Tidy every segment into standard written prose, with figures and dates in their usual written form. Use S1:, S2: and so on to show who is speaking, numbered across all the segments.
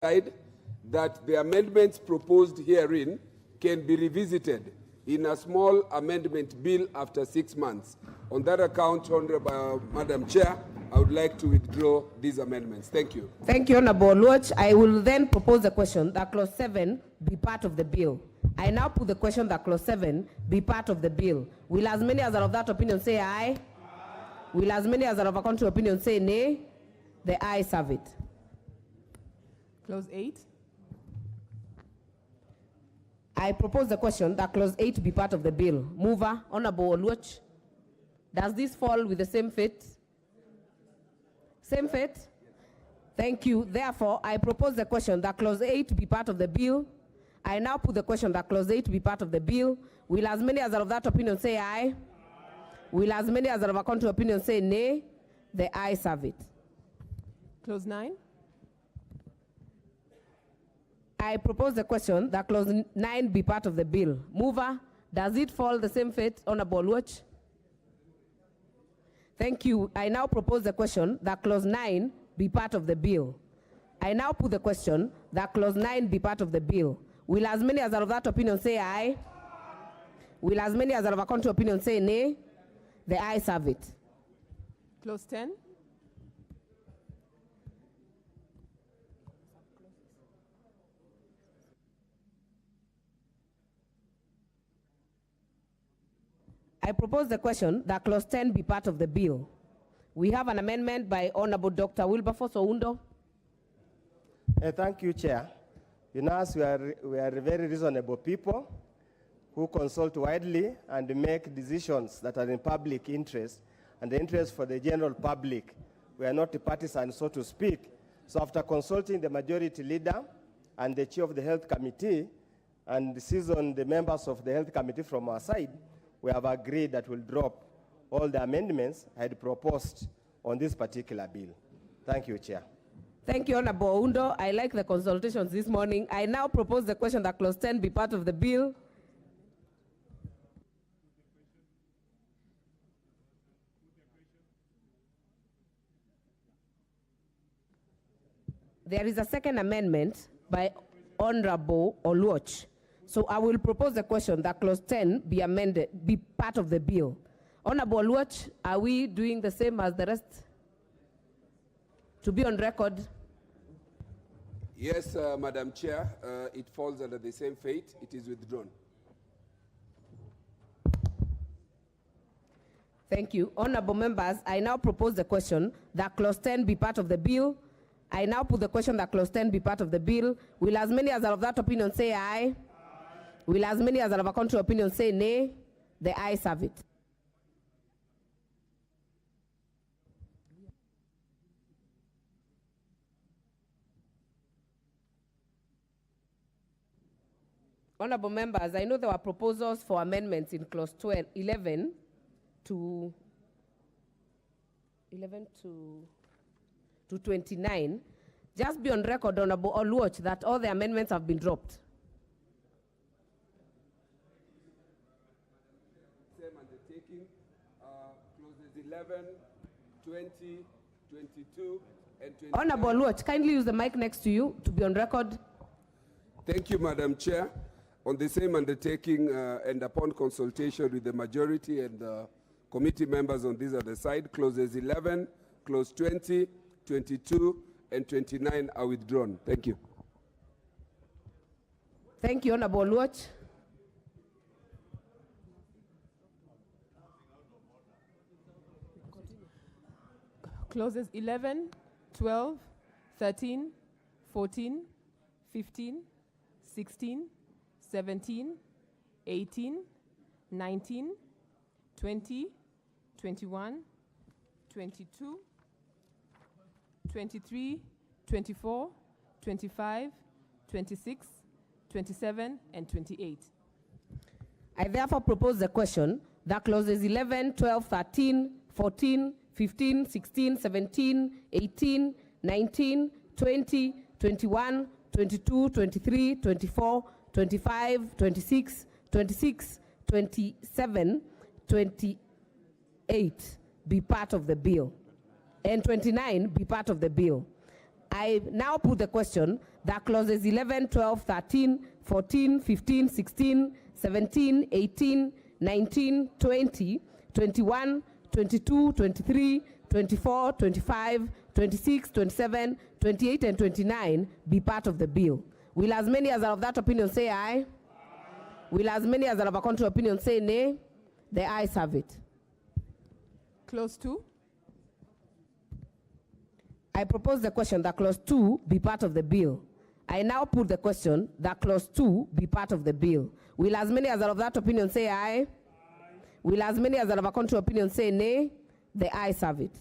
S1: that the amendments proposed herein can be revisited in a small amendment bill after 6 months. On that account, Honorable Madam Chair, I would like to withdraw these amendments. Thank you.
S2: Thank you, Honorable Oluoch. I will then propose a question that clause 7 be part of the bill. I now put the question that clause 7 be part of the bill. Will as many as are of that opinion say aye? Aye. Will as many as are of a contrary opinion say nay? The ayes have it.
S3: Clause 8.
S2: I propose the question that clause 8 be part of the bill. Mover, Honorable Oluoch. Does this fall with the same fate? Same fate? Thank you. Therefore, I propose the question that clause 8 be part of the bill. I now put the question that clause 8 be part of the bill. Will as many as are of that opinion say aye? Aye. Will as many as are of a contrary opinion say nay? The ayes have it.
S3: Clause 9.
S2: I propose the question that clause 9 be part of the bill. Mover, does it fall the same fate, Honorable Oluoch? Thank you. I now propose the question that clause 9 be part of the bill. I now put the question that clause 9 be part of the bill. Will as many as are of that opinion say aye? Will as many as are of a contrary opinion say nay? The ayes have it.
S3: Clause 10.
S2: I propose the question that clause 10 be part of the bill. We have an amendment by Honorable Dr. Wilberforce Oundo.
S4: Thank you, Chair. You know, as we are very reasonable people who consult widely and make decisions that are in public interest and the interest for the general public. We are not partisan, so to speak. So after consulting the majority leader and the chair of the health committee and the members of the health committee from our side, we have agreed that we'll drop all the amendments I had proposed on this particular bill. Thank you, Chair.
S2: Thank you, Honorable Oundo. I like the consultations this morning. I now propose the question that clause 10 be part of the bill. There is a second amendment by Honorable Oluoch. So I will propose the question that clause 10 be amended, be part of the bill. Honorable Oluoch, are we doing the same as the rest? To be on record.
S1: Yes, Madam Chair, it falls under the same fate. It is withdrawn.
S2: Thank you. Honorable members, I now propose the question that clause 10 be part of the bill. I now put the question that clause 10 be part of the bill. Will as many as are of that opinion say aye? Aye. Will as many as are of a contrary opinion say nay? The ayes have it. Honorable members, I know there were proposals for amendments in clause 11 to 29. Just be on record, Honorable Oluoch, that all the amendments have been dropped.
S1: Same undertaking, clauses 11, 20, 22, and 23.
S2: Honorable Oluoch, kindly use the mic next to you to be on record.
S1: Thank you, Madam Chair. On the same undertaking and upon consultation with the majority and the committee members on this other side, clauses 11, clause 20, 22, and 29 are withdrawn. Thank you.
S2: Thank you, Honorable Oluoch.
S3: Clauses 11, 12, 13, 14, 15, 16, 17, 18, 19, 20, 21, 22, 23, 24, 25, 26, 27, and 28.
S2: I therefore propose the question that clauses 11, 12, 13, 14, 15, 16, 17, 18, 19, 20, 21, 22, 23, 24, 25, 26, 26, 27, 28 be part of the bill, and 29 be part of the bill. I now put the question that clauses 11, 12, 13, 14, 15, 16, 17, 18, 19, 20, 21, 22, 23, 24, 25, 26, 27, 28, and 29 be part of the bill. Will as many as are of that opinion say aye? Will as many as are of a contrary opinion say nay? The ayes have it.
S3: Clause 2.
S2: I propose the question that clause 2 be part of the bill. I now put the question that clause 2 be part of the bill. Will as many as are of that opinion say aye? Will as many as are of a contrary opinion say nay? The ayes have it.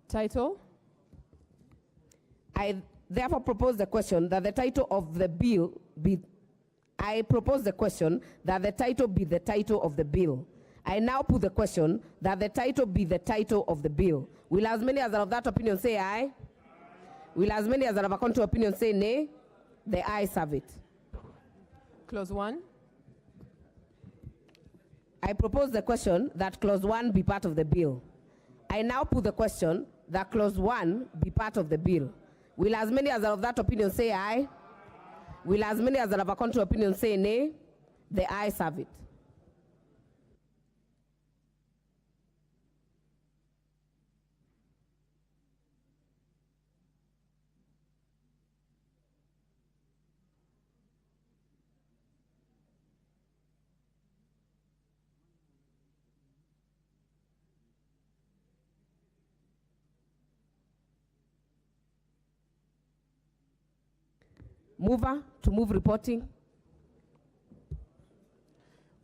S3: Title.
S2: I therefore propose the question that the title of the bill be. I propose the question that the title be the title of the bill. I now put the question that the title be the title of the bill. Will as many as are of that opinion say aye? Will as many as are of a contrary opinion say nay? The ayes have it.
S3: Clause 1.
S2: I propose the question that clause 1 be part of the bill. I now put the question that clause 1 be part of the bill. Will as many as are of that opinion say aye? Will as many as are of a contrary opinion say nay? The ayes have it. Mover to move reporting.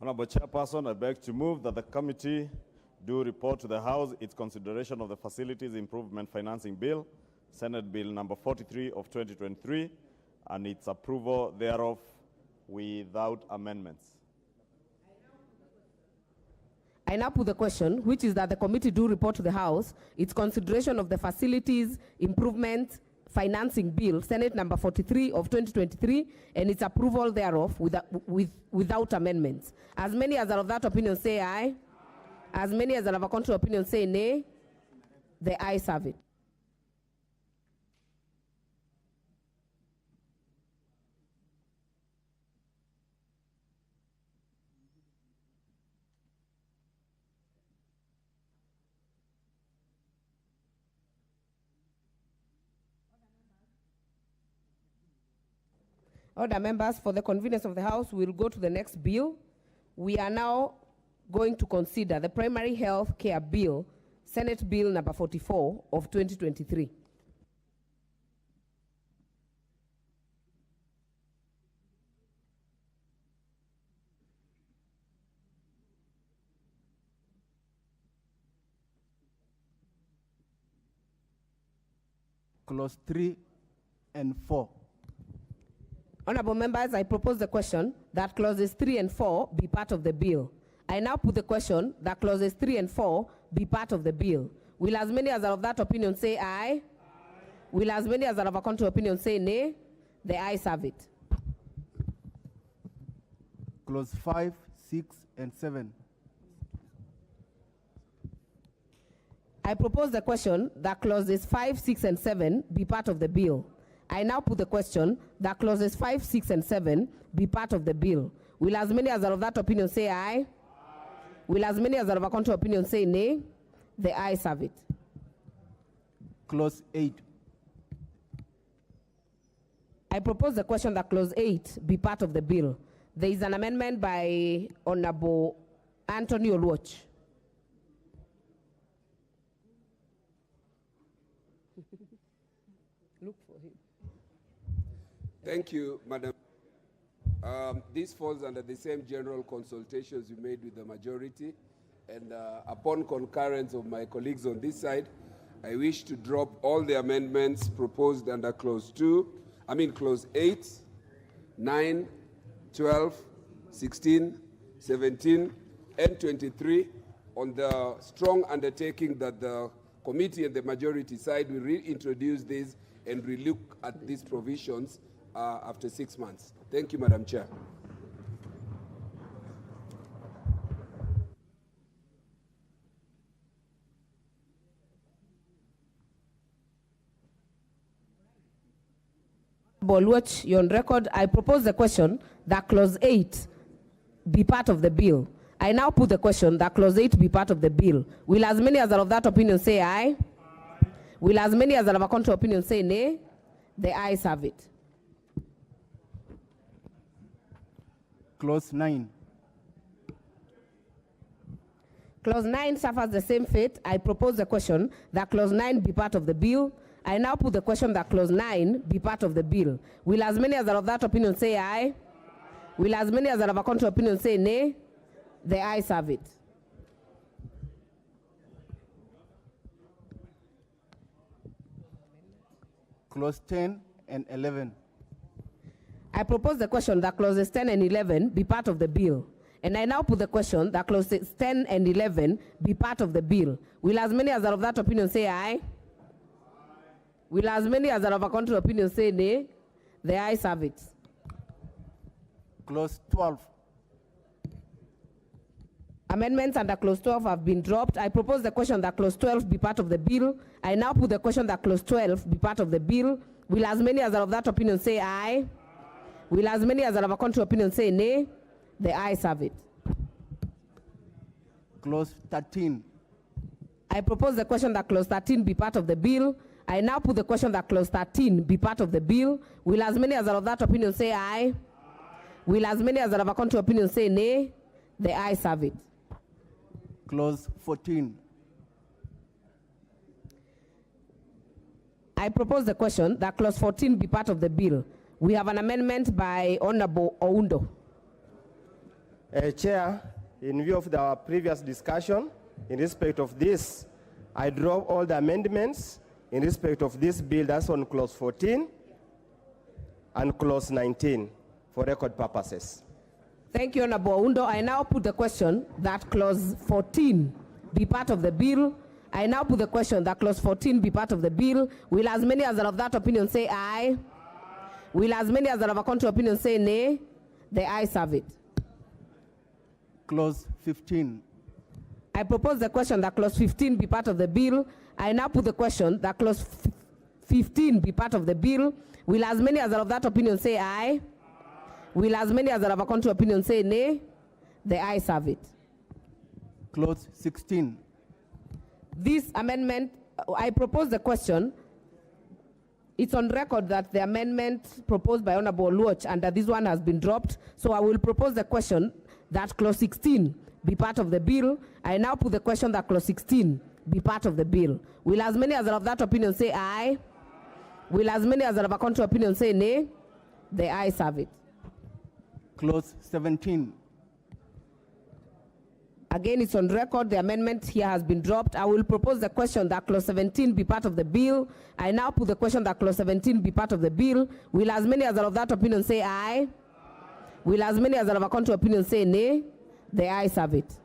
S5: Honorable Chairperson, I beg to move that the committee do report to the House its consideration of the Facilities Improvement Financing Bill, Senate Bill number 43 of 2023, and its approval thereof without amendments.
S2: I now put the question, which is that the committee do report to the House its consideration of the Facilities Improvement Financing Bill, Senate number 43 of 2023, and its approval thereof without amendments. As many as are of that opinion say aye. As many as are of a contrary opinion say nay. The ayes have it. Order, members, for the convenience of the House, we'll go to the next bill. We are now going to consider the Primary Health Care Bill, Senate Bill number 44 of 2023.
S6: Clause 3 and 4.
S2: Honorable members, I propose the question that clauses 3 and 4 be part of the bill. I now put the question that clauses 3 and 4 be part of the bill. Will as many as are of that opinion say aye? Will as many as are of a contrary opinion say nay? The ayes have it.
S6: Clause 5, 6, and 7.
S2: I propose the question that clauses 5, 6, and 7 be part of the bill. I now put the question that clauses 5, 6, and 7 be part of the bill. Will as many as are of that opinion say aye? Will as many as are of a contrary opinion say nay? The ayes have it.
S6: Clause 8.
S2: I propose the question that clause 8 be part of the bill. There is an amendment by Honorable Anthony Oluoch. Look for him.
S1: Thank you, Madam. This falls under the same general consultations you made with the majority. And upon concurrence of my colleagues on this side, I wish to drop all the amendments proposed under clause 8, 9, 12, 16, 17, and 23 on the strong undertaking that the committee and the majority side will reintroduce these and relook at these provisions after 6 months. Thank you, Madam Chair.
S2: Oluoch, you're on record. I propose the question that clause 8 be part of the bill. I now put the question that clause 8 be part of the bill. Will as many as are of that opinion say aye? Will as many as are of a contrary opinion say nay? The ayes have it.
S6: Clause 9.
S2: Clause 9 suffers the same fate. I propose the question that clause 9 be part of the bill. I now put the question that clause 9 be part of the bill. Will as many as are of that opinion say aye? Will as many as are of a contrary opinion say nay? The ayes have it.
S6: Clause 10 and 11.
S2: I propose the question that clauses 10 and 11 be part of the bill. And I now put the question that clauses 10 and 11 be part of the bill. Will as many as are of that opinion say aye? Will as many as are of a contrary opinion say nay? The ayes have it.
S6: Clause 12.
S2: Amendments under clause 12 have been dropped. I propose the question that clause 12 be part of the bill. I now put the question that clause 12 be part of the bill. Will as many as are of that opinion say aye? Will as many as are of a contrary opinion say nay? The ayes have it.
S6: Clause 13.
S2: I propose the question that clause 13 be part of the bill. I now put the question that clause 13 be part of the bill. Will as many as are of that opinion say aye? Will as many as are of a contrary opinion say nay? The ayes have it.
S6: Clause 14.
S2: I propose the question that clause 14 be part of the bill. We have an amendment by Honorable Oundo.
S4: Chair, in view of our previous discussion, in respect of this, I draw all the amendments in respect of this bill that's on clause 14 and clause 19 for record purposes.
S2: Thank you, Honorable Oundo. I now put the question that clause 14 be part of the bill. I now put the question that clause 14 be part of the bill. Will as many as are of that opinion say aye? Will as many as are of a contrary opinion say nay? The ayes have it.
S6: Clause 15.
S2: I propose the question that clause 15 be part of the bill. I now put the question that clause 15 be part of the bill. Will as many as are of that opinion say aye? Will as many as are of a contrary opinion say nay? The ayes have it.
S6: Clause 16.
S2: This amendment, I propose the question. It's on record that the amendment proposed by Honorable Oluoch under this one has been dropped. So I will propose the question that clause 16 be part of the bill. I now put the question that clause 16 be part of the bill. Will as many as are of that opinion say aye? Will as many as are of a contrary opinion say nay? The ayes have it.
S6: Clause 17.
S2: Again, it's on record. The amendment here has been dropped. I will propose the question that clause 17 be part of the bill. I now put the question that clause 17 be part of the bill. Will as many as are of that opinion say aye? Will as many as are of a contrary opinion say nay? The ayes have it.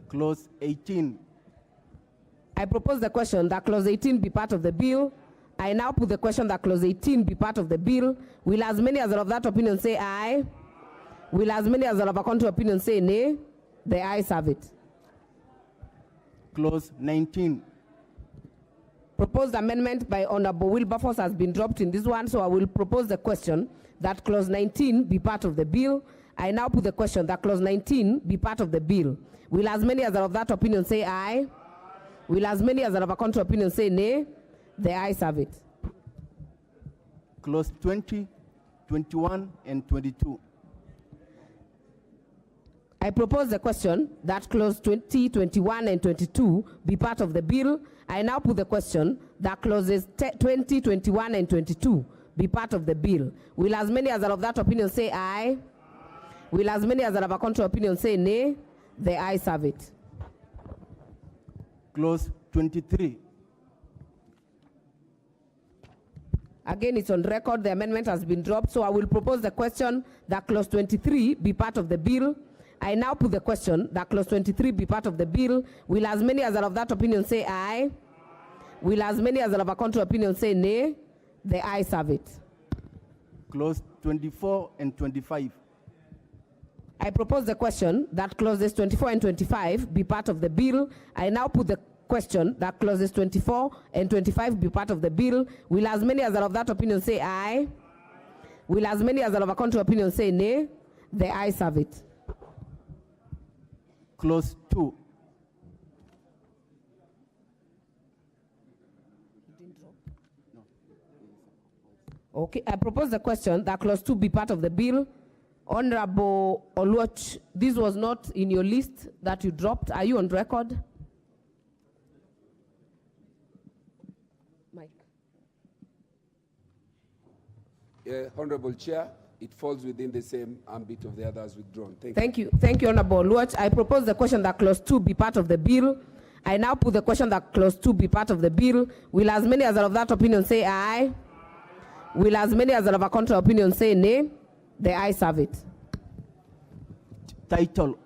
S6: Clause 18.
S2: I propose the question that clause 18 be part of the bill. I now put the question that clause 18 be part of the bill. Will as many as are of that opinion say aye? Will as many as are of a contrary opinion say nay? The ayes have it.
S6: Clause 19.
S2: Proposed amendment by Honorable Wilberforce has been dropped in this one, so I will propose the question that clause 19 be part of the bill. I now put the question that clause 19 be part of the bill. Will as many as are of that opinion say aye? Will as many as are of a contrary opinion say nay? The ayes have it.
S6: Clause 20, 21, and 22.
S2: I propose the question that clause 20, 21, and 22 be part of the bill. I now put the question that clauses 20, 21, and 22 be part of the bill. Will as many as are of that opinion say aye? Will as many as are of a contrary opinion say nay? The ayes have it.
S6: Clause 23.
S2: Again, it's on record. The amendment has been dropped, so I will propose the question that clause 23 be part of the bill. I now put the question that clause 23 be part of the bill. Will as many as are of that opinion say aye? Will as many as are of a contrary opinion say nay? The ayes have it.
S6: Clause 24 and 25.
S2: I propose the question that clauses 24 and 25 be part of the bill. I now put the question that clauses 24 and 25 be part of the bill. Will as many as are of that opinion say aye? Will as many as are of a contrary opinion say nay? The ayes have it.
S6: Clause 2.
S2: Okay, I propose the question that clause 2 be part of the bill. Honorable Oluoch, this was not in your list that you dropped. Are you on record? Mike.
S1: Honorable Chair, it falls within the same ambit of the others withdrawn.
S2: Thank you. Thank you, Honorable Oluoch. I propose the question that clause 2 be part of the bill. I now put the question that clause 2 be part of the bill. Will as many as are of that opinion say aye? Will as many as are of a contrary opinion say nay? The ayes have it.
S6: Title.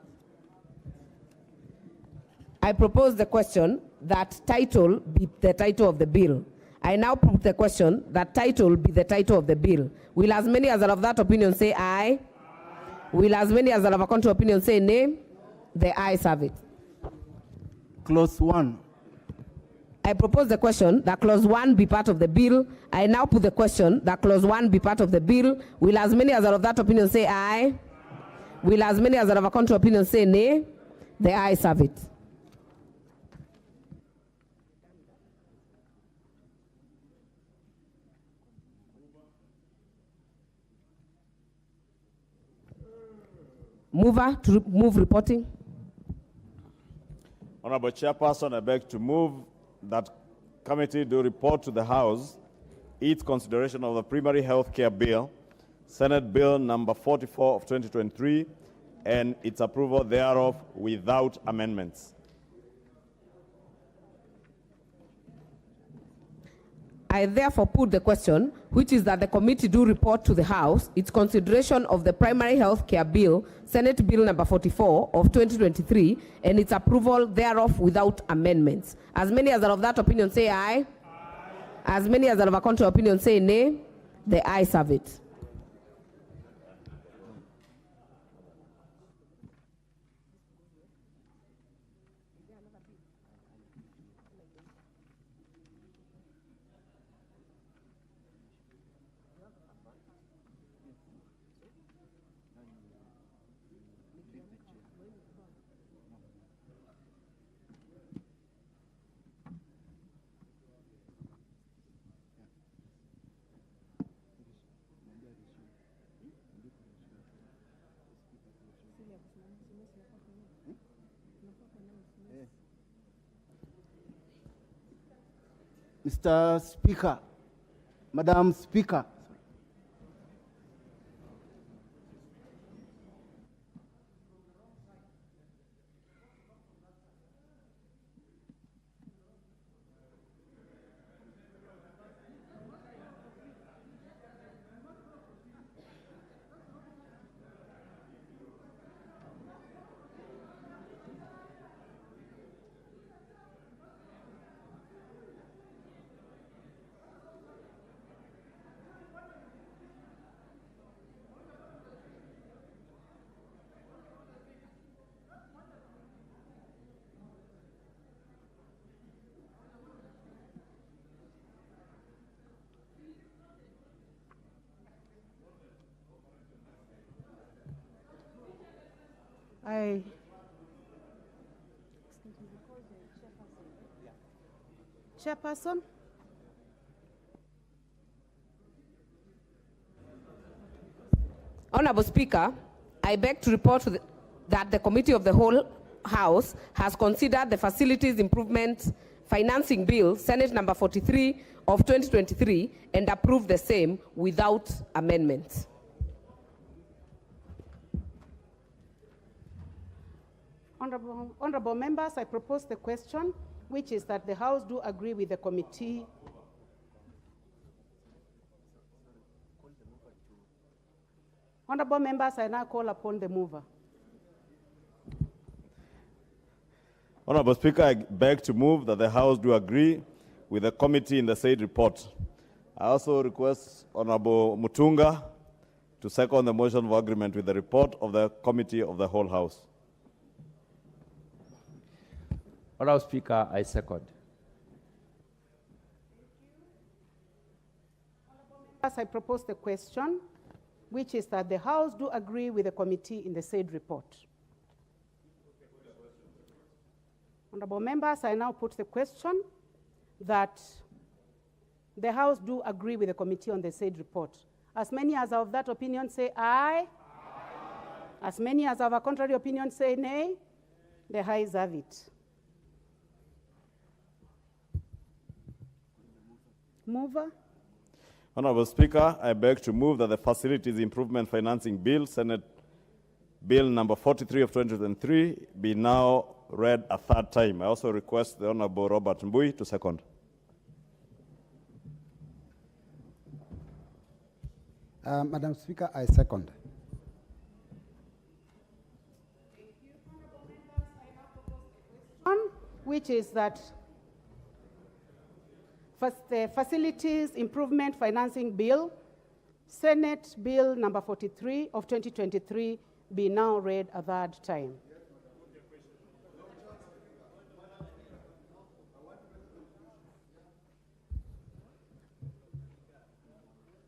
S2: I propose the question that title be the title of the bill. I now put the question that title be the title of the bill. Will as many as are of that opinion say aye? Will as many as are of a contrary opinion say nay? The ayes have it.
S6: Clause 1.
S2: I propose the question that clause 1 be part of the bill. I now put the question that clause 1 be part of the bill. Will as many as are of that opinion say aye? Will as many as are of a contrary opinion say nay? The ayes have it. Mover to move reporting.
S5: Honorable Chairperson, I beg to move that committee do report to the House its consideration of the primary health care bill, Senate Bill number 44 of 2023, and its approval thereof without amendments.
S2: I therefore put the question, which is that the committee do report to the House its consideration of the primary health care bill, Senate Bill number 44 of 2023, and its approval thereof without amendments. As many as are of that opinion say aye. As many as are of a contrary opinion say nay. The ayes have it.
S6: Mr. Speaker, Madam Speaker,
S7: Chairperson.
S2: Honorable Speaker, I beg to report that the Committee of the Whole House has considered the Facilities Improvement Financing Bill, Senate number 43 of 2023, and approved the same without amendments.
S7: Honorable members, I propose the question, which is that the House do agree with the committee. Honorable members, I now call upon the mover.
S5: Honorable Speaker, I beg to move that the House do agree with the committee in the said report. I also request Honorable Mutunga to second the motion of agreement with the report of the Committee of the Whole House.
S8: Honorable Speaker, I second.
S7: As I propose the question, which is that the House do agree with the committee in the said report. Honorable members, I now put the question that the House do agree with the committee on the said report. As many as are of that opinion say aye. As many as have a contrary opinion say nay. The ayes have it. Mover.
S5: Honorable Speaker, I beg to move that the Facilities Improvement Financing Bill, Senate Bill number 43 of 2023, be now read a third time. I also request the Honorable Robert Mbui to second.
S9: Madam Speaker, I second.
S7: Which is that the Facilities Improvement Financing Bill, Senate Bill number 43 of 2023, be now read a third time.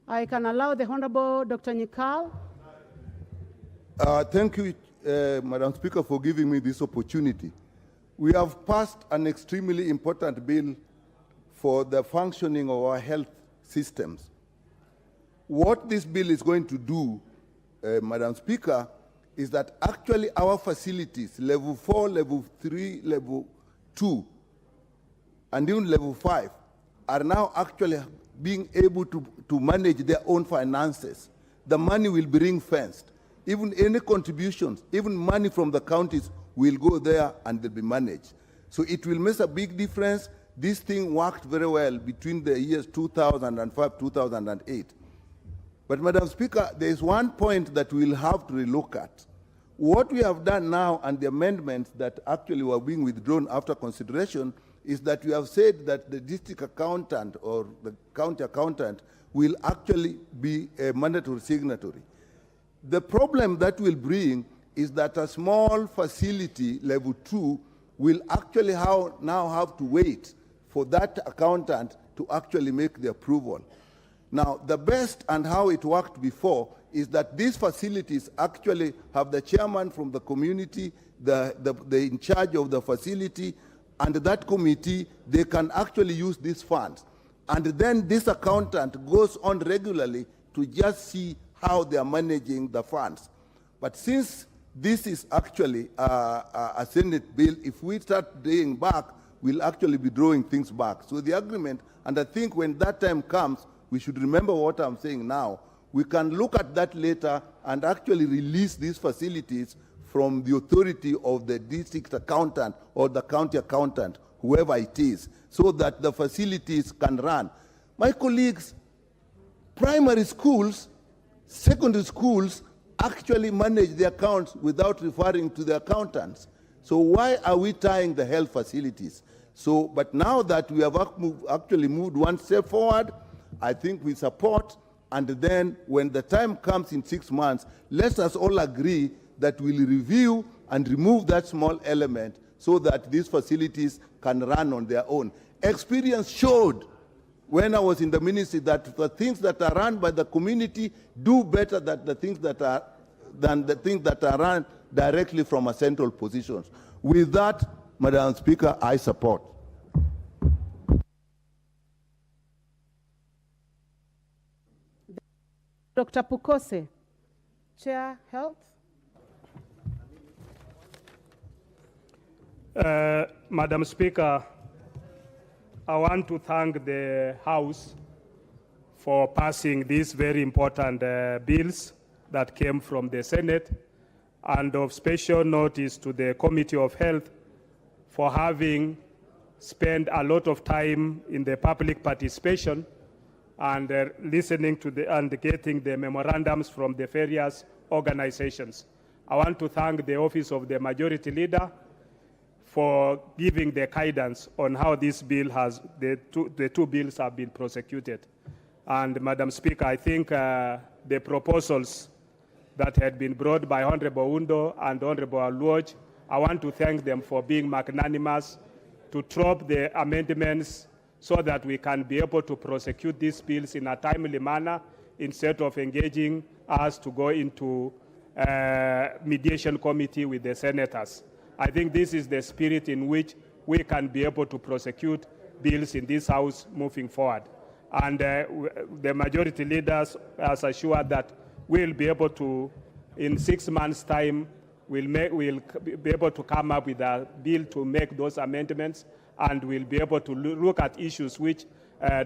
S7: I can allow the Honorable Dr. Nyikal.
S10: Thank you, Madam Speaker, for giving me this opportunity. We have passed an extremely important bill for the functioning of our health systems. What this bill is going to do, Madam Speaker, is that actually our facilities, level 4, level 3, level 2, and even level 5, are now actually being able to manage their own finances. The money will be ring-fenced. Even any contributions, even money from the counties will go there and they'll be managed. So it will make a big difference. This thing worked very well between the years 2005, 2008. But Madam Speaker, there is one point that we'll have to relook at. What we have done now and the amendments that actually were being withdrawn after consideration is that we have said that the district accountant or the county accountant will actually be a mandatory signatory. The problem that will bring is that a small facility, level 2, will actually now have to wait for that accountant to actually make the approval. Now, the best and how it worked before is that these facilities actually have the chairman from the community, the in charge of the facility, and that committee, they can actually use these funds. And then this accountant goes on regularly to just see how they are managing the funds. But since this is actually a Senate bill, if we start drawing back, we'll actually be drawing things back. So the agreement, and I think when that time comes, we should remember what I'm saying now. We can look at that later and actually release these facilities from the authority of the district accountant or the county accountant, whoever it is, so that the facilities can run. My colleagues, primary schools, secondary schools actually manage the accounts without referring to the accountants. So why are we tying the health facilities? So, but now that we have actually moved one step forward, I think we support, and then when the time comes in 6 months, let us all agree that we'll review and remove that small element so that these facilities can run on their own. Experience showed when I was in the ministry that the things that are run by the community do better than the things that are run directly from a central positions. With that, Madam Speaker, I support.
S7: Dr. Pukose, Chair, Health.
S11: Madam Speaker, I want to thank the House for passing these very important bills that came from the Senate, and of special notice to the Committee of Health for having spent a lot of time in the public participation and listening to and getting the memorandums from the various organizations. I want to thank the Office of the Majority Leader for giving the guidance on how this bill has, the two bills have been prosecuted. And Madam Speaker, I think the proposals that had been brought by Honorable Undo and Honorable Aluoj, I want to thank them for being magnanimous to drop the amendments so that we can be able to prosecute these bills in a timely manner instead of engaging us to go into mediation committee with the senators. I think this is the spirit in which we can be able to prosecute bills in this House moving forward. And the majority leaders has assured that we'll be able to, in 6 months' time, we'll be able to come up with a bill to make those amendments, and we'll be able to look at issues which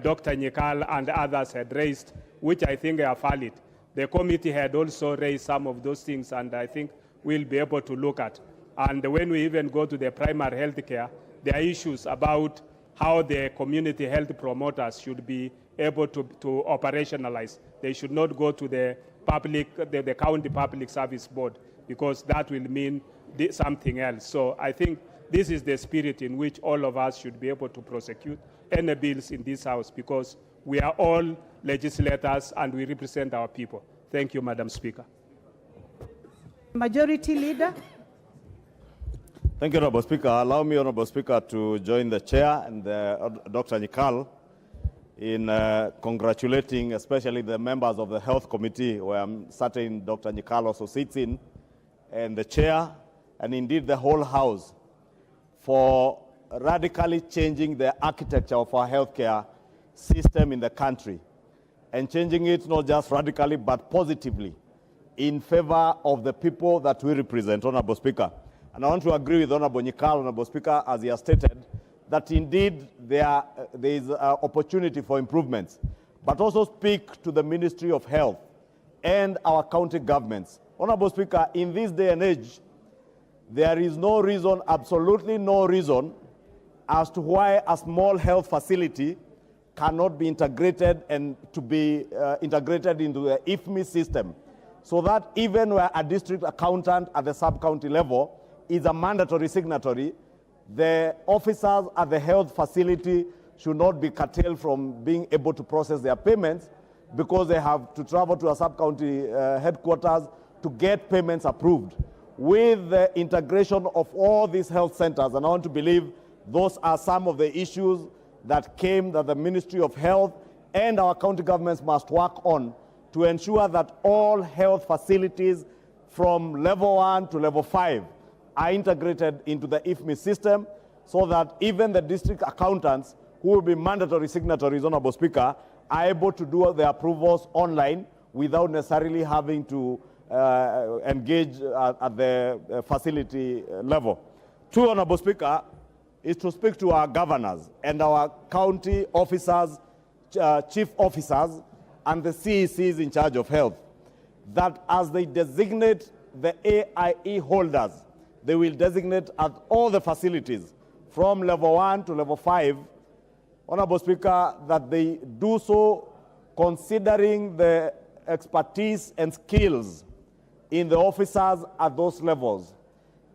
S11: Dr. Nyikal and others had raised, which I think are valid. The committee had also raised some of those things, and I think we'll be able to look at. And when we even go to the primary health care, there are issues about how the community health promoters should be able to operationalize. They should not go to the county public service board, because that will mean something else. So I think this is the spirit in which all of us should be able to prosecute any bills in this House, because we are all legislators and we represent our people. Thank you, Madam Speaker.
S7: Majority Leader.
S5: Thank you, Honorable Speaker. Allow me, Honorable Speaker, to join the chair and Dr. Nyikal in congratulating especially the members of the Health Committee, where I'm certain Dr. Nyikal also sits in, and the chair, and indeed the whole House, for radically changing the architecture of our healthcare system in the country, and changing it not just radically but positively in favor of the people that we represent, Honorable Speaker. And I want to agree with Honorable Nyikal, Honorable Speaker, as he has stated, that indeed there is opportunity for improvements, but also speak to the Ministry of Health and our county governments. Honorable Speaker, in this day and age, there is no reason, absolutely no reason, as to why a small health facility cannot be integrated and to be integrated into the IFMI system, so that even where a district accountant at the sub-county level is a mandatory signatory, the officers at the health facility should not be curtailed from being able to process their payments, because they have to travel to a sub-county headquarters to get payments approved. With the integration of all these health centers, and I want to believe those are some of the issues that the Ministry of Health and our county governments must work on to ensure that all health facilities from level 1 to level 5 are integrated into the IFMI system, so that even the district accountants, who will be mandatory signatories, Honorable Speaker, are able to do their approvals online without necessarily having to engage at the facility level. Two, Honorable Speaker, is to speak to our governors and our county officers, chief officers, and the CECs in charge of health, that as they designate the AIE holders, they will designate at all the facilities from level 1 to level 5, Honorable Speaker, that they do so considering the expertise and skills in the officers at those levels.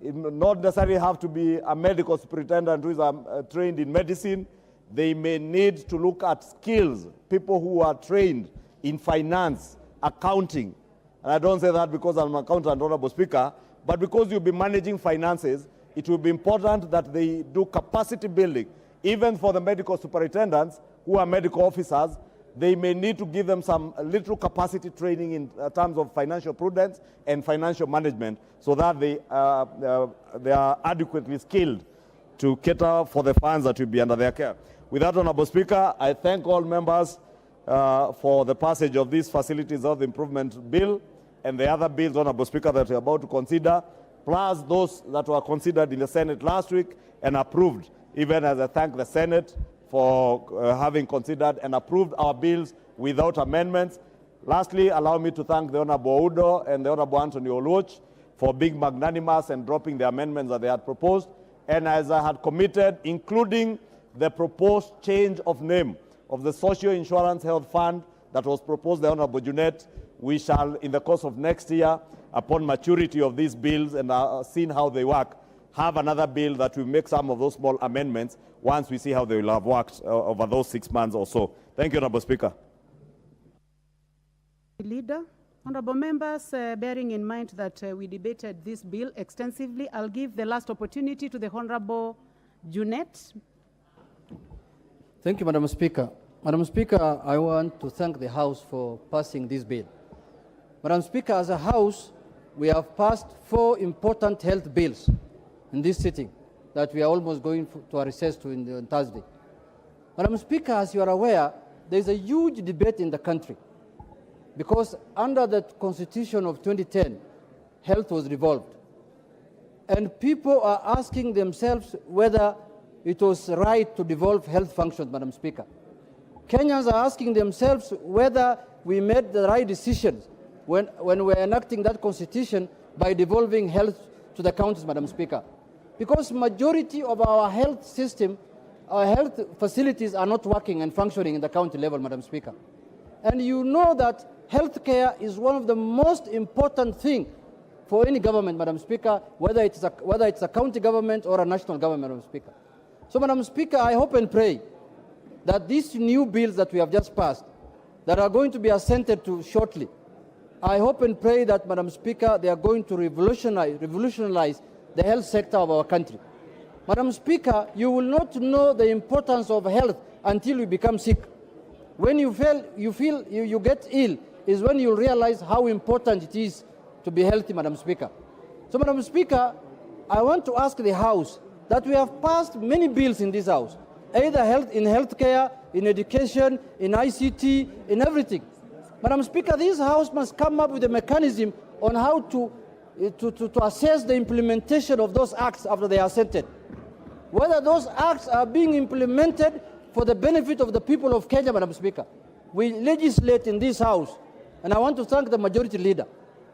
S5: It not necessarily have to be a medical superintendent who is trained in medicine. They may need to look at skills, people who are trained in finance, accounting. And I don't say that because I'm an accountant, Honorable Speaker, but because you'll be managing finances, it will be important that they do capacity building. Even for the medical superintendents who are medical officers, they may need to give them some little capacity training in terms of financial prudence and financial management, so that they are adequately skilled to cater for the funds that will be under their care. With that, Honorable Speaker, I thank all members for the passage of this Facilities Health Improvement Bill and the other bills, Honorable Speaker, that we're about to consider, plus those that were considered in the Senate last week and approved, even as I thank the Senate for having considered and approved our bills without amendments. Lastly, allow me to thank the Honorable Udo and the Honorable Anthony Oluoch for being magnanimous and dropping the amendments that they had proposed. And as I had committed, including the proposed change of name of the Social Insurance Health Fund that was proposed by Honorable Junet, we shall, in the course of next year, upon maturity of these bills and seeing how they work, have another bill that will make some of those small amendments once we see how they will have worked over those 6 months or so. Thank you, Honorable Speaker.
S7: Leader, honorable members, bearing in mind that we debated this bill extensively, I'll give the last opportunity to the Honorable Junet.
S8: Thank you, Madam Speaker. Madam Speaker, I want to thank the House for passing this bill. Madam Speaker, as a House, we have passed 4 important health bills in this sitting that we are almost going to a recess to on Thursday. Madam Speaker, as you are aware, there is a huge debate in the country because under the Constitution of 2010, health was revolved. And people are asking themselves whether it was right to devolve health functions, Madam Speaker. Kenyans are asking themselves whether we made the right decisions when we're enacting that constitution by devolving health to the counties, Madam Speaker. Because majority of our health system, our health facilities are not working and functioning in the county level, Madam Speaker. And you know that health care is one of the most important things for any government, Madam Speaker, whether it's a county government or a national government, Madam Speaker. So, Madam Speaker, I hope and pray that these new bills that we have just passed, that are going to be assented to shortly, I hope and pray that, Madam Speaker, they are going to revolutionize the health sector of our country. Madam Speaker, you will not know the importance of health until you become sick. When you get ill is when you realize how important it is to be healthy, Madam Speaker. So, Madam Speaker, I want to ask the House that we have passed many bills in this House, either in healthcare, in education, in ICT, in everything. Madam Speaker, this House must come up with a mechanism on how to assess the implementation of those acts after they are assented. Whether those acts are being implemented for the benefit of the people of Kenya, Madam Speaker. We legislate in this House, and I want to thank the majority leader.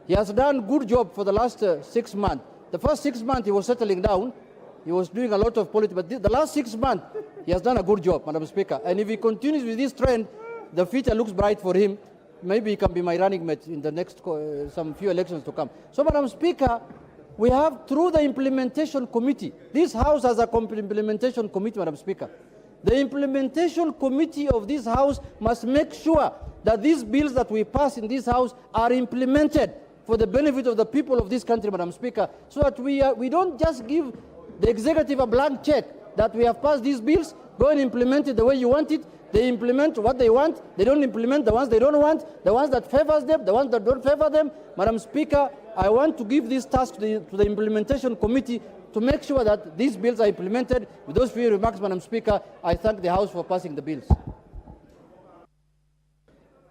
S8: He has done a good job for the last 6 months. The first 6 months he was settling down. He was doing a lot of politics, but the last 6 months he has done a good job, Madam Speaker. And if he continues with this trend, the future looks bright for him. Maybe he can be my running mate in the next some few elections to come. So, Madam Speaker, we have, through the implementation committee, this House has a implementation committee, Madam Speaker. The implementation committee of this House must make sure that these bills that we pass in this House are implemented for the benefit of the people of this country, Madam Speaker, so that we don't just give the executive a blank check that we have passed these bills, go and implement it the way you want it. They implement what they want. They don't implement the ones they don't want, the ones that favors them, the ones that don't favor them. Madam Speaker, I want to give this task to the implementation committee to make sure that these bills are implemented. With those few remarks, Madam Speaker, I thank the House for passing the bills.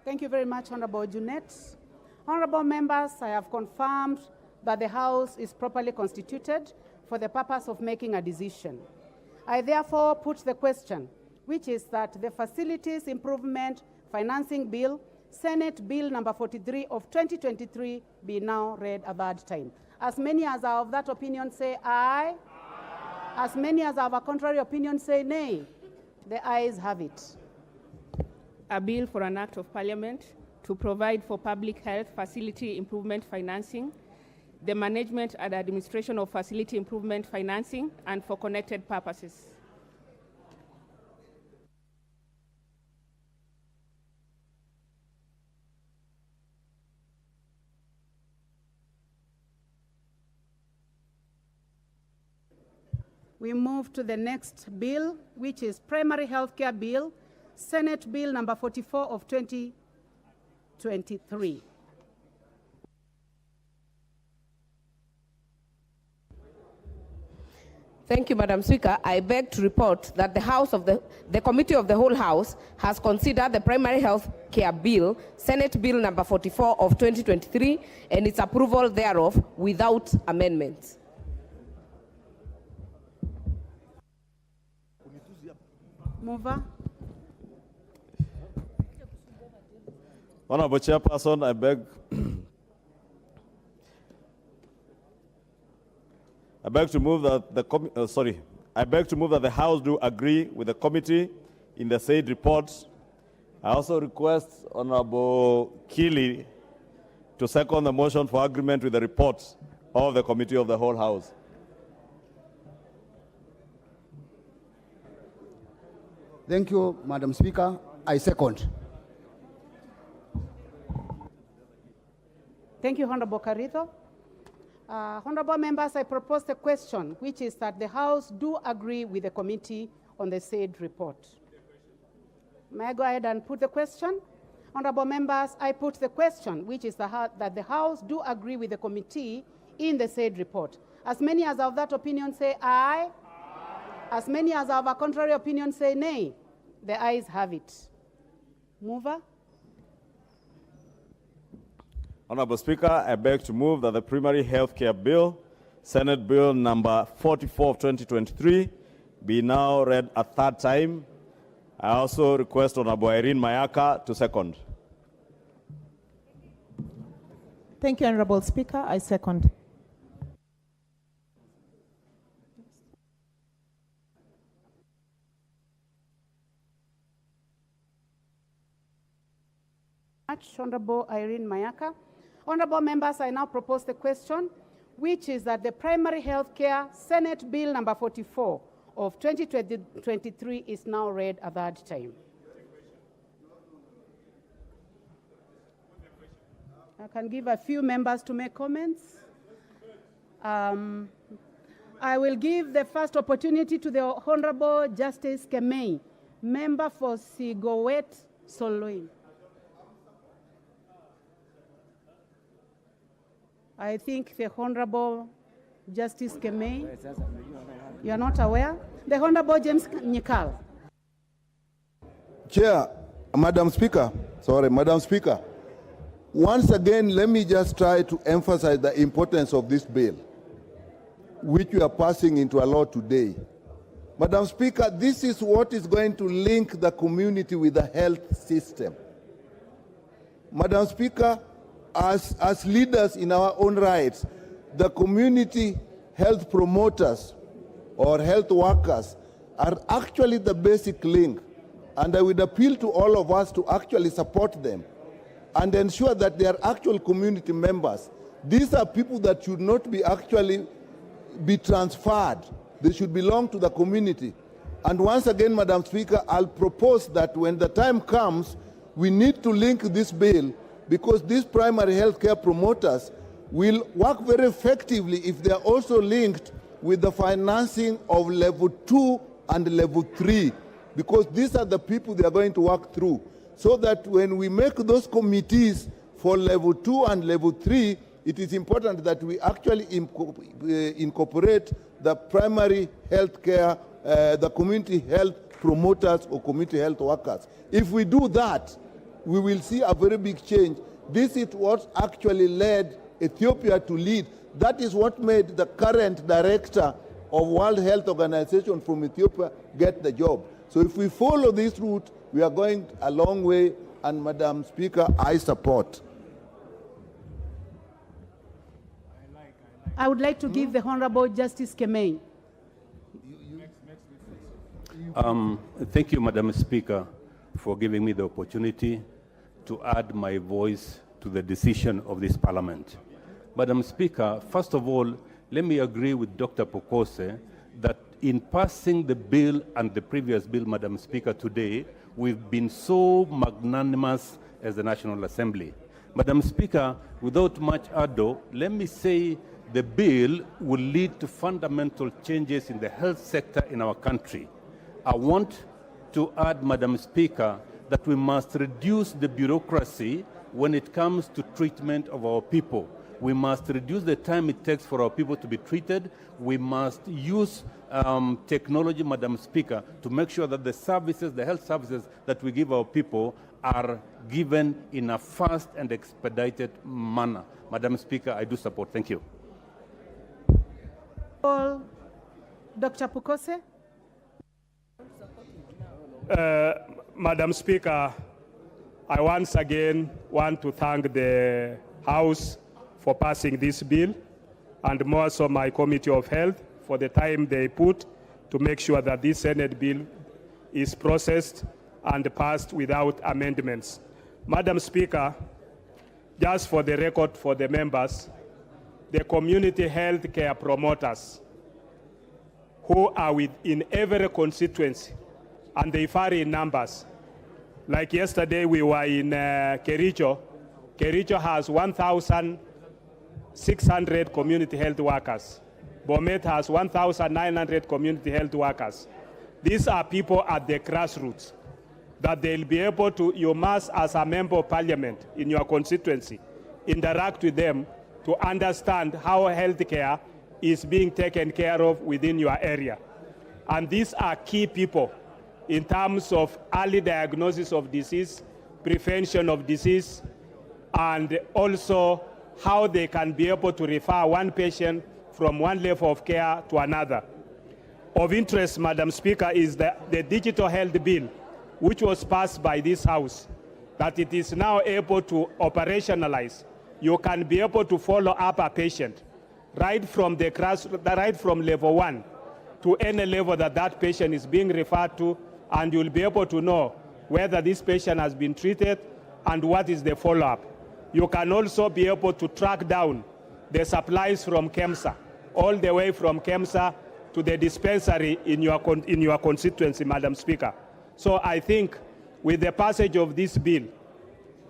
S7: Thank you very much, Honorable Junet. Honorable members, I have confirmed that the House is properly constituted for the purpose of making a decision. I therefore put the question, which is that the Facilities Improvement Financing Bill, Senate Bill number 43 of 2023, be now read a third time. As many as are of that opinion say aye. Aye. As many as have a contrary opinion say nay. The ayes have it.
S3: A bill for an act of parliament to provide for public health facility improvement financing, the management and administration of facility improvement financing, and for connected purposes.
S7: We move to the next bill, which is Primary Healthcare Bill, Senate Bill number 44 of 2023.
S2: Thank you, Madam Speaker. I beg to report that the Committee of the Whole House has considered the Primary Health Care Bill, Senate Bill number 44 of 2023, and its approval thereof without amendments.
S7: Mover.
S5: Honorable Chairperson, I beg to move that the House do agree with the committee in the said report. I also request Honorable Keeley to second the motion for agreement with the report of the Committee of the Whole House.
S9: Thank you, Madam Speaker. I second.
S7: Thank you, Honorable Carrizo. Honorable members, I propose the question, which is that the House do agree with the committee on the said report. May I go ahead and put the question? Honorable members, I put the question, which is that the House do agree with the committee in the said report. As many as of that opinion say aye. As many as of a contrary opinion say nay. The ayes have it. Mover.
S5: Honorable Speaker, I beg to move that the Primary Health Care Bill, Senate Bill number 44 of 2023, be now read a third time. I also request Honorable Irene Mayaka to second.
S12: Thank you, Honorable Speaker. I second.
S7: Honorable Irene Mayaka. Honorable members, I now propose the question, which is that the Primary Health Care Senate Bill number 44 of 2023 is now read a third time. I can give a few members to make comments. I will give the first opportunity to the Honorable Justice Kemei, member for Sigowet Soloin. I think the Honorable Justice Kemei, you are not aware? The Honorable James Nyikal.
S10: Chair, Madam Speaker, once again, let me just try to emphasize the importance of this bill, which we are passing into a law today. Madam Speaker, this is what is going to link the community with the health system. Madam Speaker, as leaders in our own rights, the community health promoters or health workers are actually the basic link. And I would appeal to all of us to actually support them and ensure that they are actual community members. These are people that should not be actually be transferred. They should belong to the community. And once again, Madam Speaker, I'll propose that when the time comes, we need to link this bill, because these primary health care promoters will work very effectively if they are also linked with the financing of level 2 and level 3, because these are the people they are going to work through, so that when we make those committees for level 2 and level 3, it is important that we actually incorporate the primary health care, the community health promoters or community health workers. If we do that, we will see a very big change. This is what actually led Ethiopia to lead. That is what made the current director of World Health Organization from Ethiopia get the job. So if we follow this route, we are going a long way, and Madam Speaker, I support.
S7: I would like to give the Honorable Justice Kemei.
S13: Thank you, Madam Speaker, for giving me the opportunity to add my voice to the decision of this Parliament. Madam Speaker, first of all, let me agree with Dr. Pokose that in passing the bill and the previous bill, Madam Speaker, today, we've been so magnanimous as the National Assembly. Madam Speaker, without much ado, let me say the bill will lead to fundamental changes in the health sector in our country. I want to add, Madam Speaker, that we must reduce the bureaucracy when it comes to treatment of our people. We must reduce the time it takes for our people to be treated. We must use technology, Madam Speaker, to make sure that the services, the health services that we give our people are given in a fast and expedited manner. Madam Speaker, I do support. Thank you.
S7: Dr. Pukose.
S11: Madam Speaker, I once again want to thank the House for passing this bill, and more so my Committee of Health for the time they put to make sure that this Senate bill is processed and passed without amendments. Madam Speaker, just for the record for the members, the community health care promoters who are in every constituency, and they vary in numbers. Like yesterday, we were in Kericho. Kericho has 1,000 600 community health workers. Bomet has 1,900 community health workers. These are people at the grassroots that they'll be able to, you must, as a member of parliament in your constituency, interact with them to understand how healthcare is being taken care of within your area. And these are key people in terms of early diagnosis of disease, prevention of disease, and also how they can be able to refer one patient from one level of care to another. Of interest, Madam Speaker, is the digital health bill, which was passed by this House, that it is now able to operationalize. You can be able to follow up a patient right from level 1 to any level that patient is being referred to, and you'll be able to know whether this patient has been treated and what is the follow-up. You can also be able to track down the supplies from KEMSA, all the way from KEMSA to the dispensary in your constituency, Madam Speaker. So I think with the passage of this bill,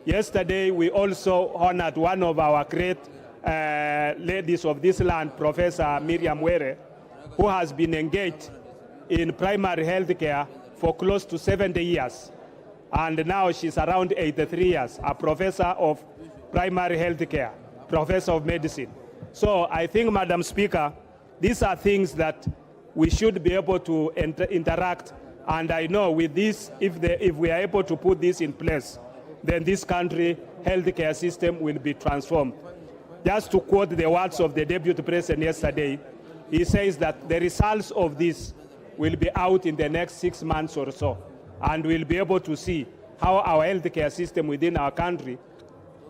S11: yesterday we also honored one of our great ladies of this land, Professor Miriam Were, who has been engaged in primary health care for close to 70 years. And now she's around 83 years, a professor of primary health care, professor of medicine. So I think, Madam Speaker, these are things that we should be able to interact. And I know with this, if we are able to put this in place, then this country healthcare system will be transformed. Just to quote the words of the Deputy President yesterday, he says that the results of this will be out in the next 6 months or so, and we'll be able to see how our healthcare system within our country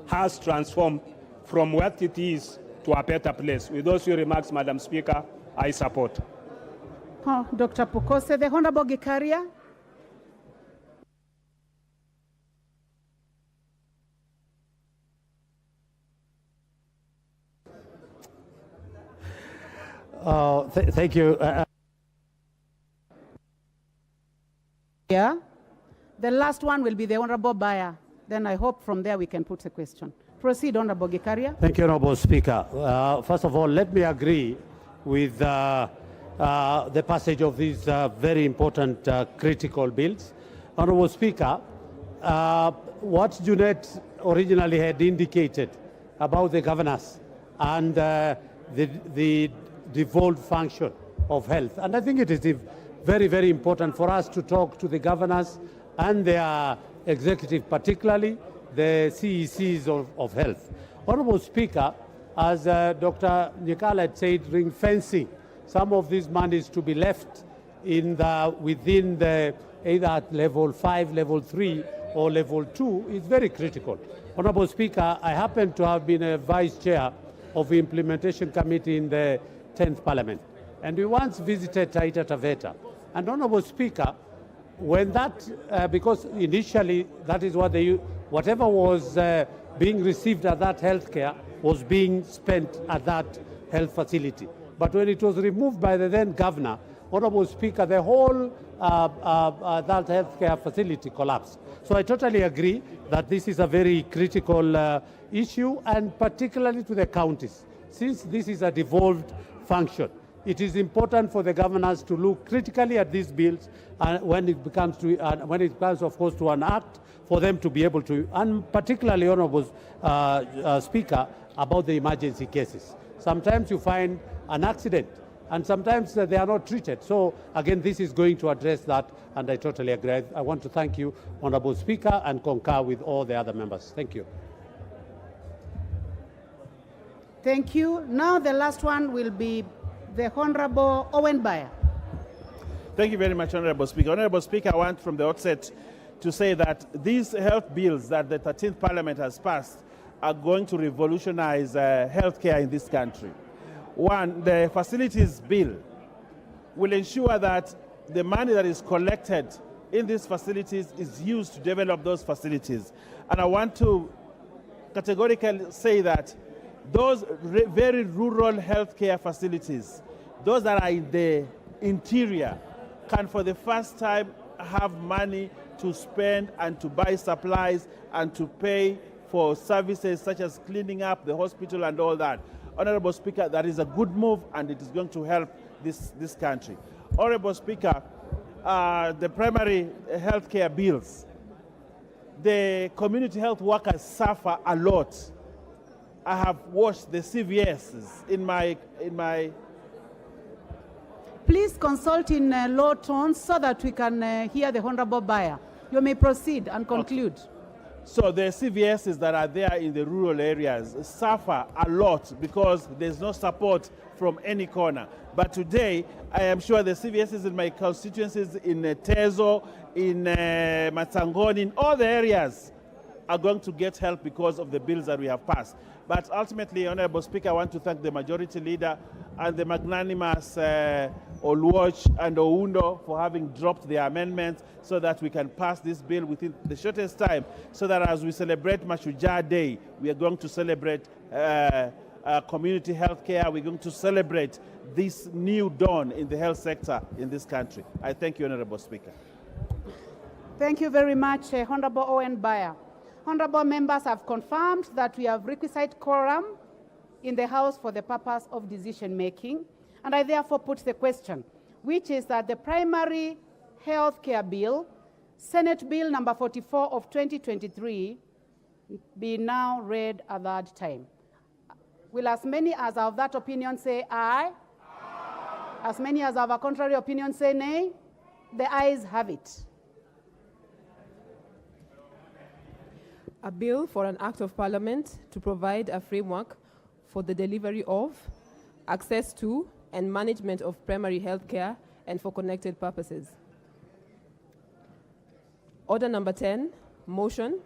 S11: has transformed from what it is to a better place. With those few remarks, Madam Speaker, I support.
S7: Dr. Pukose, the Honorable Gikaria.
S14: Thank you.
S7: Yeah. The last one will be the Honorable Bayer. Then I hope from there we can put the question. Proceed, Honorable Gikaria.
S14: Thank you, Honorable Speaker. First of all, let me agree with the passage of these very important critical bills. Honorable Speaker, what Junet originally had indicated about the governance and the devolved function of health. And I think it is very, very important for us to talk to the governors and their executive, particularly the CECs of health. Honorable Speaker, as Dr. Nyikala had said, ring fencing some of these monies to be left within either at level 5, level 3, or level 2 is very critical. Honorable Speaker, I happen to have been a vice chair of the implementation committee in the 10th Parliament, and we once visited Taita Taveta. And Honorable Speaker, when that, because initially that is what whatever was being received at that healthcare was being spent at that health facility. But when it was removed by the then governor, Honorable Speaker, the whole that healthcare facility collapsed. So I totally agree that this is a very critical issue, and particularly to the counties. Since this is a devolved function, it is important for the governors to look critically at these bills, and when it becomes, of course, to an act, for them to be able to, and particularly, Honorable Speaker, about the emergency cases. Sometimes you find an accident, and sometimes they are not treated. So again, this is going to address that, and I totally agree. I want to thank you, Honorable Speaker, and concur with all the other members. Thank you.
S7: Thank you. Now the last one will be the Honorable Owen Bayer.
S15: Thank you very much, Honorable Speaker. Honorable Speaker, I want from the outset to say that these health bills that the 13th Parliament has passed are going to revolutionize healthcare in this country. One, the facilities bill will ensure that the money that is collected in these facilities is used to develop those facilities. And I want to categorically say that those very rural healthcare facilities, those that are in the interior, can for the first time have money to spend and to buy supplies and to pay for services such as cleaning up the hospital and all that. Honorable Speaker, that is a good move and it is going to help this country. Honorable Speaker, the primary health care bills, the community health workers suffer a lot. I have watched the CVSs in my
S7: Please consult in low tones so that we can hear the honorable buyer. You may proceed and conclude.
S15: Okay. So the CVSs that are there in the rural areas suffer a lot because there's no support from any corner. But today, I am sure the CVSs in my constituencies, in Tezo, in Matsangoni, in all the areas, are going to get help because of the bills that we have passed. But ultimately, Honorable Speaker, I want to thank the Majority Leader and the magnanimous Oluoch and Oundo for having dropped their amendments so that we can pass this bill within the shortest time, so that as we celebrate Mashujaa Day, we are going to celebrate community health care. We're going to celebrate this new dawn in the health sector in this country. I thank you, Honorable Speaker.
S7: Thank you very much, Honorable Owen Bayer. Honorable members have confirmed that we have requisite quorum in the House for the purpose of decision making, and I therefore put the question, which is that the primary health care bill, Senate Bill number 44 of 2023, be now read a third time. Will as many as are of that opinion say aye? Aye. As many as have a contrary opinion say nay? The ayes have it.
S2: A bill for an act of parliament to provide a framework for the delivery of, access to, and management of primary health care and for connected purposes. Order number 10, motion,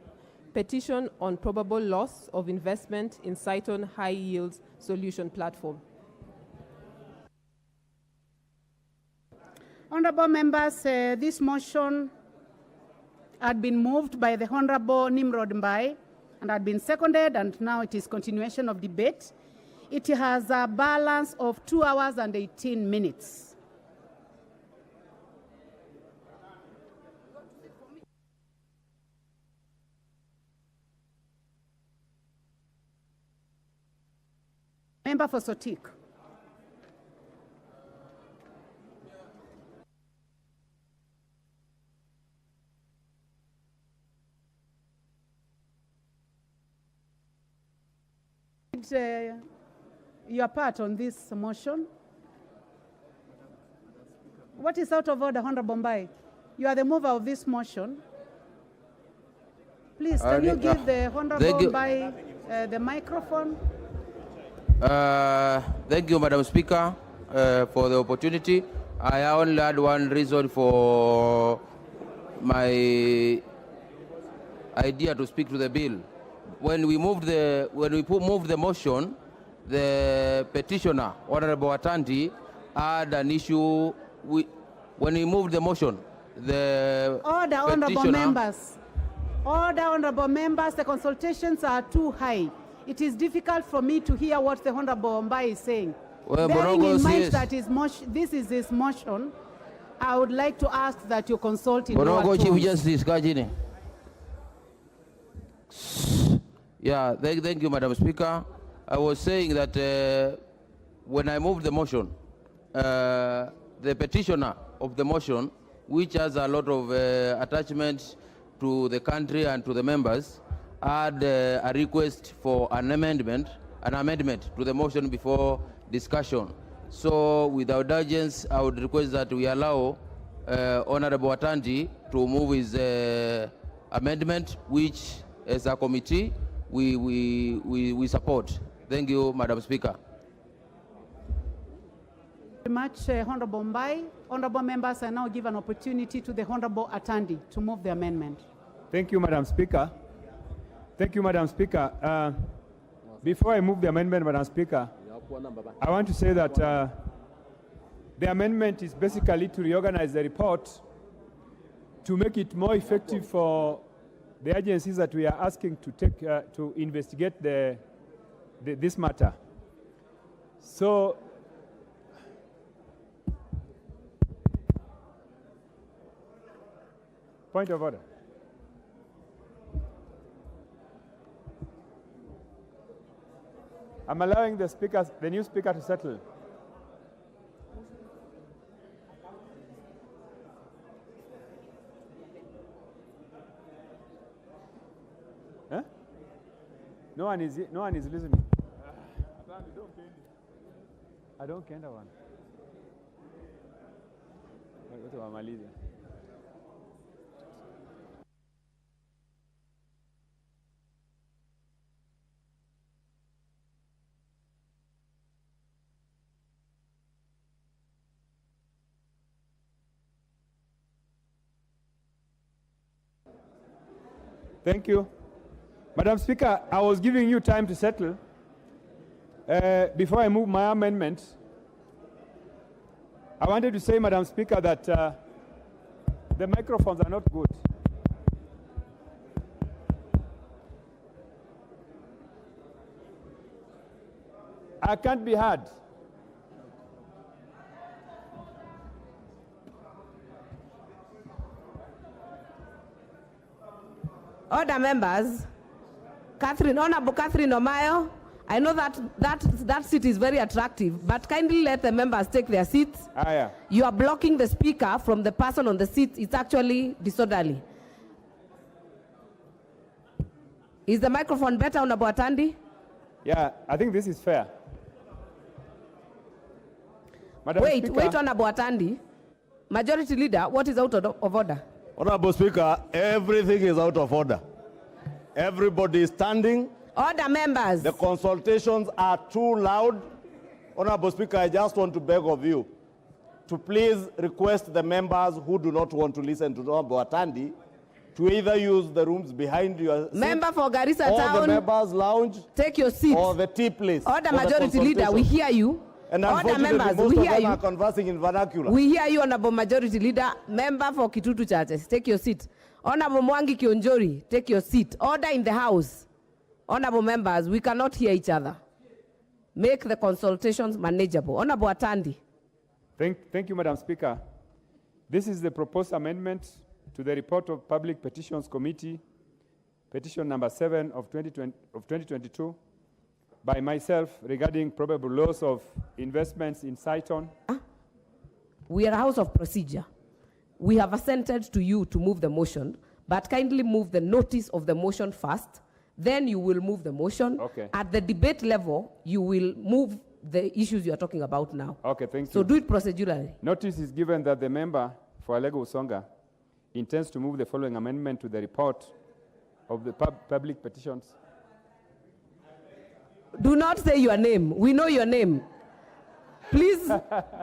S2: petition on probable loss of investment in Cytonn high yield solution platform.
S7: Honorable members, this motion had been moved by the Honorable Nimrod Mbai and had been seconded, and now it is continuation of debate. It has a balance of 2 hours and 18 minutes. Member for Sotik. Your part on this motion. What is out of order, Honorable Mbai? You are the mover of this motion. Please, can you give the Honorable Mbai the microphone?
S16: Thank you, Madam Speaker, for the opportunity. I only had one reason for my idea to speak to the bill. When we moved the motion, the petitioner, Honorable Atandi, had an issue with, when we moved the motion, the
S7: Order, Honorable members. Order, Honorable members, the consultations are too high. It is difficult for me to hear what the Honorable Mbai is saying.
S16: Well,
S7: bearing in mind that this is his motion, I would like to ask that you consult in lower tones.
S16: Yeah, thank you, Madam Speaker. I was saying that when I moved the motion, the petitioner of the motion, which has a lot of attachments to the country and to the members, had a request for an amendment to the motion before discussion. So without urgency, I would request that we allow Honorable Atandi to move his amendment, which as a committee we support. Thank you, Madam Speaker.
S7: Very much, Honorable Mbai. Honorable members, I now give an opportunity to the Honorable Atandi to move the amendment.
S11: Thank you, Madam Speaker. Thank you, Madam Speaker. Before I move the amendment, Madam Speaker, I want to say that the amendment is basically to reorganize the report to make it more effective for the agencies that we are asking to take to investigate this matter. So, point of order.
S17: I'm allowing the new speaker to settle. Huh? No one is listening. I don't care one. Thank you. Madam Speaker, I was giving you time to settle. Before I move my amendment, I wanted to say, Madam Speaker, that the microphones are not good. I can't be heard.
S2: Order, members. Honorable Catherine Omayo, I know that seat is very attractive, but kindly let the members take their seats.
S17: Yeah.
S2: You are blocking the speaker from the person on the seat. It's actually disorderly. Is the microphone better, Honorable Atandi?
S17: Yeah, I think this is fair. Madam Speaker,
S2: wait, Honorable Atandi. Majority Leader, what is out of order?
S5: Honorable Speaker, everything is out of order. Everybody is standing.
S2: Order, members.
S5: The consultations are too loud. Honorable Speaker, I just want to beg of you to please request the members who do not want to listen to Honorable Atandi to either use the rooms behind your seat,
S2: Member for Garissa
S5: or
S2: Town,
S5: the members' lounge,
S2: take your seat,
S5: or the tea place.
S2: Order, Majority Leader, we hear you.
S5: And
S2: Order, members,
S5: most
S2: we
S5: of
S2: hear
S5: them
S2: you.
S5: are conversing in vernacular.
S2: We hear you, Honorable Majority Leader. Member for Kitutu Churches, take your seat. Honorable Mwangi Kionjori, take your seat. Order in the House. Honorable members, we cannot hear each other. Make the consultations manageable. Honorable Atandi.
S17: Thank you, Madam Speaker. This is the proposed amendment to the report of Public Petitions Committee, petition number 7 of 2022, by myself regarding probable loss of investments in Cytonn.
S2: We are a house of procedure. We have assented to you to move the motion, but kindly move the notice of the motion first. Then you will move the motion.
S17: Okay.
S2: At the debate level, you will move the issues you are talking about now.
S17: Okay, thank you.
S2: So do it procedurally.
S17: Notice is given that the member for Alego Usonga intends to move the following amendment to the report of the public petitions.
S2: Do not say your name. We know your name. Please,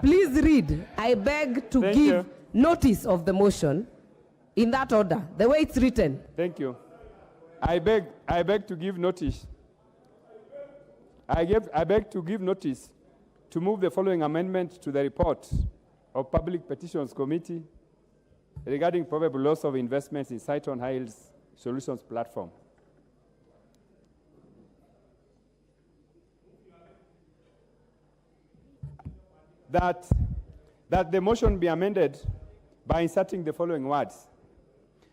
S2: please read. I beg to give notice of the motion in that order, the way it's written.
S17: Thank you. I beg to give notice. I beg to give notice to move the following amendment to the report of Public Petitions Committee regarding probable loss of investments in Cytonn Hills Solutions Platform. That the motion be amended by inserting the following words.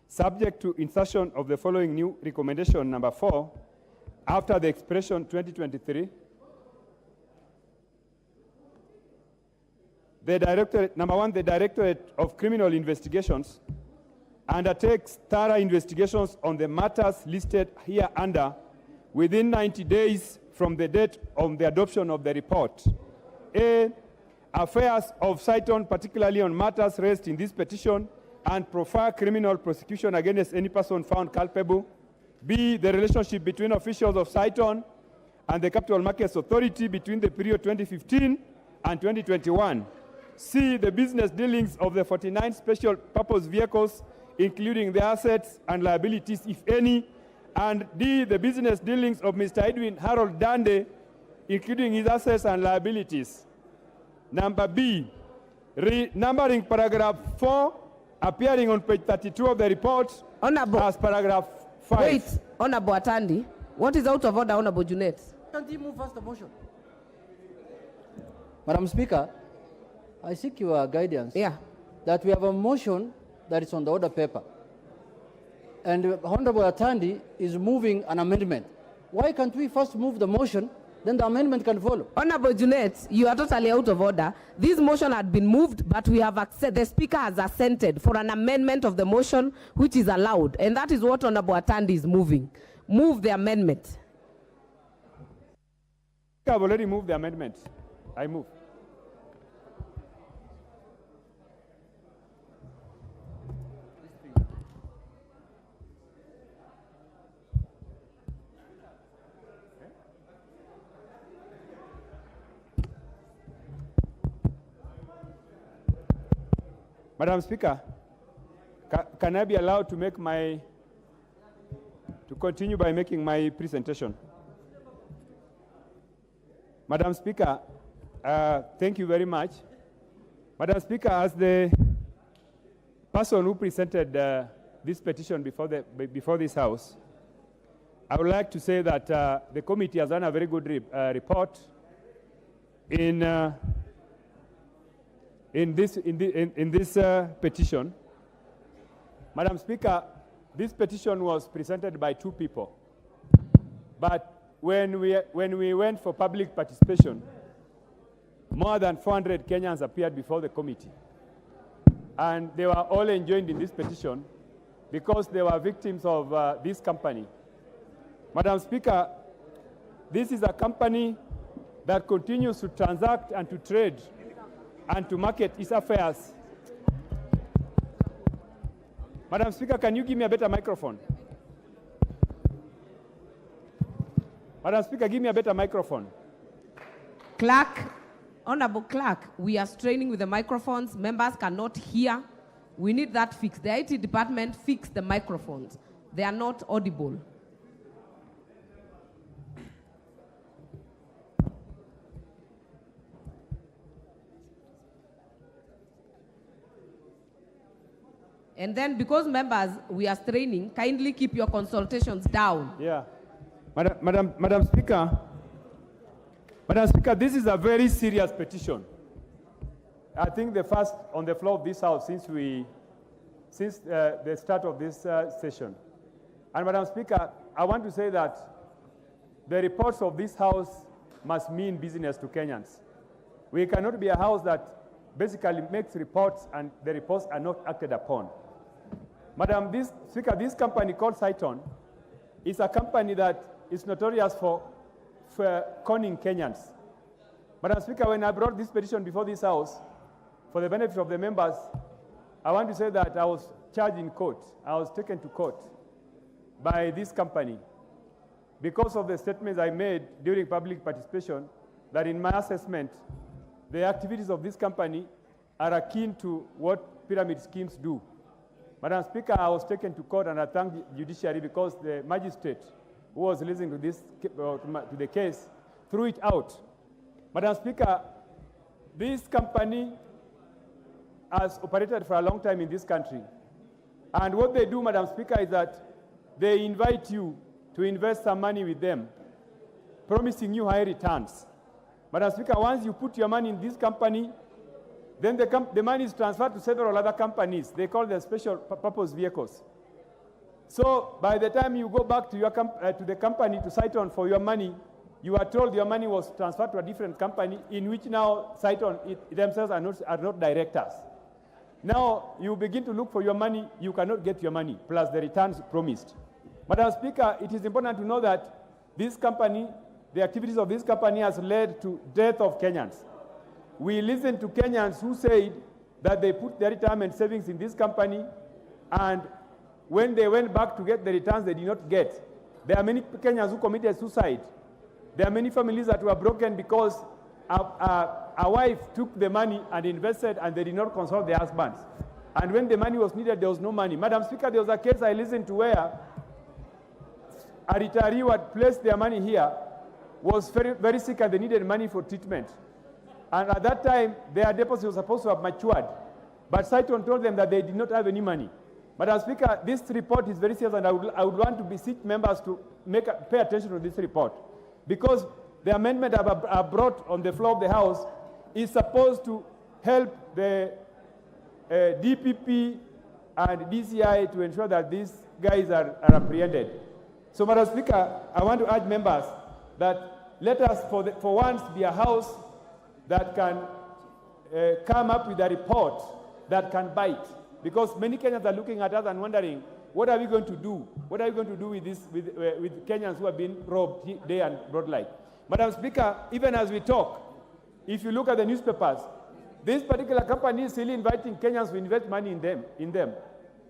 S17: Subject to insertion of the following new recommendation number 4, after the expression 2023, the Directorate, number 1, the Directorate of Criminal Investigations undertakes thorough investigations on the matters listed here under within 90 days from the date of the adoption of the report. A, affairs of Cytonn, particularly on matters raised in this petition, and prefer criminal prosecution against any person found culpable. B, the relationship between officials of Cytonn and the Capital Markets Authority between the period 2015 and 2021. C, the business dealings of the 49 special purpose vehicles, including the assets and liabilities, if any. And D, the business dealings of Mr. Edwin Harold Dande, including his assets and liabilities. Number B, numbering paragraph 4, appearing on page 32 of the report as paragraph 5.
S2: Wait, Honorable Atandi, what is out of order, Honorable Junet?
S8: Can't you move first the motion? Madam Speaker, I seek your guidance that we have a motion that is on the order paper. And Honorable Atandi is moving an amendment. Why can't we first move the motion then the amendment can follow.
S2: Honorable Junet, you are totally out of order. This motion had been moved, but we have the Speaker has assented for an amendment of the motion, which is allowed, and that is what Honorable Atandi is moving. Move the amendment.
S17: I've already moved the amendment. I move. Madam Speaker, can I be allowed to continue by making my presentation? Madam Speaker, thank you very much. Madam Speaker, as the person who presented this petition before this House, I would like to say that the committee has done a very good report in this petition. Madam Speaker, this petition was presented by two people, but when we went for public participation, more than 400 Kenyans appeared before the committee, and they were all enjoined in this petition because they were victims of this company. Madam Speaker, this is a company that continues to transact and to trade and to market its affairs. Madam Speaker, can you give me a better microphone? Madam Speaker, give me a better microphone.
S2: Clerk, Honorable Clerk, we are straining with the microphones. Members cannot hear. We need that fixed. The IT department fixed the microphones. They are not audible. And then, because members, we are straining, kindly keep your consultations down.
S17: Yeah. Madam Speaker, this is a very serious petition. I think the first on the floor of this House since the start of this session. And Madam Speaker, I want to say that the reports of this House must mean business to Kenyans. We cannot be a House that basically makes reports and the reports are not acted upon. Madam Speaker, this company called Cytonn is a company that is notorious for conning Kenyans. Madam Speaker, when I brought this petition before this House, for the benefit of the members, I want to say that I was charged in court. I was taken to court by this company because of the statements I made during public participation that in my assessment, the activities of this company are akin to what pyramid schemes do. Madam Speaker, I was taken to court and I thank the judiciary because the magistrate who was listening to the case threw it out. Madam Speaker, this company has operated for a long time in this country. And what they do, Madam Speaker, is that they invite you to invest some money with them, promising you high returns. Madam Speaker, once you put your money in this company, then the money is transferred to several other companies. They call them special purpose vehicles. So by the time you go back to the company, to Cytonn for your money, you are told your money was transferred to a different company in which now Cytonn themselves are not directors. Now you begin to look for your money, you cannot get your money, plus the returns promised. Madam Speaker, it is important to know that this company, the activities of this company has led to death of Kenyans. We listened to Kenyans who said that they put their retirement savings in this company, and when they went back to get the returns, they did not get. There are many Kenyans who committed suicide. There are many families that were broken because a wife took the money and invested, and they did not consult their husbands. And when the money was needed, there was no money. Madam Speaker, there was a case I listened to where a retiree who had placed their money here was very, very sick and they needed money for treatment. And at that time, their deposit was supposed to have matured. But Cytonn told them that they did not have any money. Madam Speaker, this report is very serious, and I would want to beseech members to pay attention to this report. Because the amendment I brought on the floor of the House is supposed to help the DPP and DCI to ensure that these guys are apprehended. So, Madam Speaker, I want to urge members that let us, for once, be a house that can come up with a report that can bite. Because many Kenyans are looking at us and wondering, what are we going to do? What are we going to do with with Kenyans who have been robbed day and broad light? Madam Speaker, even as we talk, if you look at the newspapers, this particular company is still inviting Kenyans to invest money in them.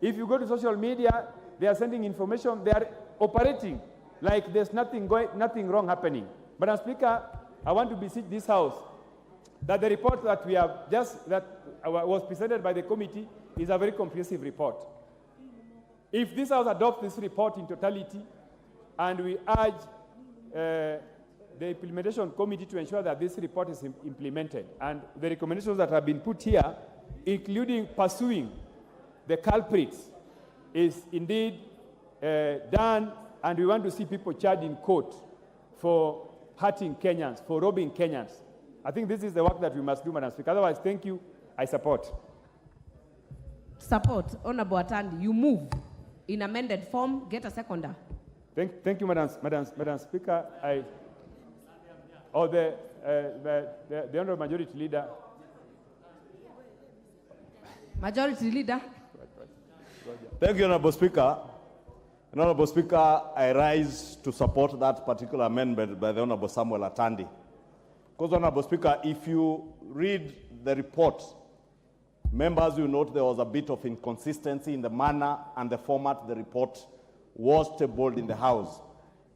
S17: If you go to social media, they are sending information. They are operating like there's nothing wrong happening. Madam Speaker, I want to beseech this House that the report that we have was presented by the committee is a very comprehensive report. If this House adopts this report in totality, and we urge the implementation committee to ensure that this report is implemented, and the recommendations that have been put here, including pursuing the culprits, is indeed done, and we want to see people charged in court for hurting Kenyans, for robbing Kenyans. I think this is the work that we must do, Madam Speaker. Otherwise, thank you. I support.
S2: Support. Honorable Atandi, you move in amended form. Get a seconder.
S17: Thank you, Madam Speaker. The Honourable Majority Leader.
S2: Majority Leader.
S5: Thank you, Honourable Speaker. Honourable Speaker, I rise to support that particular amendment by the Honourable Samuel Atandi. Because, Honourable Speaker, if you read the report, members will note there was a bit of inconsistency in the manner and the format the report was tabled in the House.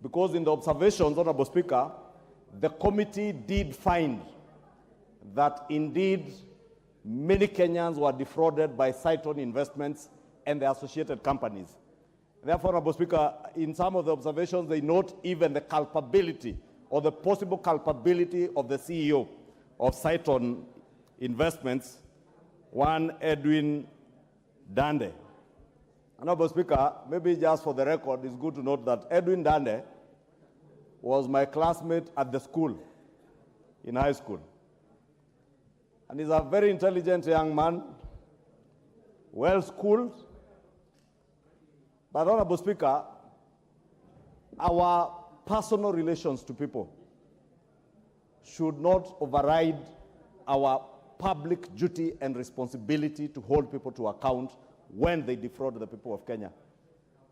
S5: Because in the observations, Honourable Speaker, the committee did find that indeed many Kenyans were defrauded by Cytonn investments and the associated companies. Therefore, Honourable Speaker, in some of the observations, they note even the culpability or the possible culpability of the CEO of Cytonn Investments, one Edwin Dande. Honourable Speaker, maybe just for the record, it's good to note that Edwin Dande was my classmate at the school, in high school. And he's a very intelligent young man, well-schooled. But, Honourable Speaker, our personal relations to people should not override our public duty and responsibility to hold people to account when they defraud the people of Kenya.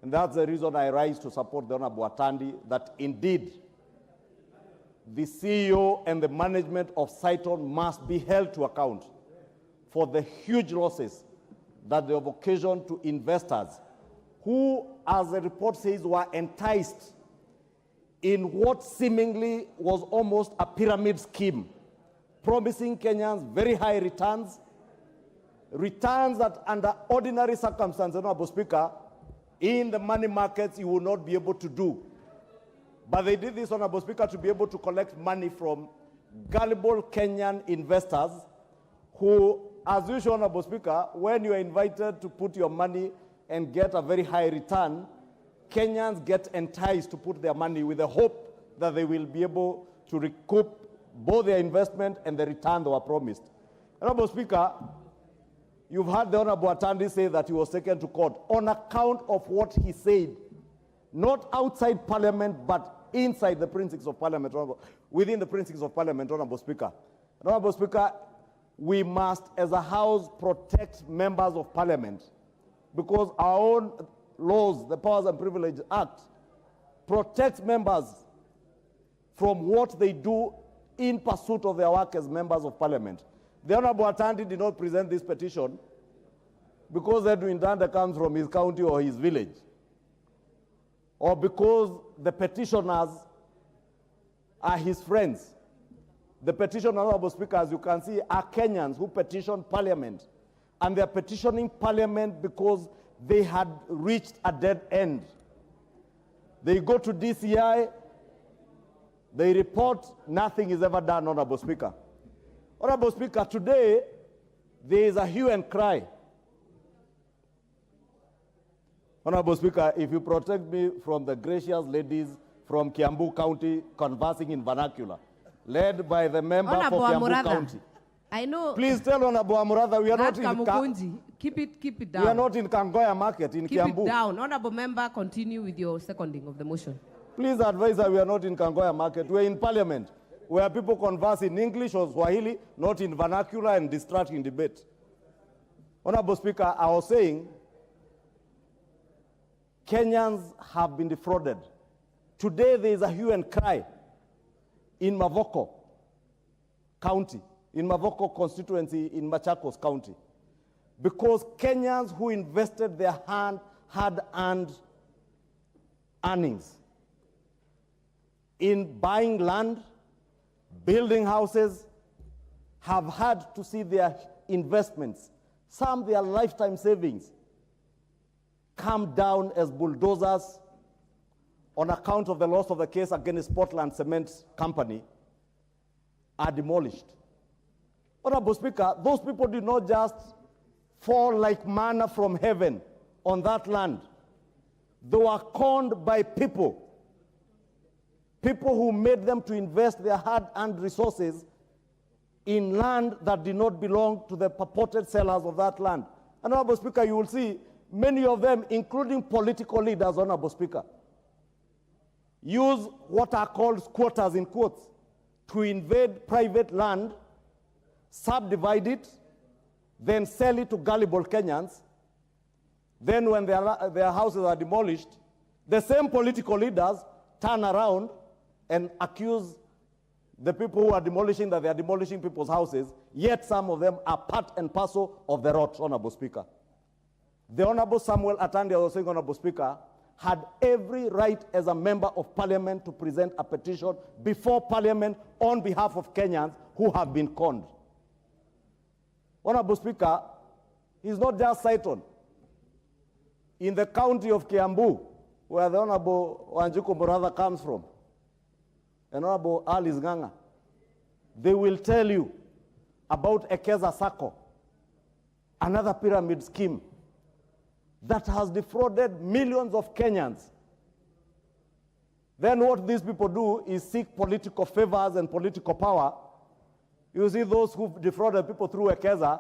S5: And that's the reason I rise to support the Honourable Atandi, that indeed the CEO and the management of Cytonn must be held to account for the huge losses that they have occasioned to investors who, as the report says, were enticed in what seemingly was almost a pyramid scheme, promising Kenyans very high returns that under ordinary circumstances, Honourable Speaker, in the money markets you will not be able to do. But they did this, Honourable Speaker, to be able to collect money from gullible Kenyan investors who, as usual, Honourable Speaker, when you are invited to put your money and get a very high return, Kenyans get enticed to put their money with the hope that they will be able to recoup both their investment and the return they were promised. Honourable Speaker, you've heard the Honourable Atandi say that he was taken to court on account of what he said, not outside Parliament, but inside the precincts of Parliament, within the precincts of Parliament, Honourable Speaker. Honourable Speaker, we must, as a House, protect members of Parliament, because our own laws, the Powers and Privileges Act, protects members from what they do in pursuit of their work as members of Parliament. The Honourable Atandi did not present this petition because Edwin Dande comes from his county or his village, or because the petitioners are his friends. The petitioner, Honourable Speaker, as you can see, are Kenyans who petitioned Parliament. And they are petitioning Parliament because they had reached a dead end. They go to DCI, they report, nothing is ever done, Honourable Speaker. Honourable Speaker, today there is a hue and cry. Honourable Speaker, if you protect me from the gracious ladies from Kiambu County conversing in vernacular, led by the member
S2: Honourable
S5: for Kiambu
S2: Amurada,
S5: County.
S2: I know.
S5: Please tell Honourable Amurada we are not in
S2: Keep it down.
S5: we are not in Kangoya Market in
S2: Keep
S5: Kiambu.
S2: it down. Honourable member, continue with your seconding of the motion.
S18: Please advise that we are not in Kangoya Market. We're in Parliament, where people converse in English or Swahili, not in vernacular and distracting debate. Honorable Speaker, I was saying, Kenyans have been defrauded. Today there is a hue and cry in Mavoko County, in Mavoko constituency in Machakos County, because Kenyans who invested their hard-earned earnings in buying land, building houses, have had to see their investments, some their lifetime savings, come down as bulldozers on account of the loss of the case against Portland Cement Company, are demolished. Honorable Speaker, those people did not just fall like manna from heaven on that land. They were conned by people who made them to invest their hard-earned resources in land that did not belong to the purported sellers of that land. And Honorable Speaker, you will see many of them, including political leaders, Honorable Speaker, use what are called squatters in quotes to invade private land, subdivide it, then sell it to gullible Kenyans. Then when their houses are demolished, the same political leaders turn around and accuse the people who are demolishing that they are demolishing people's houses, yet some of them are part and parcel of the rot, Honorable Speaker. The Honorable Samuel Atandi, I was saying, Honorable Speaker, had every right as a member of Parliament to present a petition before Parliament on behalf of Kenyans who have been conned. Honorable Speaker, he's not just Cytonn. In the county of Kiambu, where the Honorable Wanjiku Muratha comes from, and Honorable Alice Nganga, they will tell you about Ekeza Sacco, another pyramid scheme that has defrauded millions of Kenyans. Then what these people do is seek political favors and political power. You see those who defrauded people through Ekeza,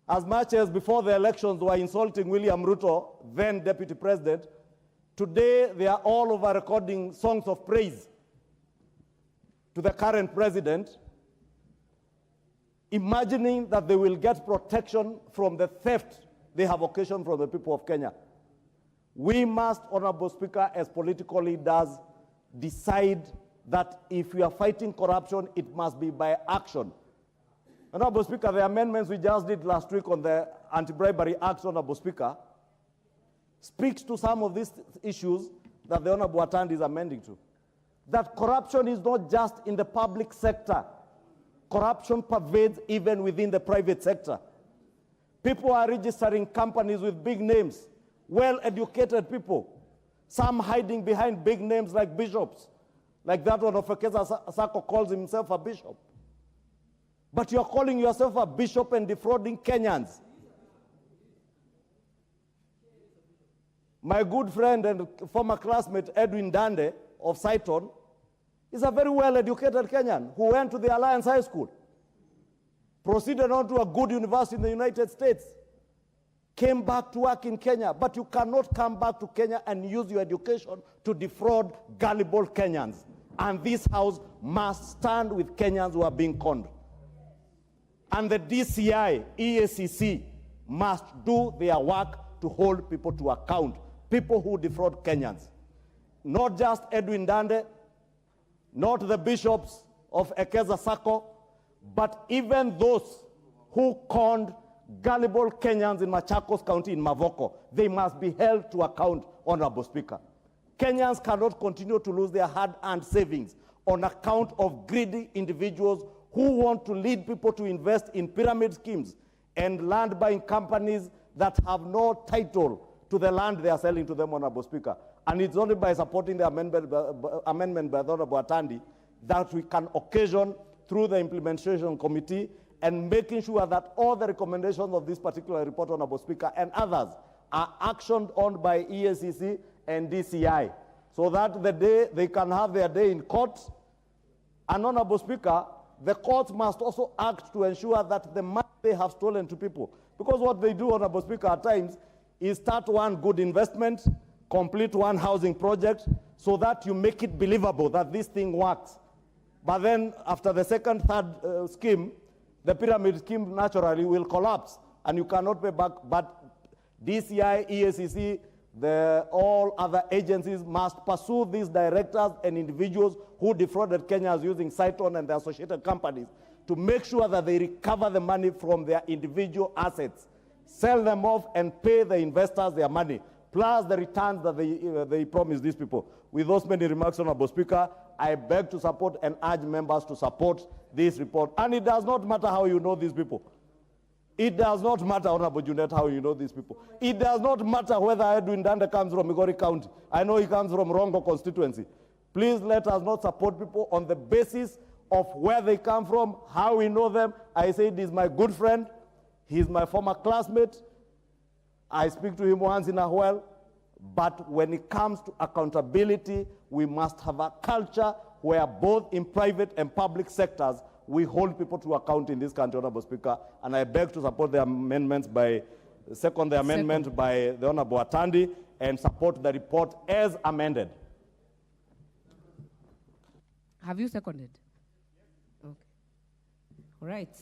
S18: as much as before the elections were insulting William Ruto, then Deputy President, today they are all over recording songs of praise to the current president, imagining that they will get protection from the theft they have occasioned from the people of Kenya. We must, Honorable Speaker, as political leaders, decide that if we are fighting corruption, it must be by action. Honorable Speaker, the amendments we just did last week on the Anti-Bribery Act, Honorable Speaker, speaks to some of these issues that the Honorable Atandi is amending to. That corruption is not just in the public sector. Corruption pervades even within the private sector. People are registering companies with big names, well-educated people, some hiding behind big names like bishops, like that one of Ekeza Sacco calls himself a bishop. But you're calling yourself a bishop and defrauding Kenyans. My good friend and former classmate Edwin Dande of Cytonn is a very well-educated Kenyan who went to the Alliance High School, proceeded on to a good university in the United States, came back to work in Kenya. But you cannot come back to Kenya and use your education to defraud gullible Kenyans. And this House must stand with Kenyans who are being conned. And the DCI, EACC, must do their work to hold people to account, people who defraud Kenyans. Not just Edwin Dande, not the bishops of Ekeza Sacco, but even those who conned gullible Kenyans in Machakos County in Mavoko. They must be held to account, Honorable Speaker. Kenyans cannot continue to lose their hard-earned savings on account of greedy individuals who want to lead people to invest in pyramid schemes and land-buying companies that have no title to the land they are selling to them, Honorable Speaker. And it's only by supporting the amendment by the Honorable Atandi that we can occasion, through the implementation committee, and making sure that all the recommendations of this particular report, Honorable Speaker, and others are actioned on by EACC and DCI, so that the day they can have their day in court. And Honorable Speaker, the courts must also act to ensure that the money they have stolen to people, because what they do, Honorable Speaker, at times is start one good investment, complete one housing project, so that you make it believable that this thing works. But then after the second, third scheme, the pyramid scheme naturally will collapse and you cannot pay back. But DCI, EACC, all other agencies must pursue these directors and individuals who defrauded Kenyans using Cytonn and the associated companies to make sure that they recover the money from their individual assets, sell them off and pay the investors their money, plus the returns that they promise these people. With those many remarks, Honorable Speaker, I beg to support and urge members to support this report. And it does not matter how you know these people. It does not matter, Honorable Junet, how you know these people. It does not matter whether Edwin Dande comes from Migori County. I know he comes from Rongo constituency. Please let us not support people on the basis of where they come from, how we know them. I say he's my good friend. He's my former classmate. I speak to him once in a while. But when it comes to accountability, we must have a culture where both in private and public sectors, we hold people to account in this country, Honorable Speaker. And I beg to support the amendments second the amendment by the Honorable Atandi and support the report as amended.
S2: Have you seconded? Okay. All right.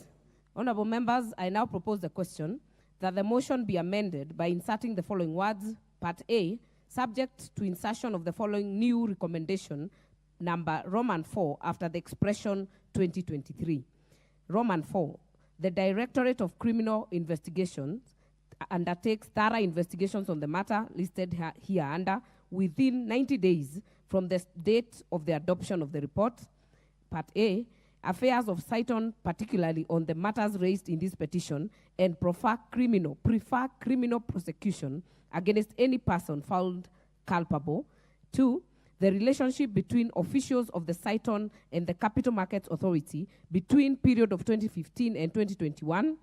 S2: Honorable members, I now propose the question that the motion be amended by inserting the following words. Part A, subject to insertion of the following new recommendation, number Roman 4, after the expression 2023. Roman 4, the Directorate of Criminal Investigations undertakes thorough investigations on the matter listed hereunder within 90 days from the date of the adoption of the report. Part A, affairs of Cytonn, particularly on the matters raised in this petition, and prefer criminal prosecution against any person found culpable. 2, the relationship between officials of the Cytonn and the Capital Markets Authority between period of 2015 and 2021.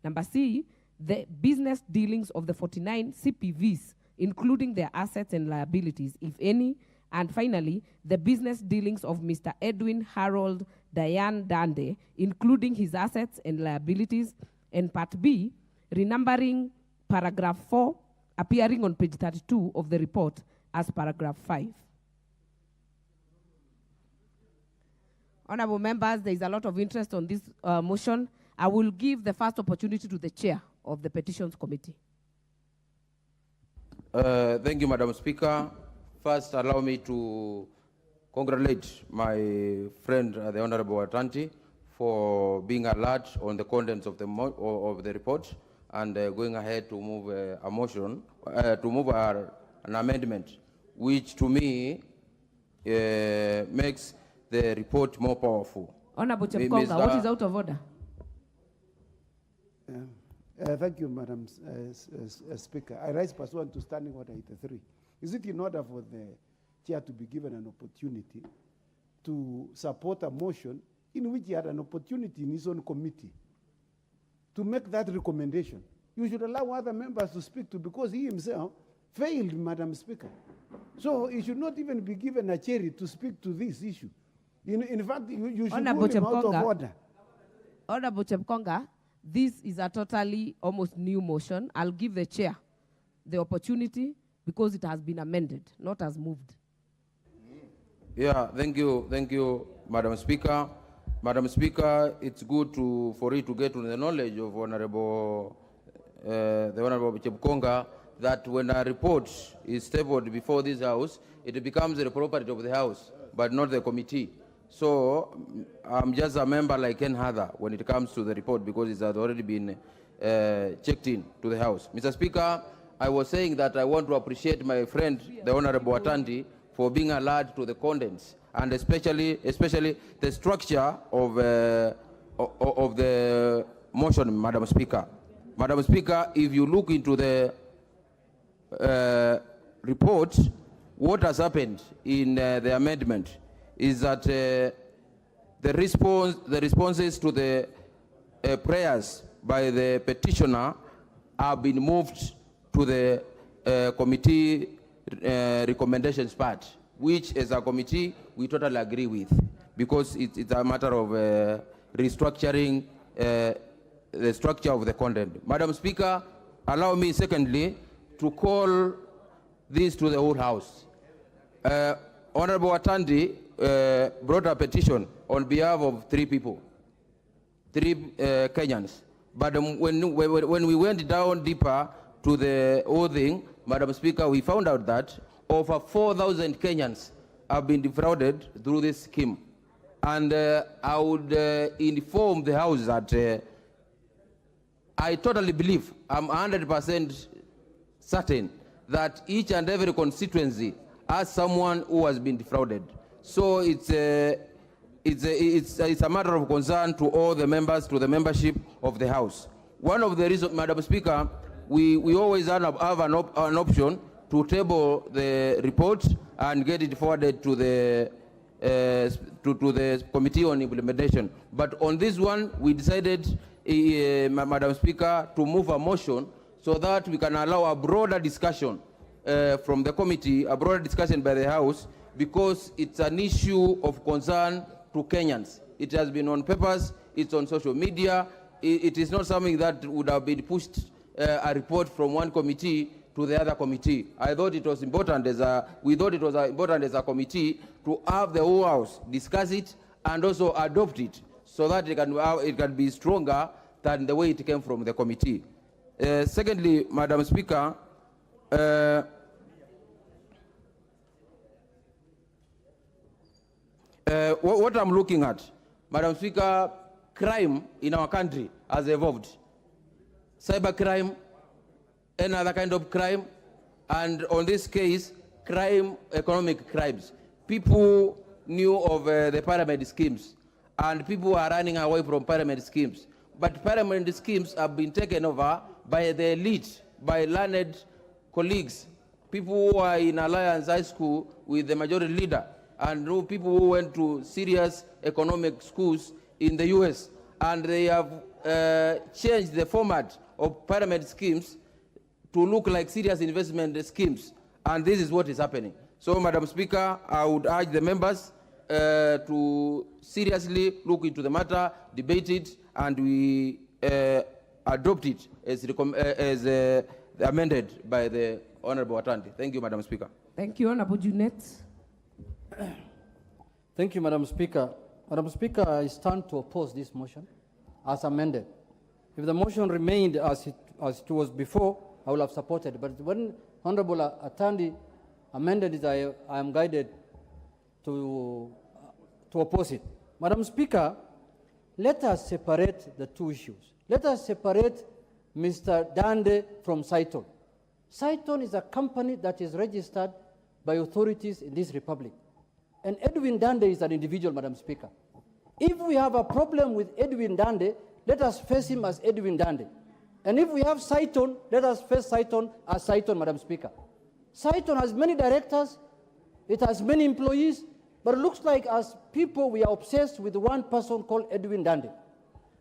S2: Number C, the business dealings of the 49 CPVs, including their assets and liabilities, if any. And finally, the business dealings of Mr. Edwin Harold Diane Dande, including his assets and liabilities. And Part B, renumbering paragraph 4, appearing on page 32 of the report as paragraph 5. Honorable members, there is a lot of interest on this motion. I will give the first opportunity to the chair of the Petitions Committee.
S16: Thank you, Madam Speaker. First, allow me to congratulate my friend, the Honorable Atanti, for being alert on the contents of the report and going ahead to move a motion, an amendment, which to me makes the report more powerful.
S2: Honorable Chepkonga, what is out of order?
S6: Thank you, Madam Speaker. I rise pursuant to Standing Order 83. Is it in order for the chair to be given an opportunity to support a motion in which he had an opportunity in his own committee to make that recommendation? You should allow other members to speak to, because he himself failed, Madam Speaker. So he should not even be given a cherry to speak to this issue. In fact, you should rule him out of order.
S2: Honorable Chepkonga, this is a totally almost new motion. I'll give the chair the opportunity because it has been amended, not as moved.
S16: Yeah, thank you, Madam Speaker. Madam Speaker, it's good for it to get to the knowledge of the Honorable Chepkonga that when a report is tabled before this House, it becomes the property of the House, but not the committee. So I'm just a member like Ken Hather when it comes to the report because it has already been checked in to the House. Mr. Speaker, I was saying that I want to appreciate my friend, the Honorable Atandi, for being alert to the contents and especially the structure of the motion, Madam Speaker. Madam Speaker, if you look into the report, what has happened in the amendment is that the responses to the prayers by the petitioner have been moved to the committee recommendations part, which as a committee we totally agree with, because it's a matter of restructuring the structure of the content. Madam Speaker, allow me secondly to call this to the whole House. Honorable Atandi brought a petition on behalf of 3 people, 3 Kenyans. But when we went down deeper to the whole thing, Madam Speaker, we found out that over 4,000 Kenyans have been defrauded through this scheme. And I would inform the House that I totally believe, I'm 100% certain, that each and every constituency has someone who has been defrauded. So it's a matter of concern to all the members, to the membership of the House. One of the reasons, Madam Speaker, we always have an option to table the report and get it forwarded to the Committee on Implementation. But on this one, we decided, Madam Speaker, to move a motion so that we can allow a broader discussion from the committee, a broader discussion by the House, because it's an issue of concern to Kenyans. It has been on papers, it's on social media. It is not something that would have been pushed a report from one committee to the other committee. I thought it was important we thought it was important as a committee to have the whole House discuss it and also adopt it so that it can be stronger than the way it came from the committee. Secondly, Madam Speaker, what I'm looking at, Madam Speaker, crime in our country has evolved. Cybercrime, any other kind of crime, and on this case, crime, economic crimes. People knew of the pyramid schemes, and people are running away from pyramid schemes. But pyramid schemes have been taken over by the elite, by learned colleagues, people who are in Alliance High School with the majority leader, and people who went to serious economic schools in the US. And they have changed the format of pyramid schemes to look like serious investment schemes. And this is what is happening. So, Madam Speaker, I would urge the members to seriously look into the matter, debate it, and we adopt it as amended by the Honorable Atandi. Thank you, Madam Speaker.
S2: Thank you, Honorable Junet.
S8: Thank you, Madam Speaker. Madam Speaker, I stand to oppose this motion as amended. If the motion remained as it was before, I would have supported. But when Honorable Atandi amended it, I am guided to oppose it. Madam Speaker, let us separate the 2 issues. Let us separate Mr. Dande from Cytonn. Cytonn is a company that is registered by authorities in this republic. And Edwin Dande is an individual, Madam Speaker. If we have a problem with Edwin Dande, let us face him as Edwin Dande. And if we have Cytonn, let us face Cytonn as Cytonn, Madam Speaker. Cytonn has many directors, it has many employees, but it looks like as people we are obsessed with one person called Edwin Dande.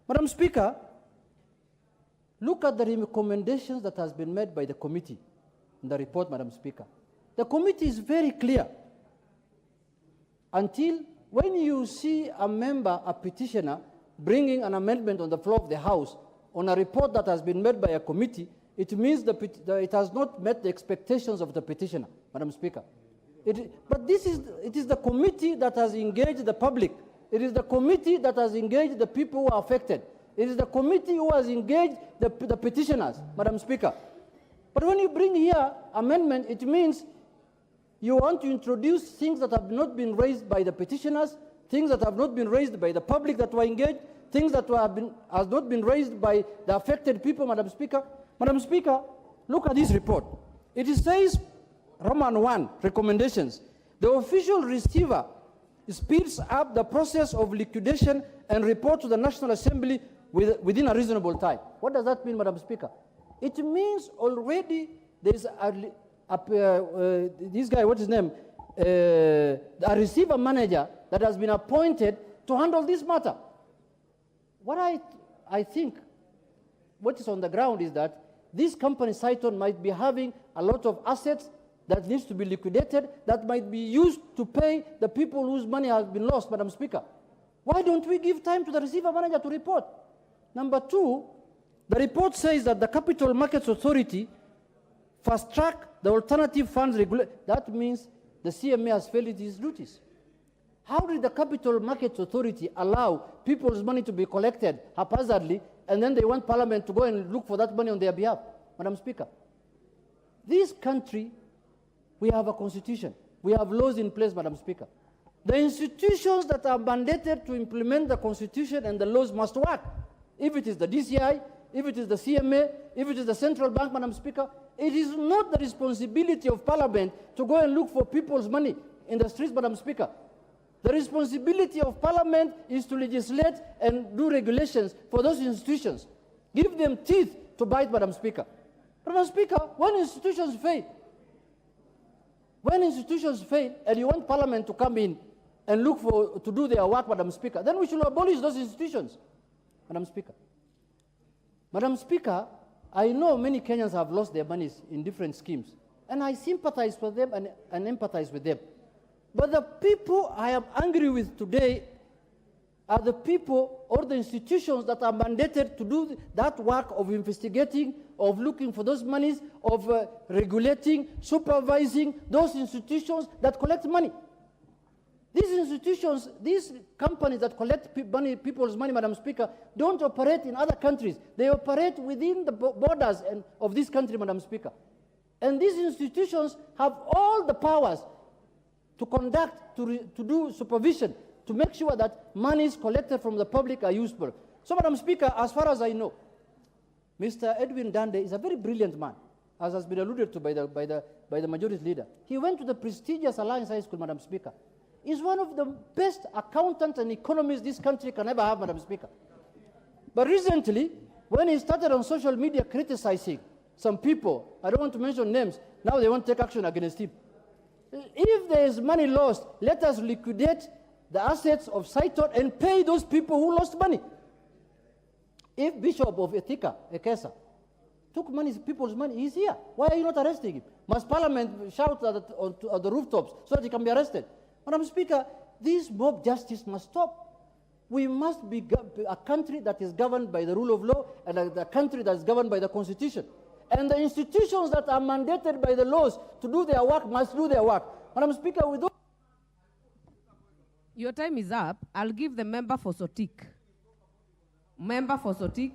S8: Madam Speaker, look at the recommendations that has been made by the committee in the report, Madam Speaker. The committee is very clear. Until when you see a member, a petitioner, bringing an amendment on the floor of the House on a report that has been made by a committee, it means it has not met the expectations of the petitioner, Madam Speaker. But it is the committee that has engaged the public. It is the committee that has engaged the people who are affected. It is the committee who has engaged the petitioners, Madam Speaker. But when you bring here amendment, it means you want to introduce things that have not been raised by the petitioners, things that have not been raised by the public that were engaged, things that has not been raised by the affected people, Madam Speaker. Madam Speaker, look at this report. It says, Roman 1, recommendations. The official receiver speeds up the process of liquidation and report to the National Assembly within a reasonable time. What does that mean, Madam Speaker? It means already there is this guy, what's his name? A receiver manager that has been appointed to handle this matter. What I think, what is on the ground is that this company, Cytonn, might be having a lot of assets that needs to be liquidated, that might be used to pay the people whose money has been lost, Madam Speaker. Why don't we give time to the receiver manager to report? Number 2, the report says that the Capital Markets Authority fast-track the alternative funds regulation. That means the CMA has failed its duties. How did the Capital Markets Authority allow people's money to be collected haphazardly, and then they want Parliament to go and look for that money on their behalf? Madam Speaker, this country, we have a constitution. We have laws in place, Madam Speaker. The institutions that are mandated to implement the constitution and the laws must work. If it is the DCI, if it is the CMA, if it is the central bank, Madam Speaker, it is not the responsibility of Parliament to go and look for people's money in the streets, Madam Speaker. The responsibility of Parliament is to legislate and do regulations for those institutions. Give them teeth to bite, Madam Speaker. Madam Speaker, when institutions fail and you want Parliament to come in and look for, to do their work, Madam Speaker, then we should abolish those institutions, Madam Speaker. Madam Speaker, I know many Kenyans have lost their monies in different schemes, and I sympathize with them and empathize with them. But the people I am angry with today are the people or the institutions that are mandated to do that work of investigating, of looking for those monies, of regulating, supervising those institutions that collect money. These institutions, these companies that collect people's money, Madam Speaker, don't operate in other countries. They operate within the borders of this country, Madam Speaker. And these institutions have all the powers to conduct, to do supervision, to make sure that monies collected from the public are useful. So, Madam Speaker, as far as I know, Mr. Edwin Dande is a very brilliant man, as has been alluded to by the majority leader. He went to the prestigious Alliance High School, Madam Speaker. He's one of the best accountants and economists this country can ever have, Madam Speaker. But recently, when he started on social media criticizing some people, I don't want to mention names, now they want to take action against him. If there is money lost, let us liquidate the assets of Cytonn and pay those people who lost money. If Bishop of Ethika, Ekesa, took money, people's money, he's here. Why are you not arresting him? Must Parliament shout at the rooftops so that he can be arrested? Madam Speaker, this mob justice must stop. We must be a country that is governed by the rule of law and a country that is governed by the Constitution. And the institutions that are mandated by the laws to do their work must do their work. Madam Speaker, with those...
S2: Your time is up. I'll give the member for Sotik. Member for Sotik.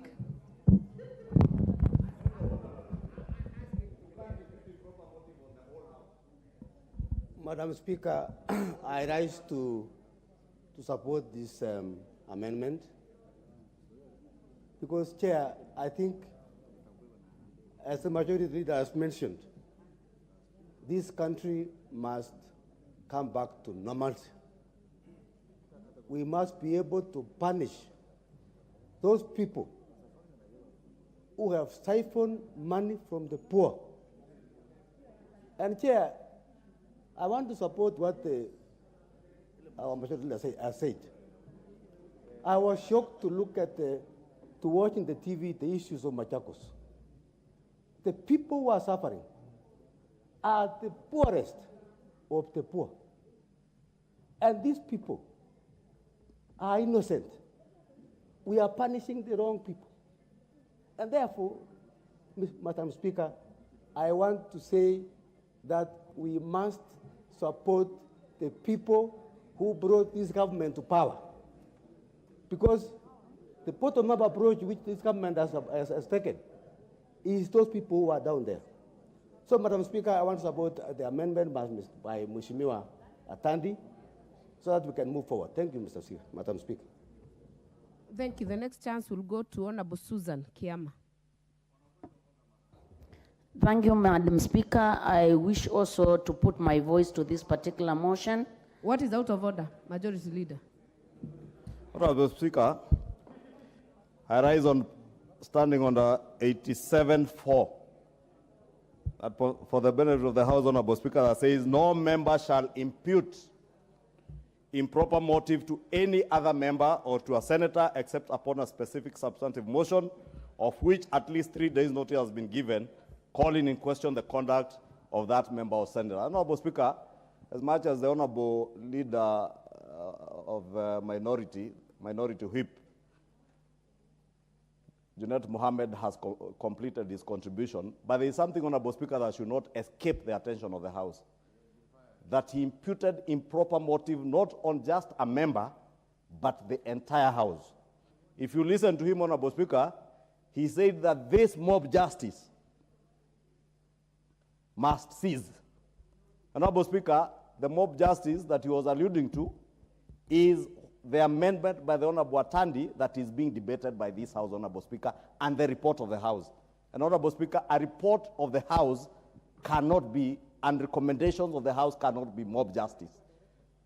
S19: Madam Speaker, I rise to support this amendment because, Chair, I think, as the majority leader has mentioned, this country must come back to normalcy. We must be able to punish those people who have siphoned money from the poor. And, Chair, I want to support what our majority leader has said. I was shocked to look at, to watch in the TV the issues of Machakos. The people who are suffering are the poorest of the poor. And these people are innocent. We are punishing the wrong people. And therefore, Madam Speaker, I want to say that we must support the people who brought this government to power. Because the bottom-up approach which this government has taken is those people who are down there. So, Madam Speaker, I want to support the amendment by Mheshimiwa Atandi so that we can move forward. Thank you, Madam Speaker.
S2: Thank you. The next chance will go to Honorable Susan Kiama.
S20: Thank you, Madam Speaker. I wish also to put my voice to this particular motion.
S2: What is out of order, Majority Leader?
S5: Honorable Speaker, I rise on standing under 87-4. For the benefit of the House, Honorable Speaker, that says no member shall impute improper motive to any other member or to a senator except upon a specific substantive motion of which at least 3 days notice has been given, calling in question the conduct of that member or senator. Honorable Speaker, as much as the Honorable Leader of Minority Whip, Junet Mohammed has completed his contribution, but there is something, Honorable Speaker, that should not escape the attention of the House.
S18: that he imputed improper motive not on just a member, but the entire House. If you listen to him, Honorable Speaker, he said that this mob justice must cease. Honorable Speaker, the mob justice that he was alluding to is the amendment by the Honorable Atandi that is being debated by this House, Honorable Speaker, and the report of the House. And Honorable Speaker, a report of the House cannot be, and recommendations of the House cannot be mob justice.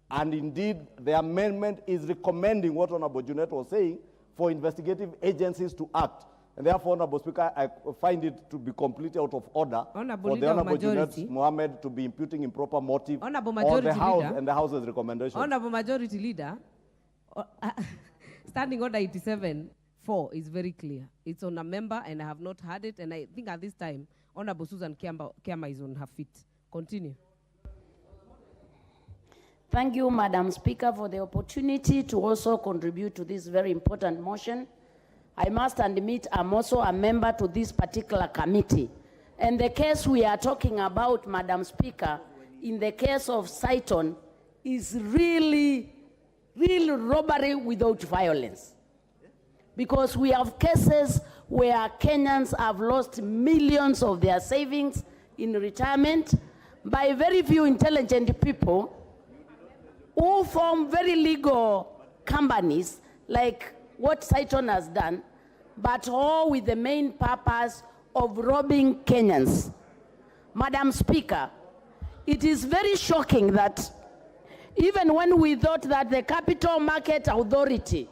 S18: And indeed, the amendment is recommending what Honorable Junet was saying for investigative agencies to act. And therefore, Honorable Speaker, I find it to be completely out of order for the Honorable Junet Mohammed to be imputing improper motive on the House and the House's recommendation.
S2: Honorable Majority Leader, Standing Order 87-4 is very clear. It's on a member, and I have not heard it, and I think at this time, Honorable Susan Kiama is on her feet. Continue.
S20: Thank you, Madam Speaker, for the opportunity to also contribute to this very important motion. I must admit I'm also a member to this particular committee. And the case we are talking about, Madam Speaker, in the case of Cytonn, is really robbery without violence. Because we have cases where Kenyans have lost millions of their savings in retirement by very few intelligent people who form very legal companies like what Cytonn has done, but all with the main purpose of robbing Kenyans. Madam Speaker, it is very shocking that even when we thought that the Capital Market Authority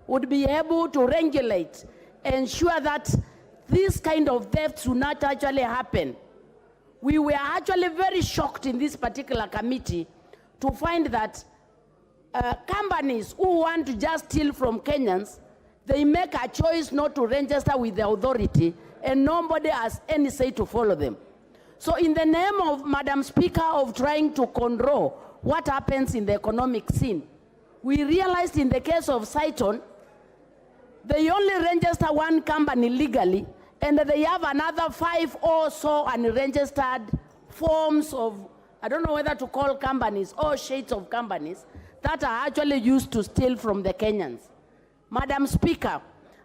S20: would be able to regulate, ensure that this kind of thefts would not actually happen, we were actually very shocked in this particular committee to find that companies who want to just steal from Kenyans, they make a choice not to register with the authority, and nobody has any say to follow them. So in the name of, Madam Speaker, of trying to control what happens in the economic scene, we realized in the case of Cytonn, they only register one company legally, and they have another 5 or so unregistered forms of, I don't know whether to call companies or shades of companies that are actually used to steal from the Kenyans. Madam Speaker,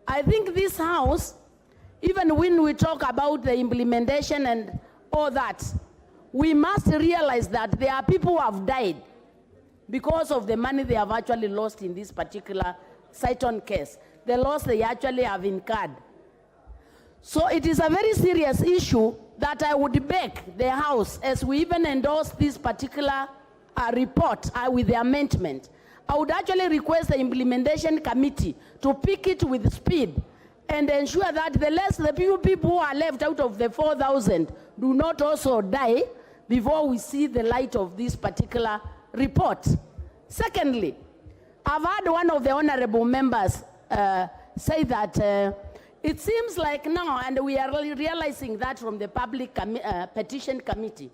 S20: I think this House, even when we talk about the implementation and all that, we must realize that there are people who have died because of the money they have actually lost in this particular Cytonn case, the loss they actually have incurred. So it is a very serious issue that I would beg the House, as we even endorse this particular report with the amendment, I would actually request the implementation committee to pick it with speed and ensure that the few people who are left out of the 4,000 do not also die before we see the light of this particular report. Secondly, I've heard one of the honorable members say that it seems like now, and we are really realizing that from the public petition committee,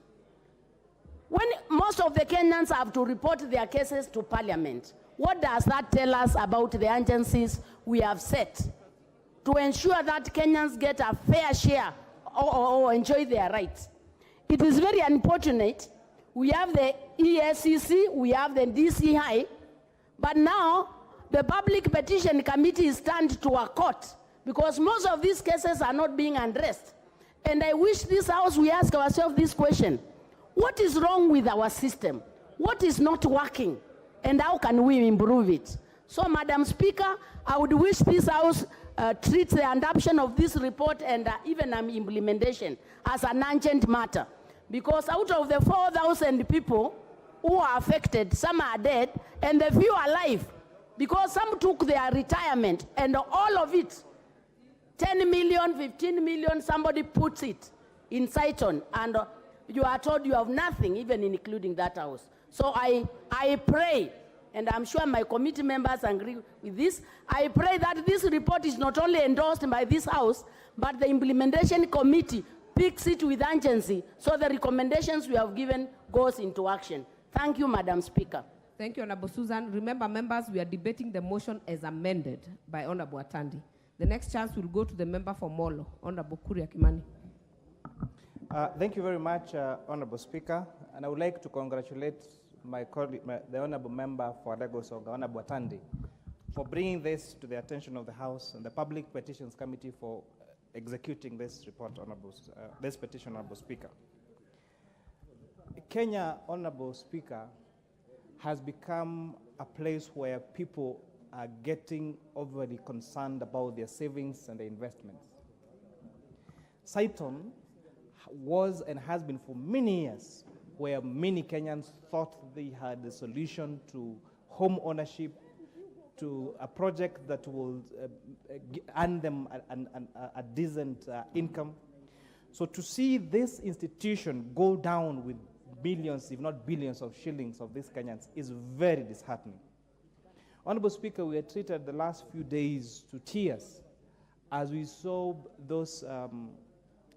S20: when most of the Kenyans have to report their cases to Parliament, what does that tell us about the agencies we have set to ensure that Kenyans get a fair share or enjoy their rights? It is very unfortunate. We have the ESCC, we have the DCI, but now the public petition committee is turned to a court because most of these cases are not being addressed. And I wish this House, we ask ourselves this question: what is wrong with our system? What is not working? And how can we improve it? So, Madam Speaker, I would wish this House treats the adoption of this report and even implementation as an urgent matter. Because out of the 4,000 people who are affected, some are dead, and the few are alive. Because some took their retirement, and all of it, 10 million, 15 million, somebody puts it in Cytonn, and you are told you have nothing, even including that House. So I pray, and I'm sure my committee members agree with this, I pray that this report is not only endorsed by this House, but the implementation committee picks it with urgency, so the recommendations we have given goes into action. Thank you, Madam Speaker.
S2: Thank you, Honorable Susan. Remember, members, we are debating the motion as amended by Honorable Atandi. The next chance will go to the member for Molo, Honorable Kuria Kimani.
S21: Thank you very much, Honorable Speaker, and I would like to congratulate my colleague, the Honorable Member for Lagos, Honorable Atandi, for bringing this to the attention of the House and the Public Petitions Committee for executing this report, this petition, Honorable Speaker. Kenya, Honorable Speaker, has become a place where people are getting overly concerned about their savings and their investments. Cytonn was and has been for many years where many Kenyans thought they had the solution to home ownership, to a project that will earn them a decent income. So to see this institution go down with billions, if not billions of shillings of these Kenyans is very disheartening. Honorable Speaker, we were treated the last few days to tears as we saw those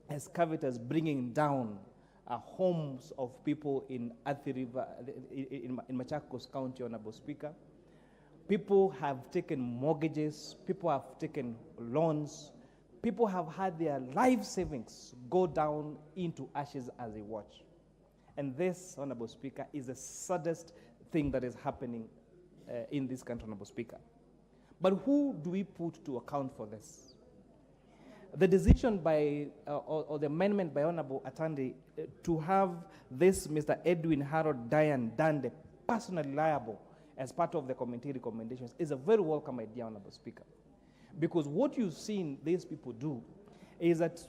S21: excavators bringing down homes of people in Athi River, in Machakos County, Honorable Speaker. People have taken mortgages, people have taken loans, people have had their life savings go down into ashes as they watch. And this, Honorable Speaker, is the saddest thing that is happening in this country, Honorable Speaker. But who do we put to account for this? The decision by, or the amendment by Honorable Atandi to have this Mr. Edwin Harold Diane Dande personally liable as part of the committee recommendations is a very welcome idea, Honorable Speaker. Because what you've seen these people do is that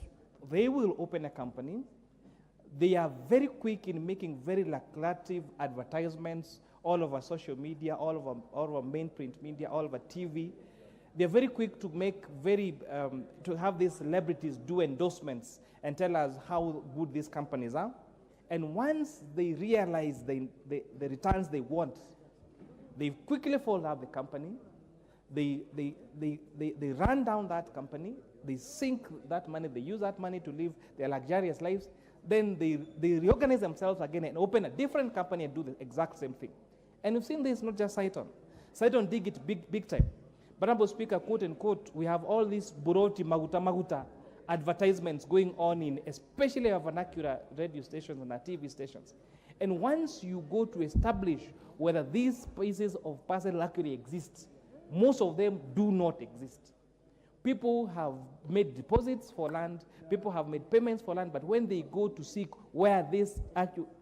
S21: they will open a company. They are very quick in making very lucrative advertisements all over social media, all over main print media, all over TV. They're very quick to make to have these celebrities do endorsements and tell us how good these companies are. And once they realize the returns they want, they quickly fold out the company. They run down that company. They sink that money. They use that money to live their luxurious lives. Then they reorganize themselves again and open a different company and do the exact same thing. And we've seen this, not just Cytonn. Cytonn did it big time. But Honorable Speaker, quote unquote, we have all these buroti maguta advertisements going on in especially our vernacular radio stations and our TV stations. And once you go to establish whether these pieces of parcel actually exist, most of them do not exist. People have made deposits for land, people have made payments for land, but when they go to seek where this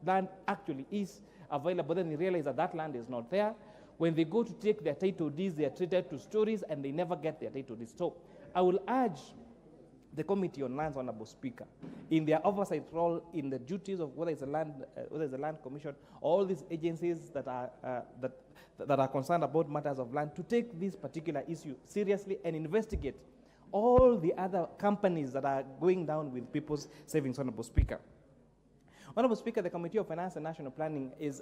S21: land actually is available, then they realize that that land is not there. When they go to take their title deeds, they are treated to stories and they never get their title deeds. So I will urge the Committee on Lands, Honorable Speaker, in their oversight role in the duties of whether it's a land commission, all these agencies that are concerned about matters of land, to take this particular issue seriously and investigate all the other companies that are going down with people's savings, Honorable Speaker. Honorable Speaker, the Committee of Finance and National Planning is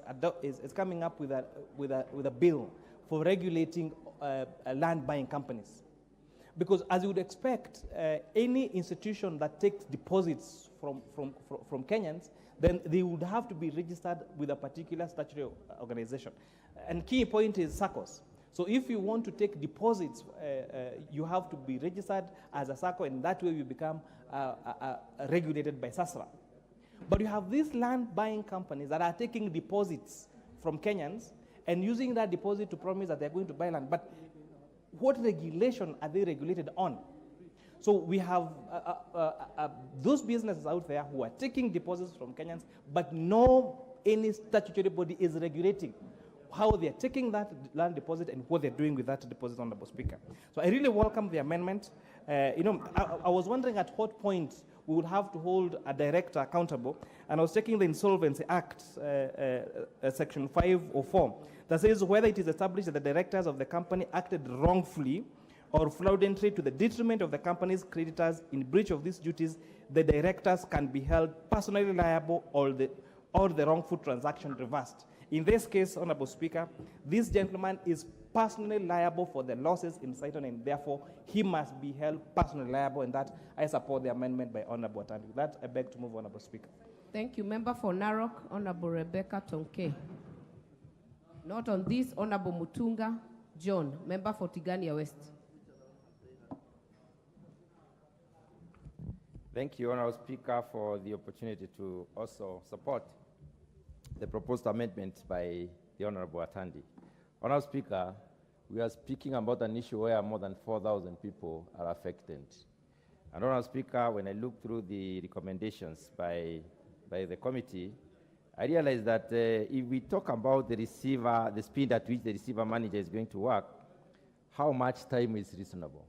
S21: coming up with a bill for regulating land buying companies. Because as you would expect, any institution that takes deposits from Kenyans, then they would have to be registered with a particular statutory organization. And key point is SACCOs. So if you want to take deposits, you have to be registered as a SACCO, and that way you become regulated by SASRA. But you have these land buying companies that are taking deposits from Kenyans and using that deposit to promise that they're going to buy land. But what regulation are they regulated on? So we have those businesses out there who are taking deposits from Kenyans, but any statutory body is regulating how they're taking that land deposit and what they're doing with that deposit, Honorable Speaker. So I really welcome the amendment. I was wondering at what point we would have to hold a director accountable, and I was checking the Insolvency Act, Section 504, that says whether it is established that the directors of the company acted wrongfully or fraudulently to the detriment of the company's creditors in breach of these duties, the directors can be held personally liable or the wrongful transaction reversed. In this case, Honorable Speaker, this gentleman is personally liable for the losses in Cytonn, and therefore he must be held personally liable, and that I support the amendment by Honorable Atandi. With that, I beg to move, Honorable Speaker.
S2: Thank you. Member for Narok, Honorable Rebecca Tonke. Not on this, Honorable Mutunga John, member for Tigania West.
S4: Thank you, Honourable Speaker, for the opportunity to also support the proposed amendment by the Honourable Atandi. Honourable Speaker, we are speaking about an issue where more than 4,000 people are affected. And Honourable Speaker, when I look through the recommendations by the committee, I realize that if we talk about the receiver, the speed at which the receiver manager is going to work, how much time is reasonable?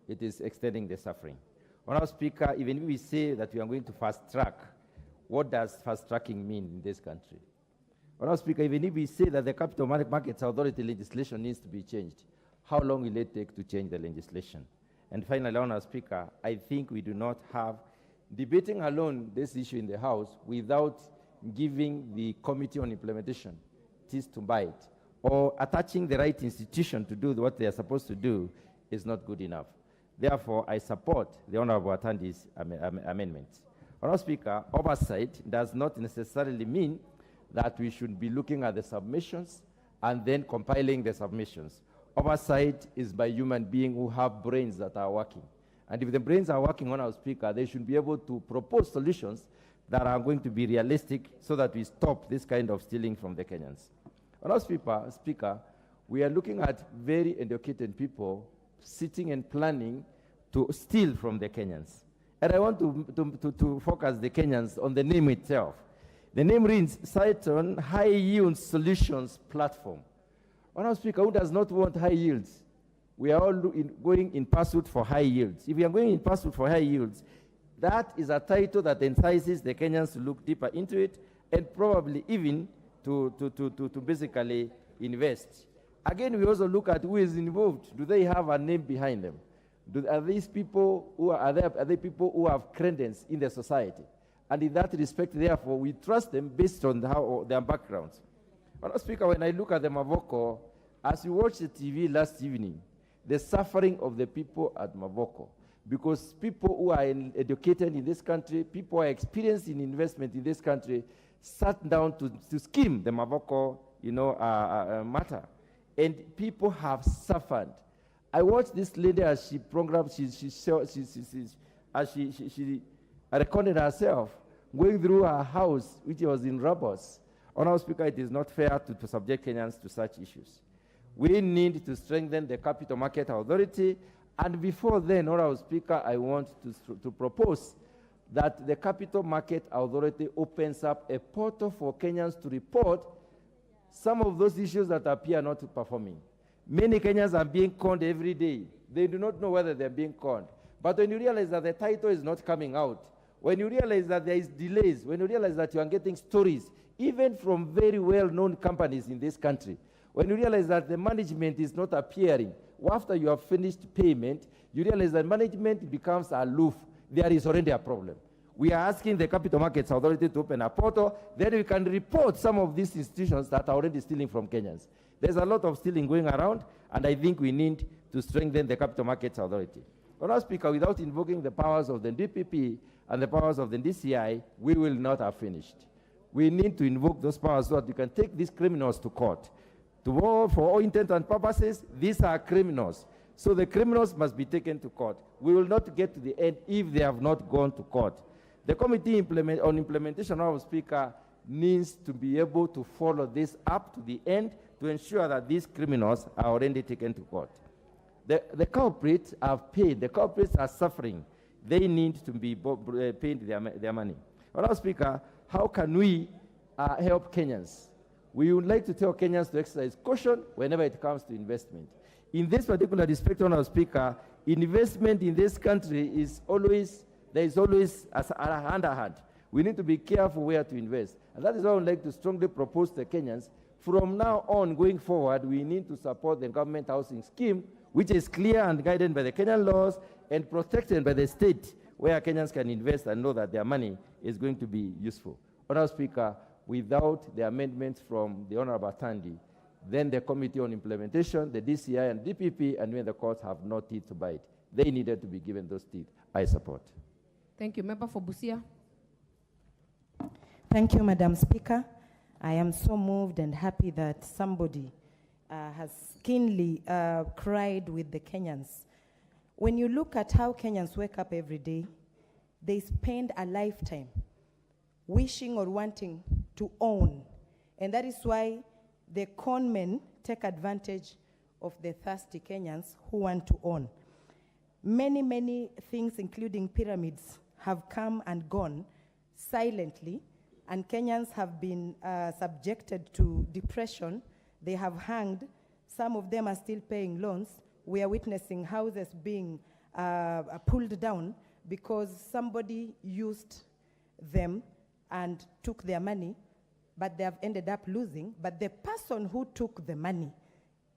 S4: It is extending the suffering. Honourable Speaker, even if we say that we are going to fast track, what does fast tracking mean in this country? Honourable Speaker, even if we say that the Capital Markets Authority legislation needs to be changed, how long will it take to change the legislation? And finally, Honourable Speaker, I think we do not have debating alone this issue in the House without giving the Committee on Implementation teeth to bite, or attaching the right institution to do what they are supposed to do is not good enough. Therefore, I support the Honourable Atandi's amendments. Honourable Speaker, oversight does not necessarily mean that we should be looking at the submissions and then compiling the submissions. Oversight is by human beings who have brains that are working. And if the brains are working, Honourable Speaker, they should be able to propose solutions that are going to be realistic so that we stop this kind of stealing from the Kenyans. Honourable Speaker, we are looking at very educated people sitting and planning to steal from the Kenyans. And I want to focus the Kenyans on the name itself. The name reads Cytonn High Yield Solutions Platform. Honourable Speaker, who does not want high yields? We are all going in pursuit for high yields. If we are going in pursuit for high yields, that is a title that entices the Kenyans to look deeper into it and probably even to basically invest. Again, we also look at who is involved. Do they have a name behind them? Are these people who are they people who have credence in the society? And in that respect, therefore, we trust them based on their backgrounds. Honourable Speaker, when I look at the Mavoko, as you watched the TV last evening, the suffering of the people at Mavoko, because people who are educated in this country, people who are experienced in investment in this country, sat down to scheme the Mavoko, matter. And people have suffered. I watched this lady as she programmed, she recorded herself going through her house, which was in Robos. Honourable Speaker, it is not fair to subject Kenyans to such issues. We need to strengthen the Capital Market Authority. And before then, Honourable Speaker, I want to propose that the Capital Market Authority opens up a portal for Kenyans to report some of those issues that appear not to performing. Many Kenyans are being conned every day. They do not know whether they're being conned. But when you realize that the title is not coming out, when you realize that there is delays, when you realize that you are getting stories, even from very well-known companies in this country, when you realize that the management is not appearing, after you have finished payment, you realize that management becomes aloof, there is already a problem. We are asking the Capital Markets Authority to open a portal, then we can report some of these institutions that are already stealing from Kenyans. There's a lot of stealing going around, and I think we need to strengthen the Capital Markets Authority. Honourable Speaker, without invoking the powers of the DPP and the powers of the DCI, we will not have finished. We need to invoke those powers so that we can take these criminals to court. For all intents and purposes, these are criminals. So the criminals must be taken to court. We will not get to the end if they have not gone to court. The Committee on Implementation, Honourable Speaker, needs to be able to follow this up to the end to ensure that these criminals are already taken to court. The culprits have paid. The culprits are suffering. They need to be paid their money. Honourable Speaker, how can we help Kenyans? We would like to tell Kenyans to exercise caution whenever it comes to investment. In this particular respect, Honourable Speaker, investment in this country is always, there is always a hand. We need to be careful where to invest. And that is why I would like to strongly propose to Kenyans, from now on going forward, we need to support the government housing scheme, which is clear and guided by the Kenyan laws and protected by the state, where Kenyans can invest and know that their money is going to be useful. Honourable Speaker, without the amendments from the Honourable Atandi, then the Committee on Implementation, the DCI and DPP, and when the courts have no teeth to bite, they needed to be given those teeth. I support.
S2: Thank you. Member for Busia.
S12: Thank you, Madam Speaker. I am so moved and happy that somebody has keenly cried with the Kenyans. When you look at how Kenyans wake up every day, they spend a lifetime wishing or wanting to own. And that is why the conmen take advantage of the thirsty Kenyans who want to own. Many, many things, including pyramids, have come and gone silently, and Kenyans have been subjected to depression. They have hanged. Some of them are still paying loans. We are witnessing houses being pulled down because somebody used them and took their money, but they have ended up losing. But the person who took the money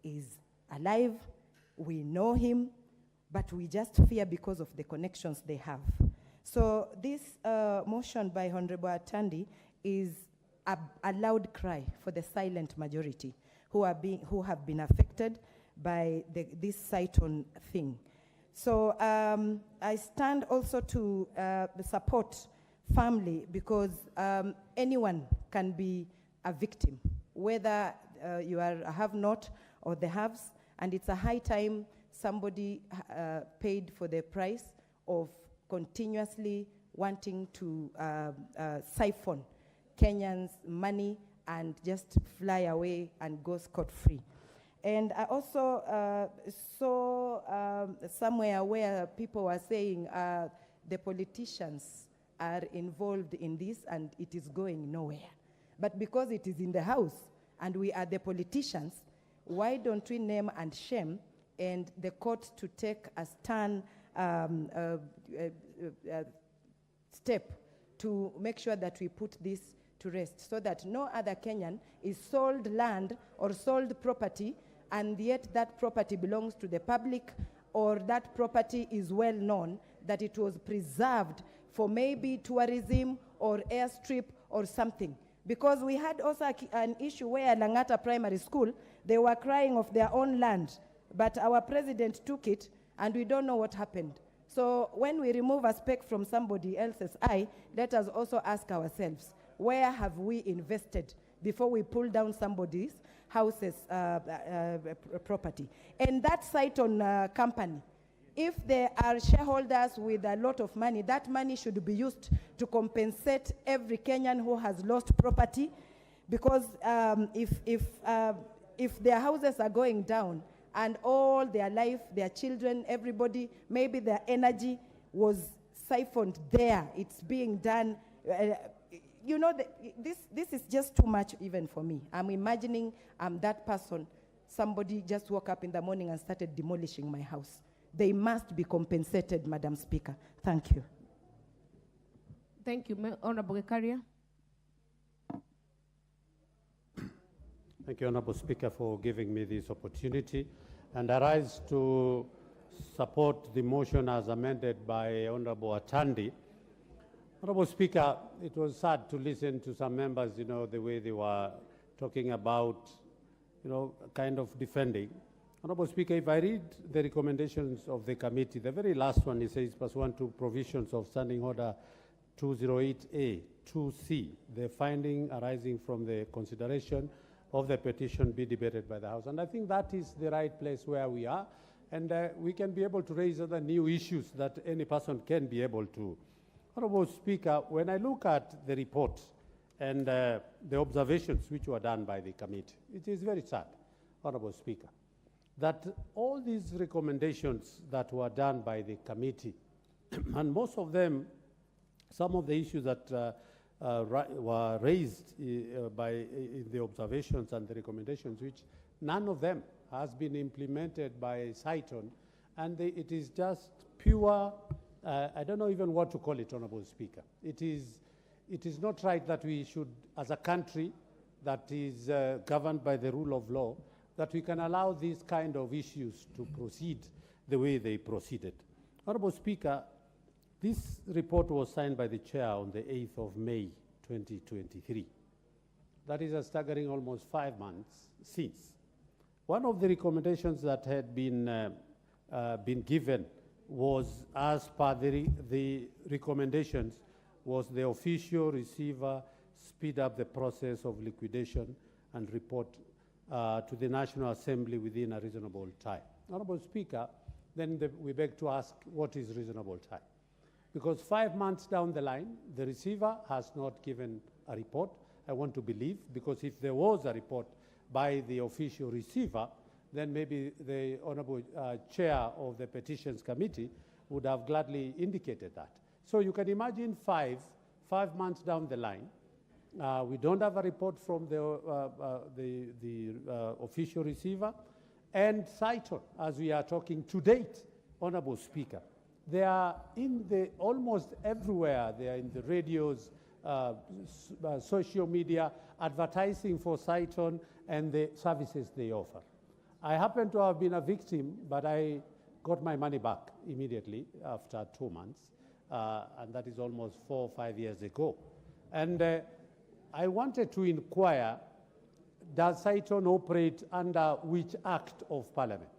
S12: is alive. We know him, but we just fear because of the connections they have. So this motion by Honorable Atandi is a loud cry for the silent majority who have been affected by this Cytonn thing. So I stand also to support family, because anyone can be a victim, whether you are a have-not or the haves, and it's a high time somebody paid for the price of continuously wanting to siphon Kenyans' money and just fly away and go scot-free. And I also saw somewhere where people were saying the politicians are involved in this and it is going nowhere. But because it is in the House and we are the politicians, why don't we name and shame and the court to take a stand step to make sure that we put this to rest, so that no other Kenyan is sold land or sold property and yet that property belongs to the public, or that property is well known that it was preserved for maybe tourism or airstrip or something. Because we had also an issue where Langata Primary School, they were crying of their own land, but our president took it and we don't know what happened. So when we remove a speck from somebody else's eye, let us also ask ourselves, where have we invested before we pull down somebody's house's property? And that Cytonn company, if there are shareholders with a lot of money, that money should be used to compensate every Kenyan who has lost property, because if their houses are going down and all their life, their children, everybody, maybe their energy was siphoned there, it's being done. You know, this is just too much even for me. I'm imagining I'm that person. Somebody just woke up in the morning and started demolishing my house. They must be compensated, Madam Speaker. Thank you.
S2: Thank you, Honorable Gekaria.
S14: Thank you, Honorable Speaker, for giving me this opportunity. And I rise to support the motion as amended by Honorable Atandi. Honorable Speaker, it was sad to listen to some members, you know, the way they were talking about, you know, kind of defending. Honorable Speaker, if I read the recommendations of the committee, the very last one, it says, pursuant to provisions of Standing Order 208A, 2C, the finding arising from the consideration of the petition be debated by the House. And I think that is the right place where we are, and we can be able to raise other new issues that any person can be able to. Honorable Speaker, when I look at the report and the observations which were done by the committee, it is very sad, Honorable Speaker, that all these recommendations that were done by the committee, and most of them, some of the issues that were raised by the observations and the recommendations, which none of them has been implemented by Cytonn, and it is just pure, I don't know even what to call it, Honorable Speaker. It is not right that we should, as a country that is governed by the rule of law, that we can allow these kind of issues to proceed the way they proceeded. Honorable Speaker, this report was signed by the chair on the 8th of May, 2023. That is a staggering almost 5 months since. One of the recommendations that had been given was, as per the recommendations, was the official receiver speed up the process of liquidation and report to the National Assembly within a reasonable time. Honorable Speaker, then we beg to ask, what is reasonable time? Because 5 months down the line, the receiver has not given a report. I want to believe, because if there was a report by the official receiver, then maybe the Honorable Chair of the Petitions Committee would have gladly indicated that. So you can imagine five months down the line, we don't have a report from the official receiver, and Cytonn, as we are talking to date, Honorable Speaker, they are almost everywhere. They are in the radios, social media, advertising for Cytonn and the services they offer. I happen to have been a victim, but I got my money back immediately after 2 months, and that is almost 4 or 5 years ago. And I wanted to inquire, does Cytonn operate under which act of Parliament?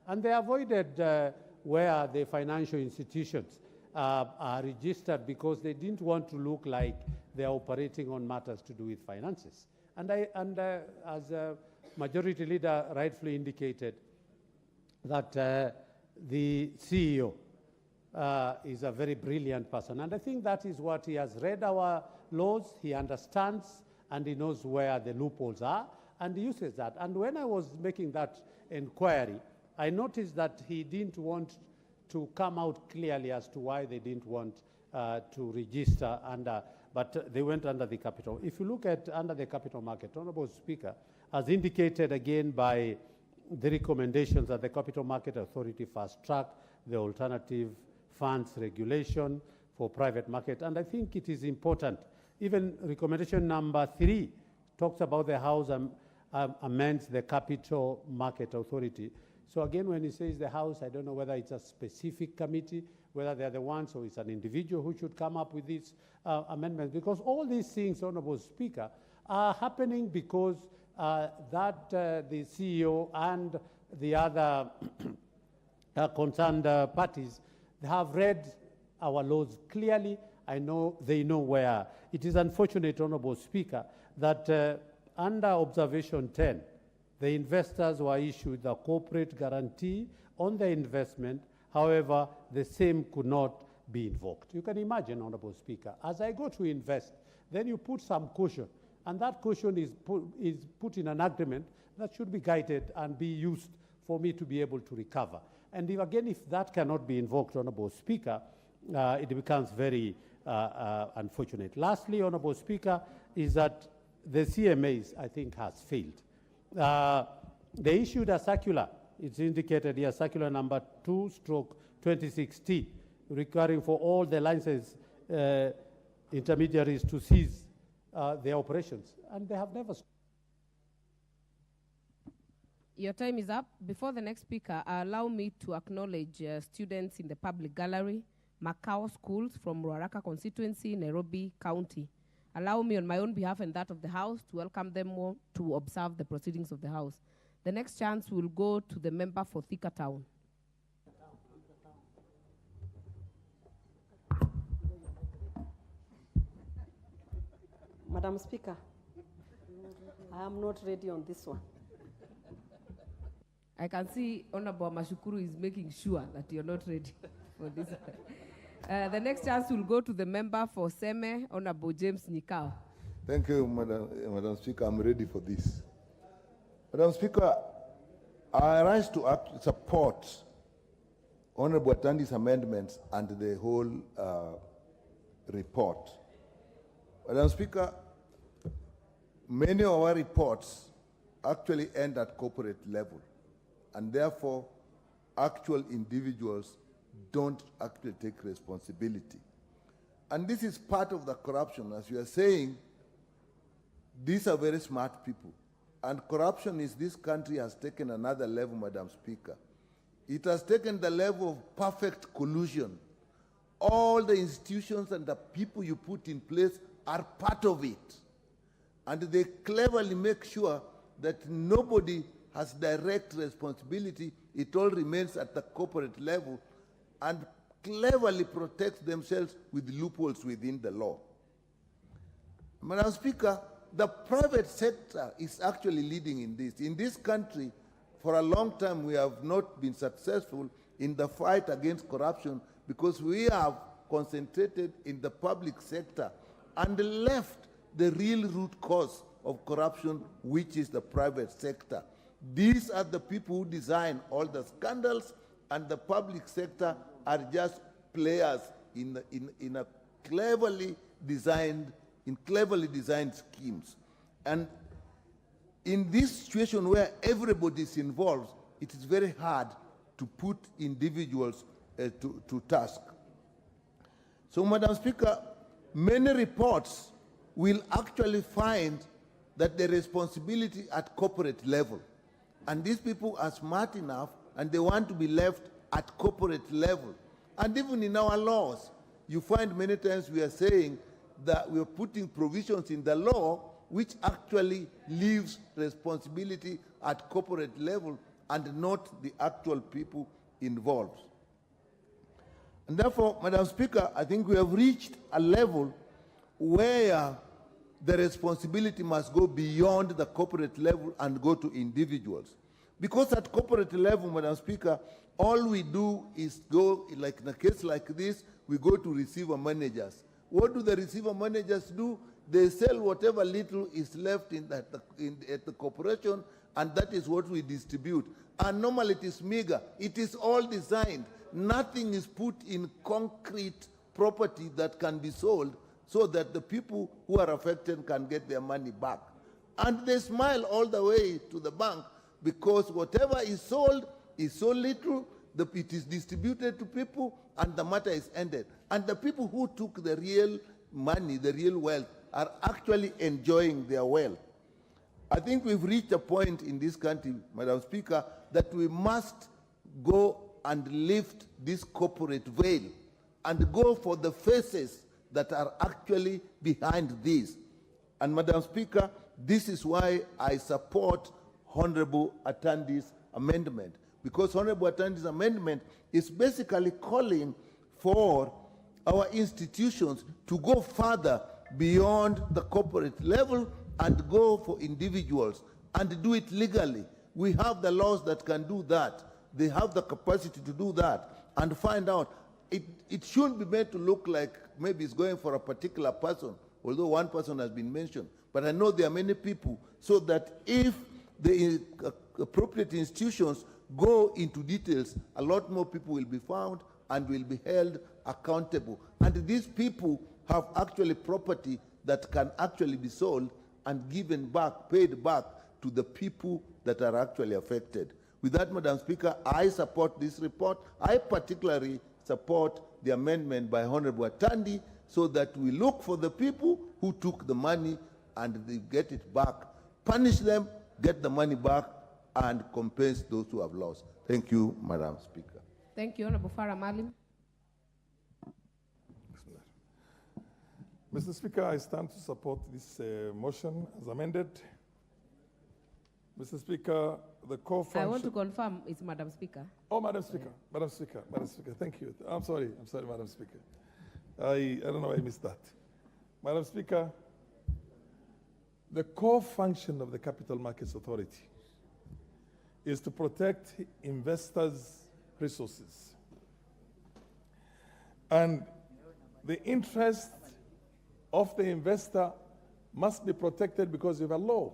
S14: And they avoided where the financial institutions are registered, because they didn't want to look like they're operating on matters to do with finances. And as Majority Leader rightfully indicated, that the CEO is a very brilliant person. And I think that is what he has read our laws, he understands, and he knows where the loopholes are, and he uses that. And when I was making that inquiry, I noticed that he didn't want to come out clearly as to why they didn't want to register under, but they went under the capital. If you look at under the capital market, Honorable Speaker, as indicated again by the recommendations that the Capital Market Authority fast track the alternative funds regulation for private market. And I think it is important. Even recommendation number 3 talks about the House amends the Capital Market Authority. So again, when he says the House, I don't know whether it's a specific committee, whether they're the ones, or it's an individual who should come up with these amendments. Because all these things, Honorable Speaker, are happening because the CEO and the other concerned parties, they have read our laws clearly. I know they know where. It is unfortunate, Honorable Speaker, that under Observation 10, the investors were issued a corporate guarantee on the investment. However, the same could not be invoked. You can imagine, Honorable Speaker, as I go to invest, then you put some cushion, and that cushion is put in an agreement that should be guided and be used for me to be able to recover. And if that cannot be invoked, Honorable Speaker, it becomes very unfortunate. Lastly, Honorable Speaker, is that the CMAs, I think, has failed. They issued a circular. It's indicated here, circular number 2/2016, requiring for all the license intermediaries to cease their operations, and they have never.
S2: Your time is up. Before the next speaker, allow me to acknowledge students in the public gallery, Macau Schools from Ruaraka constituency, Nairobi County. Allow me on my own behalf and that of the House to welcome them all to observe the proceedings of the House. The next chance will go to the member for Thika Town.
S1: Madam Speaker, I am not ready on this one.
S2: I can see Honorable Mashukuru is making sure that you're not ready for this. The next chance will go to the member for Seme, Honorable James Nyikao.
S10: Thank you, Madam Speaker. I'm ready for this. Madam Speaker, I rise to support Honorable Atandi's amendments and the whole report. Madam Speaker, many of our reports actually end at corporate level, and therefore actual individuals don't actually take responsibility. And this is part of the corruption. As you are saying, these are very smart people. And corruption in this country has taken another level, Madam Speaker. It has taken the level of perfect collusion. All the institutions and the people you put in place are part of it. And they cleverly make sure that nobody has direct responsibility. It all remains at the corporate level, and cleverly protect themselves with loopholes within the law. Madam Speaker, the private sector is actually leading in this. In this country, for a long time, we have not been successful in the fight against corruption because we have concentrated in the public sector and left the real root cause of corruption, which is the private sector. These are the people who design all the scandals, and the public sector are just players in a cleverly designed schemes. And in this situation where everybody is involved, it is very hard to put individuals to task. So, Madam Speaker, many reports will actually find that the responsibility at corporate level, and these people are smart enough and they want to be left at corporate level. And even in our laws, you find many times we are saying that we are putting provisions in the law which actually leaves responsibility at corporate level and not the actual people involved. And therefore, Madam Speaker, I think we have reached a level where the responsibility must go beyond the corporate level and go to individuals. Because at corporate level, Madam Speaker, all we do is go, like in a case like this, we go to receiver managers. What do the receiver managers do? They sell whatever little is left at the corporation, and that is what we distribute. And normally it is meager. It is all designed. Nothing is put in concrete property that can be sold so that the people who are affected can get their money back. And they smile all the way to the bank because whatever is sold is so little, it is distributed to people, and the matter is ended. And the people who took the real money, the real wealth, are actually enjoying their wealth. I think we've reached a point in this country, Madam Speaker, that we must go and lift this corporate veil and go for the faces that are actually behind this. And Madam Speaker, this is why I support Honorable Atandi's amendment, because Honorable Atandi's amendment is basically calling for our institutions to go further beyond the corporate level and go for individuals and do it legally. We have the laws that can do that. They have the capacity to do that and find out. It shouldn't be made to look like maybe it's going for a particular person, although one person has been mentioned. But I know there are many people, so that if the appropriate institutions go into details, a lot more people will be found and will be held accountable. And these people have actually property that can actually be sold and given back, paid back to the people that are actually affected. With that, Madam Speaker, I support this report. I particularly support the amendment by Honorable Atandi, so that we look for the people who took the money and they get it back, punish them, get the money back, and compensate those who have lost. Thank you, Madam Speaker.
S2: Thank you, Honorable Farah Malim.
S3: Mr. Speaker, I stand to support this motion as amended. Mr. Speaker, the core function...
S2: I want to confirm it's Madam Speaker.
S3: Oh, Madam Speaker, Madam Speaker, Madam Speaker, thank you. I'm sorry, Madam Speaker. I don't know why I missed that. Madam Speaker, the core function of the Capital Markets Authority is to protect investors' resources. And the interest of the investor must be protected because of a law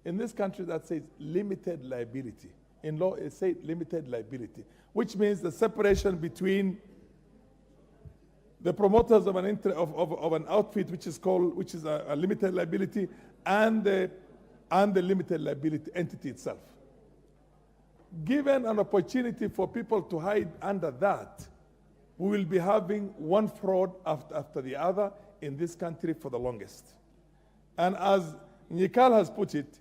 S3: in this country that says limited liability. In law, it says limited liability, which means the separation between the promoters of an outfit, which is a limited liability, and the limited liability entity itself. Given an opportunity for people to hide under that, we will be having one fraud after the other in this country for the longest. And as Nikal has put it,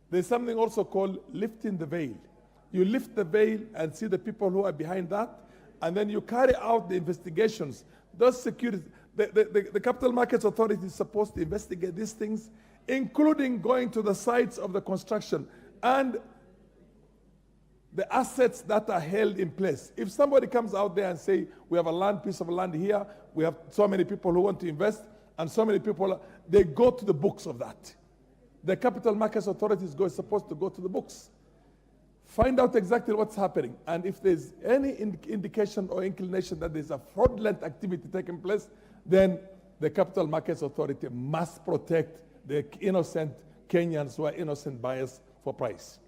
S3: there's something also called lifting the veil. You lift the veil and see the people who are behind that, and then you carry out the investigations. Those security, the Capital Markets Authority is supposed to investigate these things, including going to the sites of the construction and the assets that are held in place. If somebody comes out there and say, we have a piece of land here, we have so many people who want to invest, and so many people, they go to the books of that. The Capital Markets Authority is supposed to go to the books. find out exactly what's happening. And if there's any indication or inclination that there's a fraudulent activity taking place, then the Capital Markets Authority must protect the innocent Kenyans who are innocent buyers for price.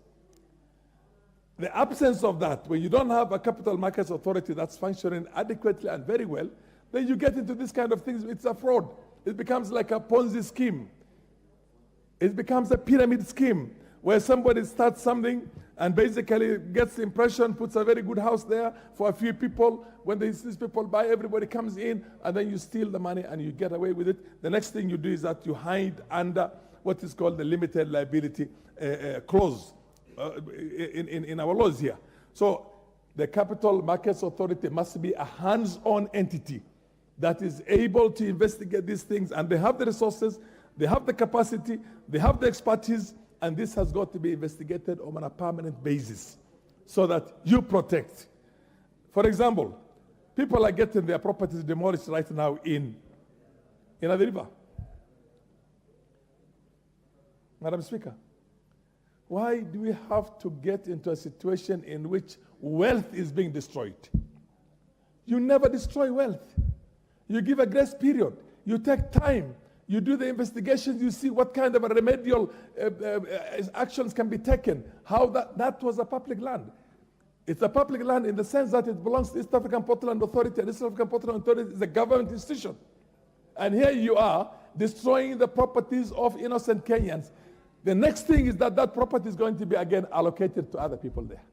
S3: The absence of that, when you don't have a Capital Markets Authority that's functioning adequately and very well, then you get into this kind of things. It's a fraud. It becomes like a Ponzi scheme. It becomes a pyramid scheme where somebody starts something and basically gets the impression, puts a very good house there for a few people. When these people buy, everybody comes in, and then you steal the money and you get away with it. The next thing you do is that you hide under what is called the limited liability clause in our laws here. So the Capital Markets Authority must be a hands-on entity that is able to investigate these things, and they have the resources, they have the capacity, they have the expertise, and this has got to be investigated on a permanent basis so that you protect. For example, people are getting their properties demolished right now in the river. Madam Speaker, why do we have to get into a situation in which wealth is being destroyed? You never destroy wealth. You give a grace period. You take time. You do the investigations. You see what kind of a remedial actions can be taken. How that was a public land. It's a public land in the sense that it belongs to East African Portland Authority, and East African Portland Authority is a government institution. And here you are destroying the properties of innocent Kenyans. The next thing is that that property is going to be again allocated to other people there.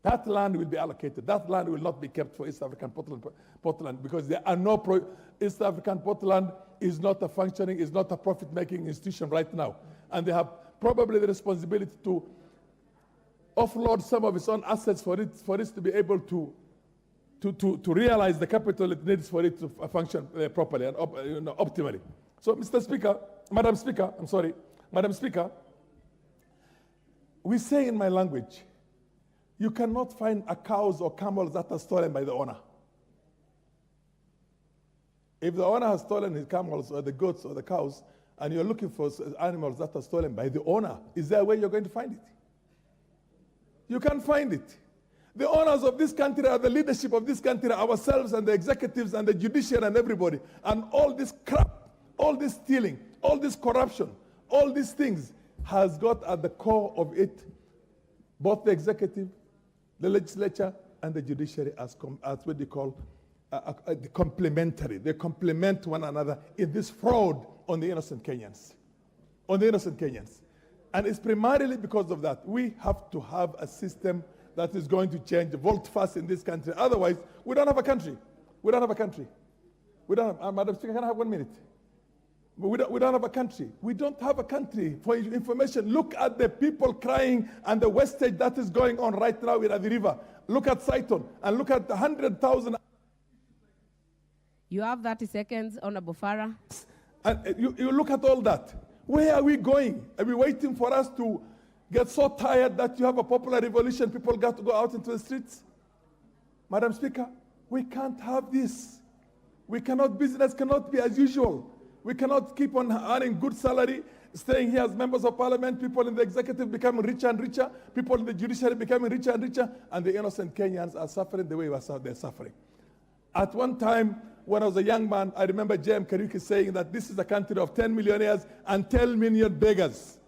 S3: That land will be allocated. That land will not be kept for East African Portland because there are no East African Portland is not a functioning, is not a profit-making institution right now. And they have probably the responsibility to offload some of its own assets for it to be able to realize the capital it needs for it to function properly and optimally. So, Madam Speaker, we say in my language, you cannot find a cows or camels that are stolen by the owner. If the owner has stolen his camels or the goats or the cows, and you're looking for animals that are stolen by the owner, is there a way you're going to find it? You can't find it. The owners of this country are the leadership of this country, ourselves and the executives and the judiciary and everybody. And all this crap, all this stealing, all this corruption, all these things has got at the core of it both the executive, the legislature, and the judiciary as what they call complementary. They complement one another in this fraud on the innocent Kenyans. On the innocent Kenyans. And it's primarily because of that. We have to have a system that is going to change volte-face in this country. Otherwise, we don't have a country. We don't have a country. We don't have, Madam Speaker, can I have 1 minute? We don't have a country. We don't have a country. For information, look at the people crying and the wastage that is going on right now in the river. Look at Cytonn and look at the 100,000.
S2: You have 30 seconds, Honorable Farah.
S3: And you look at all that. Where are we going? Are we waiting for us to get so tired that you have a popular revolution, people got to go out into the streets? Madam Speaker, we can't have this. Business cannot be as usual. We cannot keep on earning good salary, staying here as members of parliament, people in the executive becoming richer and richer, people in the judiciary becoming richer and richer, and the innocent Kenyans are suffering the way they're suffering. At one time, when I was a young man, I remember J.M. Kariuki saying that this is a country of 10 millionaires and 10 million beggars.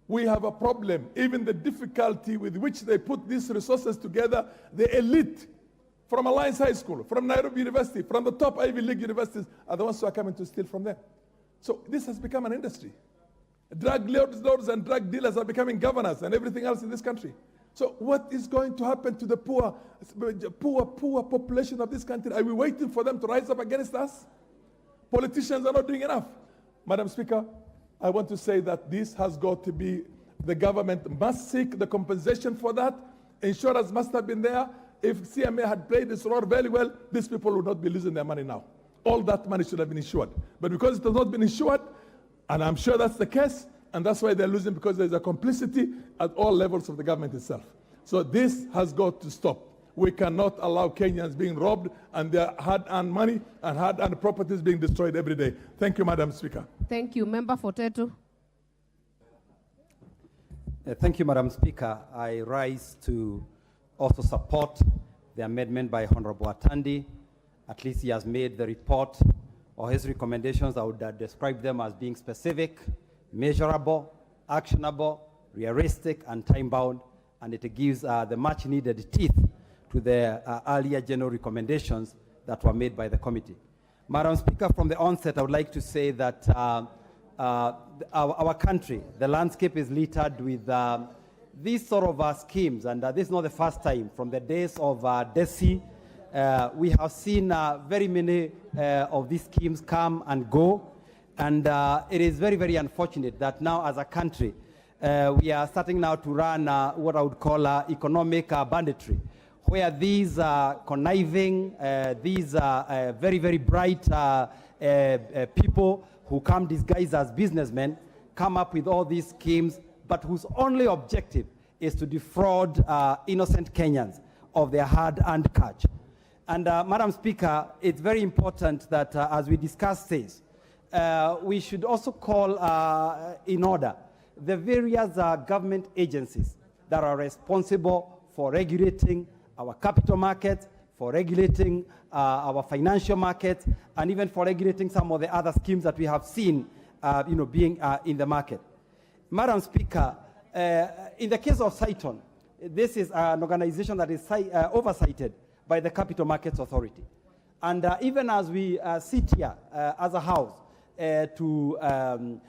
S3: We have a problem. Even the difficulty with which they put these resources together, the elite from Alliance High School, from Nairobi University, from the top Ivy League universities are the ones who are coming to steal from them. So this has become an industry. Drug lords and drug dealers are becoming governors and everything else in this country. So what is going to happen to the poor population of this country? Are we waiting for them to rise up against us? Politicians are not doing enough. Madam Speaker, I want to say that this has got to be, the government must seek the compensation for that. Insurance must have been there. If CMA had played this role very well, these people would not be losing their money now. All that money should have been insured. But because it has not been insured, and I'm sure that's the case, and that's why they're losing, because there's a complicity at all levels of the government itself. So this has got to stop. We cannot allow Kenyans being robbed and their hard-earned money and hard-earned properties being destroyed every day. Thank you, Madam Speaker.
S2: Thank you. Member for Tetu.
S9: Thank you, Madam Speaker. I rise to also support the amendment by Honorable Atandi. At least he has made the report or his recommendations. I would describe them as being specific, measurable, actionable, realistic, and time-bound, and it gives the much-needed teeth to the earlier general recommendations that were made by the committee. Madam Speaker, from the onset, I would like to say that our country, the landscape is littered with these sort of schemes, and this is not the first time. From the days of DESI, we have seen very many of these schemes come and go, and it is very, very unfortunate that now as a country, we are starting now to run what I would call economic banditry, where these conniving, these very, very bright people who come disguised as businessmen come up with all these schemes, but whose only objective is to defraud innocent Kenyans of their hard-earned cash. And Madam Speaker, it's very important that as we discuss this, we should also call in order the various government agencies that are responsible for regulating our capital markets, for regulating our financial markets, and even for regulating some of the other schemes that we have seen being in the market. Madam Speaker, in the case of Cytonn, this is an organization that is oversighted by the Capital Markets Authority. And even as we sit here as a house to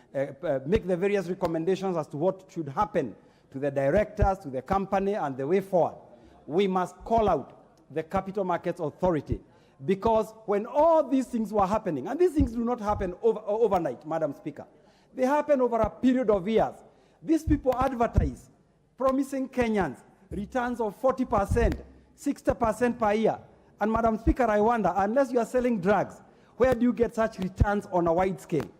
S9: make the various recommendations as to what should happen to the directors, to the company, and the way forward, we must call out the Capital Markets Authority, because when all these things were happening, and these things do not happen overnight, Madam Speaker, they happen over a period of years. These people advertise, promising Kenyans returns of 40%, 60% per year. And Madam Speaker, I wonder, unless you are selling drugs, where do you get such returns on a wide scale?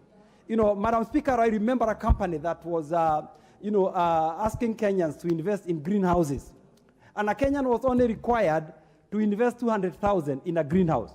S9: You know, Madam Speaker, I remember a company that was, asking Kenyans to invest in greenhouses. And a Kenyan was only required to invest 200,000 in a greenhouse.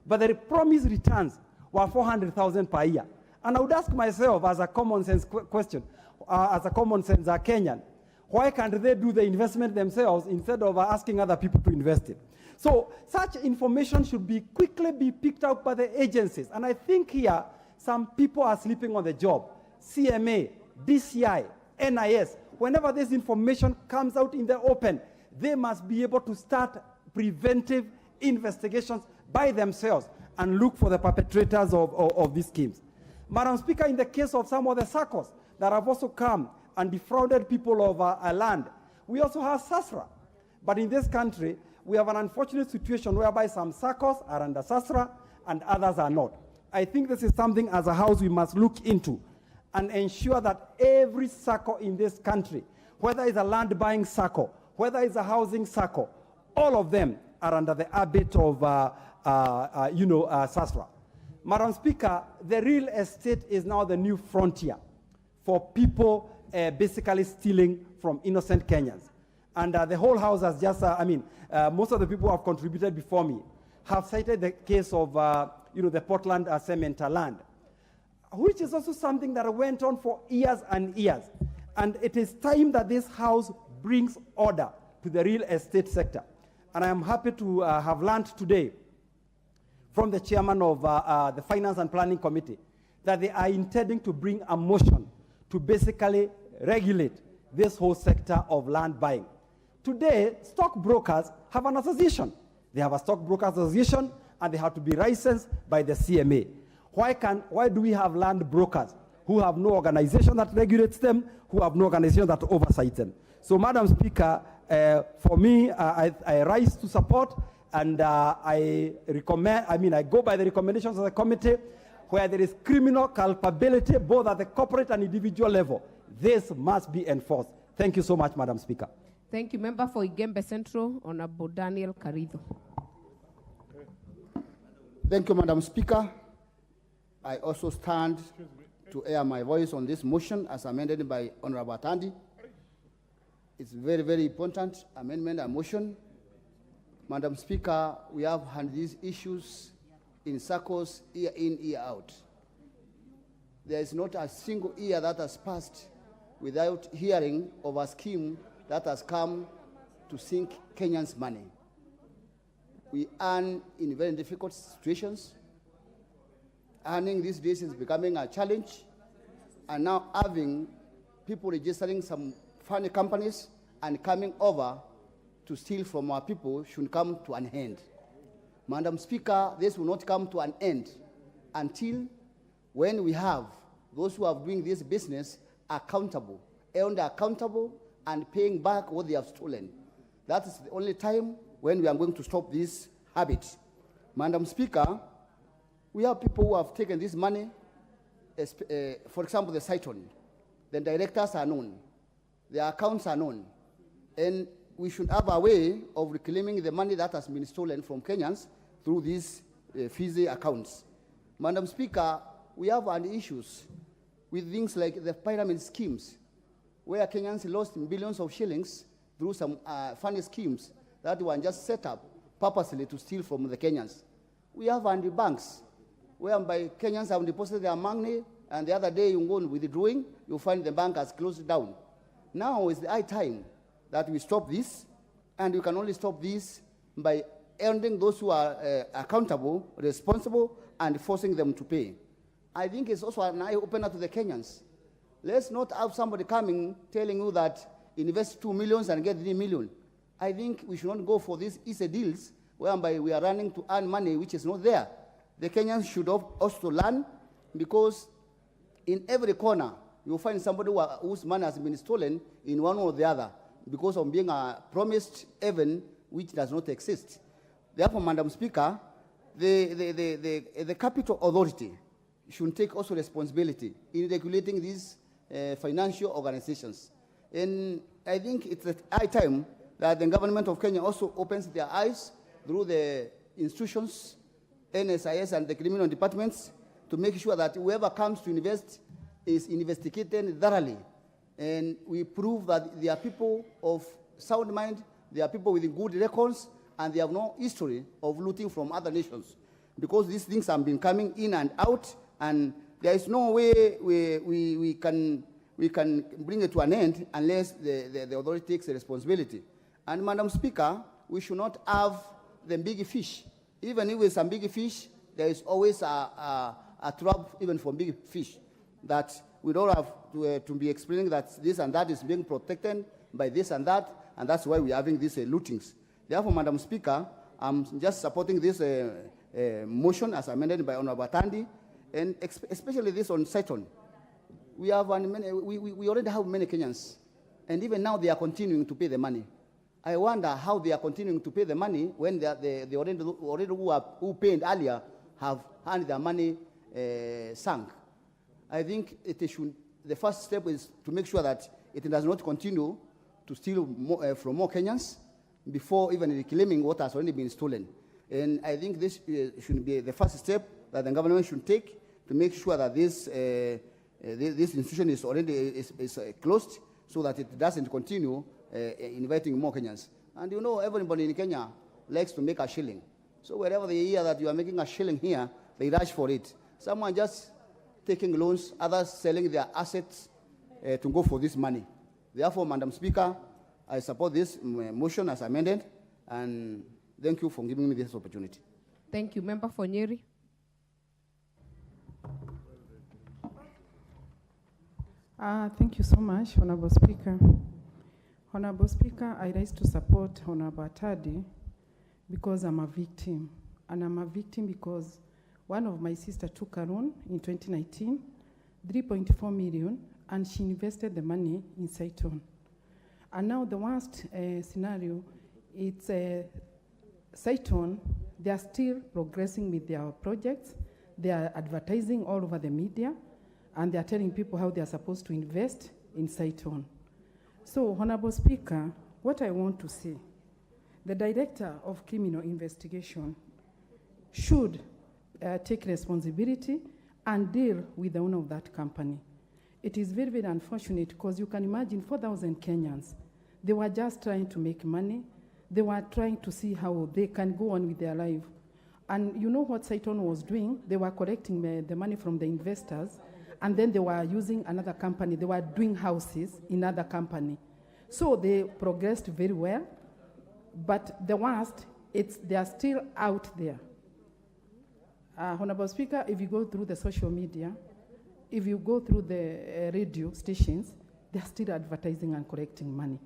S9: But the promised returns were 400,000 per year. And I would ask myself as a common sense question, as a common sense Kenyan, why can't they do the investment themselves instead of asking other people to invest it? So such information should quickly be picked up by the agencies. And I think here some people are sleeping on the job. CMA, DCI, NIS, whenever this information comes out in the open, they must be able to start preventive investigations by themselves and look for the perpetrators of these schemes. Madam Speaker, in the case of some of the SACCOs that have also come and defrauded people of land, we also have SASRA. But in this country, we have an unfortunate situation whereby some SACCOs are under SASRA and others are not. I think this is something as a house we must look into and ensure that every SACCO in this country, whether it's a land buying SACCO, whether it's a housing SACCO, all of them are under the ambit of SASRA. Madam Speaker, the real estate is now the new frontier for people basically stealing from innocent Kenyans. And the whole house has just, most of the people who have contributed before me have cited the case of, the Portland cement land, which is also something that went on for years and years. And it is time that this house brings order to the real estate sector. And I am happy to have learned today from the chairman of the Finance and Planning Committee that they are intending to bring a motion to basically regulate this whole sector of land buying. Today, stockbrokers have an association. They have a stockbroker association and they have to be licensed by the CMA. Why do we have land brokers who have no organization that regulates them, who have no organization that oversights them? So, Madam Speaker, for me, I rise to support, and I go by the recommendations of the committee, where there is criminal culpability, both at the corporate and individual level. This must be enforced. Thank you so much, Madam Speaker.
S2: Thank you. Member for Igembe Central, Honorable Daniel Karido.
S22: Thank you, Madam Speaker. I also stand to air my voice on this motion as amended by Honorable Atandi. It's very, very important amendment and motion. Madam Speaker, we have had these issues in circles year in, year out. There is not a single year that has passed without hearing of a scheme that has come to sink Kenyans' money. We earn in very difficult situations. Earning these days is becoming a challenge, and now having people registering some funny companies and coming over to steal from our people should come to an end. Madam Speaker, this will not come to an end until when we have those who are doing this business accountable, held accountable, and paying back what they have stolen. That is the only time when we are going to stop this habit. Madam Speaker, we have people who have taken this money, for example, the Cytonn. The directors are known, the accounts are known, and we should have a way of reclaiming the money that has been stolen from Kenyans through these fizzy accounts. Madam Speaker, we have issues with things like the pyramid schemes, where Kenyans lost billions of shillings through some funny schemes that were just set up purposely to steal from the Kenyans. We have banks, whereby Kenyans have deposited their money, and the other day you go withdrawing, you find the bank has closed down. Now is the high time that we stop this, and we can only stop this by holding those who are accountable, responsible, and forcing them to pay. I think it's also an eye-opener to the Kenyans. Let's not have somebody coming telling you that invest 2 million and get 3 million. I think we should not go for these easy deals whereby we are running to earn money which is not there. The Kenyans should also learn, because in every corner you'll find somebody whose money has been stolen in one or the other because of being promised heaven which does not exist. Therefore, Madam Speaker, the Capital Authority should take also responsibility in regulating these financial organizations. And I think it's high time that the government of Kenya also opens their eyes through the institutions, NSIS and the criminal departments, to make sure that whoever comes to invest is investigated thoroughly. And we prove that they are people of sound mind, they are people with good records, and they have no history of looting from other nations. Because these things have been coming in and out, and there is no way we can bring it to an end unless the authority takes the responsibility. And Madam Speaker, we should not have the big fish. Even if with some big fish, there is always a trap even for big fish, that we don't have to be explaining that this and that is being protected by this and that's why we're having these lootings. Therefore, Madam Speaker, I'm just supporting this motion as amended by Honorable Tandi, and especially this on Cytonn. We already have many Kenyans, and even now they are continuing to pay the money. I wonder how they are continuing to pay the money when they already who paid earlier have had their money sunk. I think the first step is to make sure that it does not continue to steal from more Kenyans before even reclaiming what has already been stolen. And I think this should be the first step that the government should take to make sure that this institution is already closed, so that it doesn't continue inviting more Kenyans. And you know, everybody in Kenya likes to make a shilling. So wherever they hear that you are making a shilling here, they rush for it. Someone just taking loans, others selling their assets to go for this money. Therefore, Madam Speaker, I support this motion as amended, and thank you for giving me this opportunity.
S2: Thank you. Member for Nyeri.
S13: Thank you so much, Honorable Speaker. Honorable Speaker, I rise to support Honorable Tadi because I'm a victim. And I'm a victim because one of my sisters took a loan in 2019, 3.4 million, and she invested the money in Cytonn. And now the worst scenario, it's Cytonn, they are still progressing with their projects. They are advertising all over the media, and they are telling people how they are supposed to invest in Cytonn. So, Honorable Speaker, what I want to say, the Director of Criminal Investigation should take responsibility and deal with the owner of that company. It is very, very unfortunate because you can imagine 4,000 Kenyans. They were just trying to make money. They were trying to see how they can go on with their life. And you know what Cytonn was doing? They were collecting the money from the investors And then they were using another company. They were doing houses in another company. So they progressed very well. But the worst, they are still out there. Honorable Speaker, if you go through the social media, if you go through the radio stations, they are still advertising and collecting money.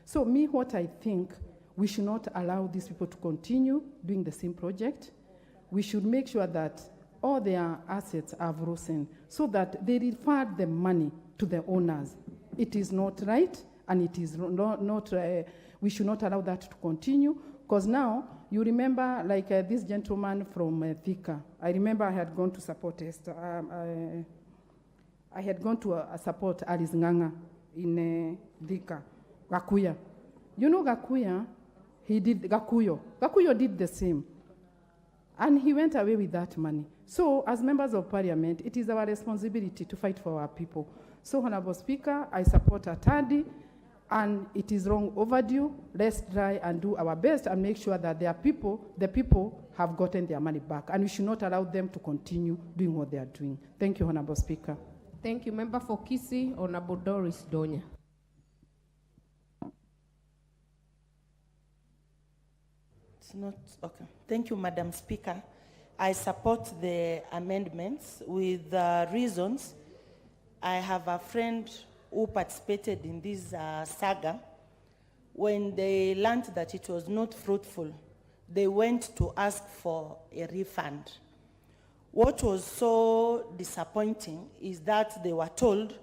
S13: So what I think, we should not allow these people to continue doing the same project. We should make sure that all their assets are frozen so that they refer the money to the owners. It is not right, and it is not we should not allow that to continue, because now, you remember, like this gentleman from Thika, I remember I had gone to support I had gone to support Alice Nganga in Thika, Gakuya. You know Gakuya, he did Gakuyo. Gakuyo did the same. And he went away with that money. So as members of parliament, it is our responsibility to fight for our people. So Honorable Speaker, I support Atadi, and it is long overdue. Let's try and do our best and make sure that the people have gotten their money back. And we should not allow them to continue doing what they are doing. Thank you, Honorable Speaker.
S2: Thank you. Member for Kisii, Honorable Doris Donya.
S7: It's not, okay. Thank you, Madam Speaker. I support the amendments with reasons. I have a friend who participated in this saga. When they learned that it was not fruitful, they went to ask for a refund. What was so disappointing is that they were told,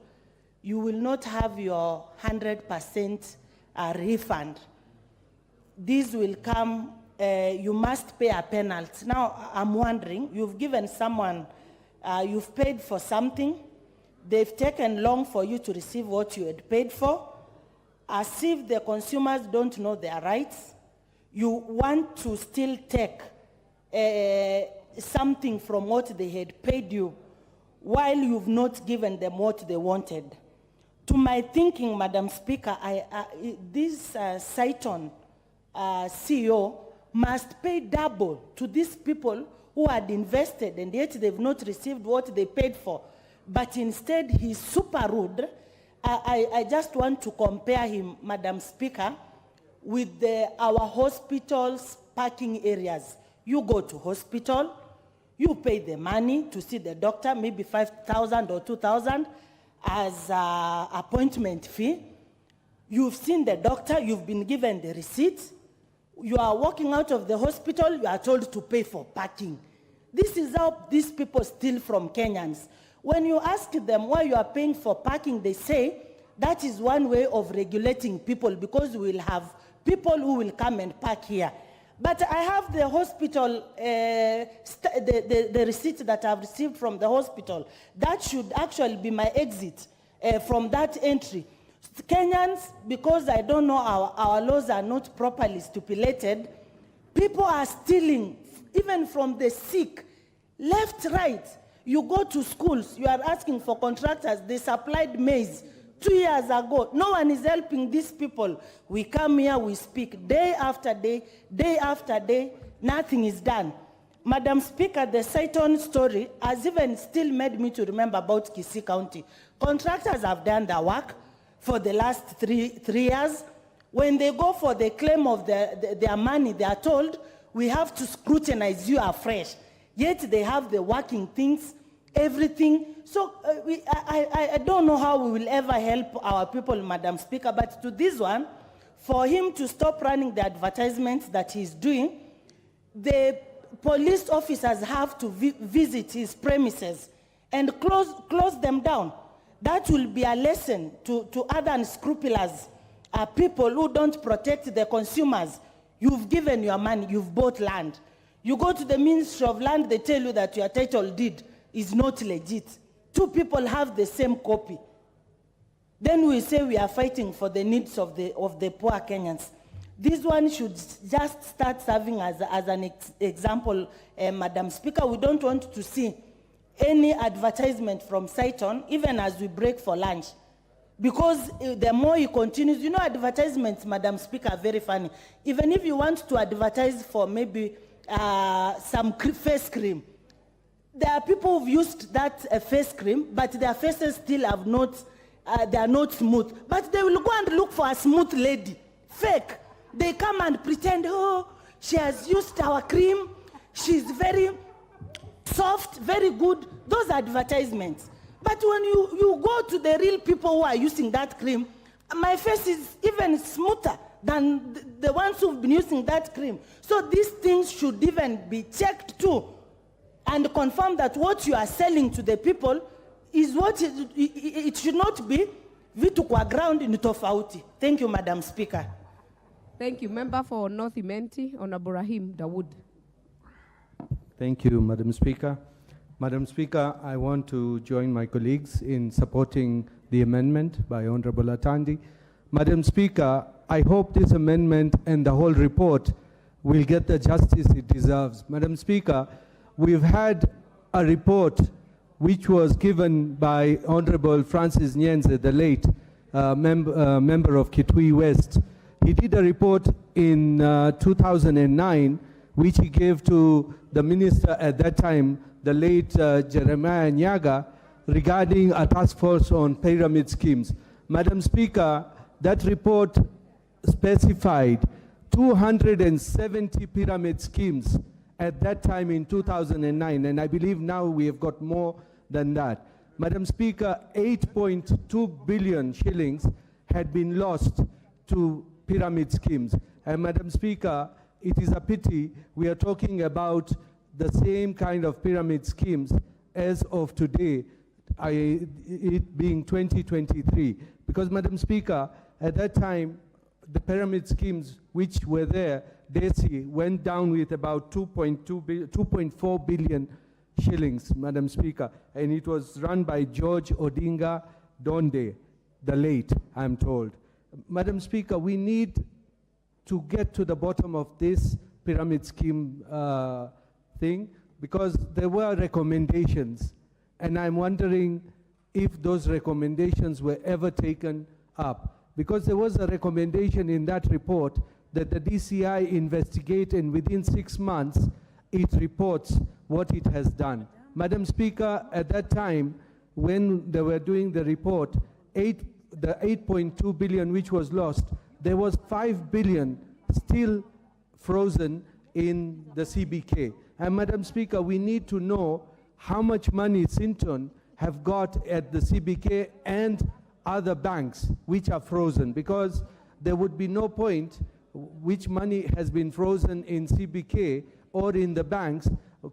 S7: you will not have your 100% refund. This will come, you must pay a penalty. Now, I'm wondering, you've given someone, you've paid for something, they've taken long for you to receive what you had paid for, as if the consumers don't know their rights. You want to still take something from what they had paid you while you've not given them what they wanted. To my thinking, Madam Speaker, this Cytonn CEO must pay double to these people who had invested and yet they've not received what they paid for. But instead, he's super rude. I just want to compare him, Madam Speaker, with our hospitals' parking areas. You go to hospital, you pay the money to see the doctor, maybe 5,000 or 2,000 as an appointment fee. You've seen the doctor, you've been given the receipt. You are walking out of the hospital, you are told to pay for parking. This is how these people steal from Kenyans. When you ask them why you are paying for parking, they say that is one way of regulating people because we will have people who will come and park here. But I have the hospital, the receipt that I've received from the hospital. That should actually be my exit from that entry. Kenyans, because I don't know, our laws are not properly stipulated, people are stealing, even from the sick, left, right. You go to schools, you are asking for contractors, they supplied maize 2 years ago. No one is helping these people. We come here, we speak day after day after day, nothing is done. Madam Speaker, the Cytonn story has even still made me to remember about Kisii County. Contractors have done their work for the last three years. When they go for the claim of their money, they are told, we have to scrutinize you afresh. Yet they have the working things, everything. So I don't know how we will ever help our people, Madam Speaker, but to this one, for him to stop running the advertisements that he's doing, the police officers have to visit his premises and close them down. That will be a lesson to other unscrupulous people who don't protect the consumers. You've given your money, you've bought land. You go to the Ministry of Land, they tell you that your title deed is not legit. Two people have the same copy. Then we say we are fighting for the needs of the poor Kenyans. This one should just start serving as an example, Madam Speaker. We don't want to see any advertisement from Cytonn, even as we break for lunch. Because the more he continues, you know, advertisements, Madam Speaker, are very funny. Even if you want to advertise for maybe some face cream, There are people who've used that face cream, but their faces still have not, they are not smooth. But they will go and look for a smooth lady, fake. They come and pretend, oh, she has used our cream, she's very soft, very good. Those are advertisements. But when you go to the real people who are using that cream, my face is even smoother than the ones who've been using that cream. So these things should even be checked too, and confirm that what you are selling to the people is what it should not be vitu kwa ground ni tofauti. Thank you, Madam Speaker.
S2: Thank you. Member for North Imenti, Honorable Rahim Dawood.
S11: Thank you, Madam Speaker. Madam Speaker, I want to join my colleagues in supporting the amendment by Honorable Atandi. Madam Speaker, I hope this amendment and the whole report will get the justice it deserves. Madam Speaker, we've had a report which was given by Honorable Francis Nyenze, the late member of Kitui West. He did a report in 2009, which he gave to the minister at that time, the late Jeremiah Nyaga, regarding a task force on pyramid schemes. Madam Speaker, that report specified 270 pyramid schemes at that time in 2009, and I believe now we have got more than that. Madam Speaker, 8.2 billion shillings had been lost to pyramid schemes. And Madam Speaker, it is a pity we are talking about the same kind of pyramid schemes as of today, it being 2023. Because, Madam Speaker, at that time, the pyramid schemes which were there, DESI, went down with about 2.4 billion shillings, Madam Speaker. And it was run by George Odinga Donde, the late, I'm told. Madam Speaker, we need to get to the bottom of this pyramid scheme thing, because there were recommendations, and I'm wondering if those recommendations were ever taken up. Because there was a recommendation in that report that the DCI investigate, and within 6 months, it reports what it has done. Madam Speaker, at that time, when they were doing the report, the 8.2 billion which was lost, there was 5 billion still frozen in the CBK. And Madam Speaker, we need to know how much money Cytonn have got at the CBK and other banks which are frozen, because there would be no point which money has been frozen in CBK or in the banks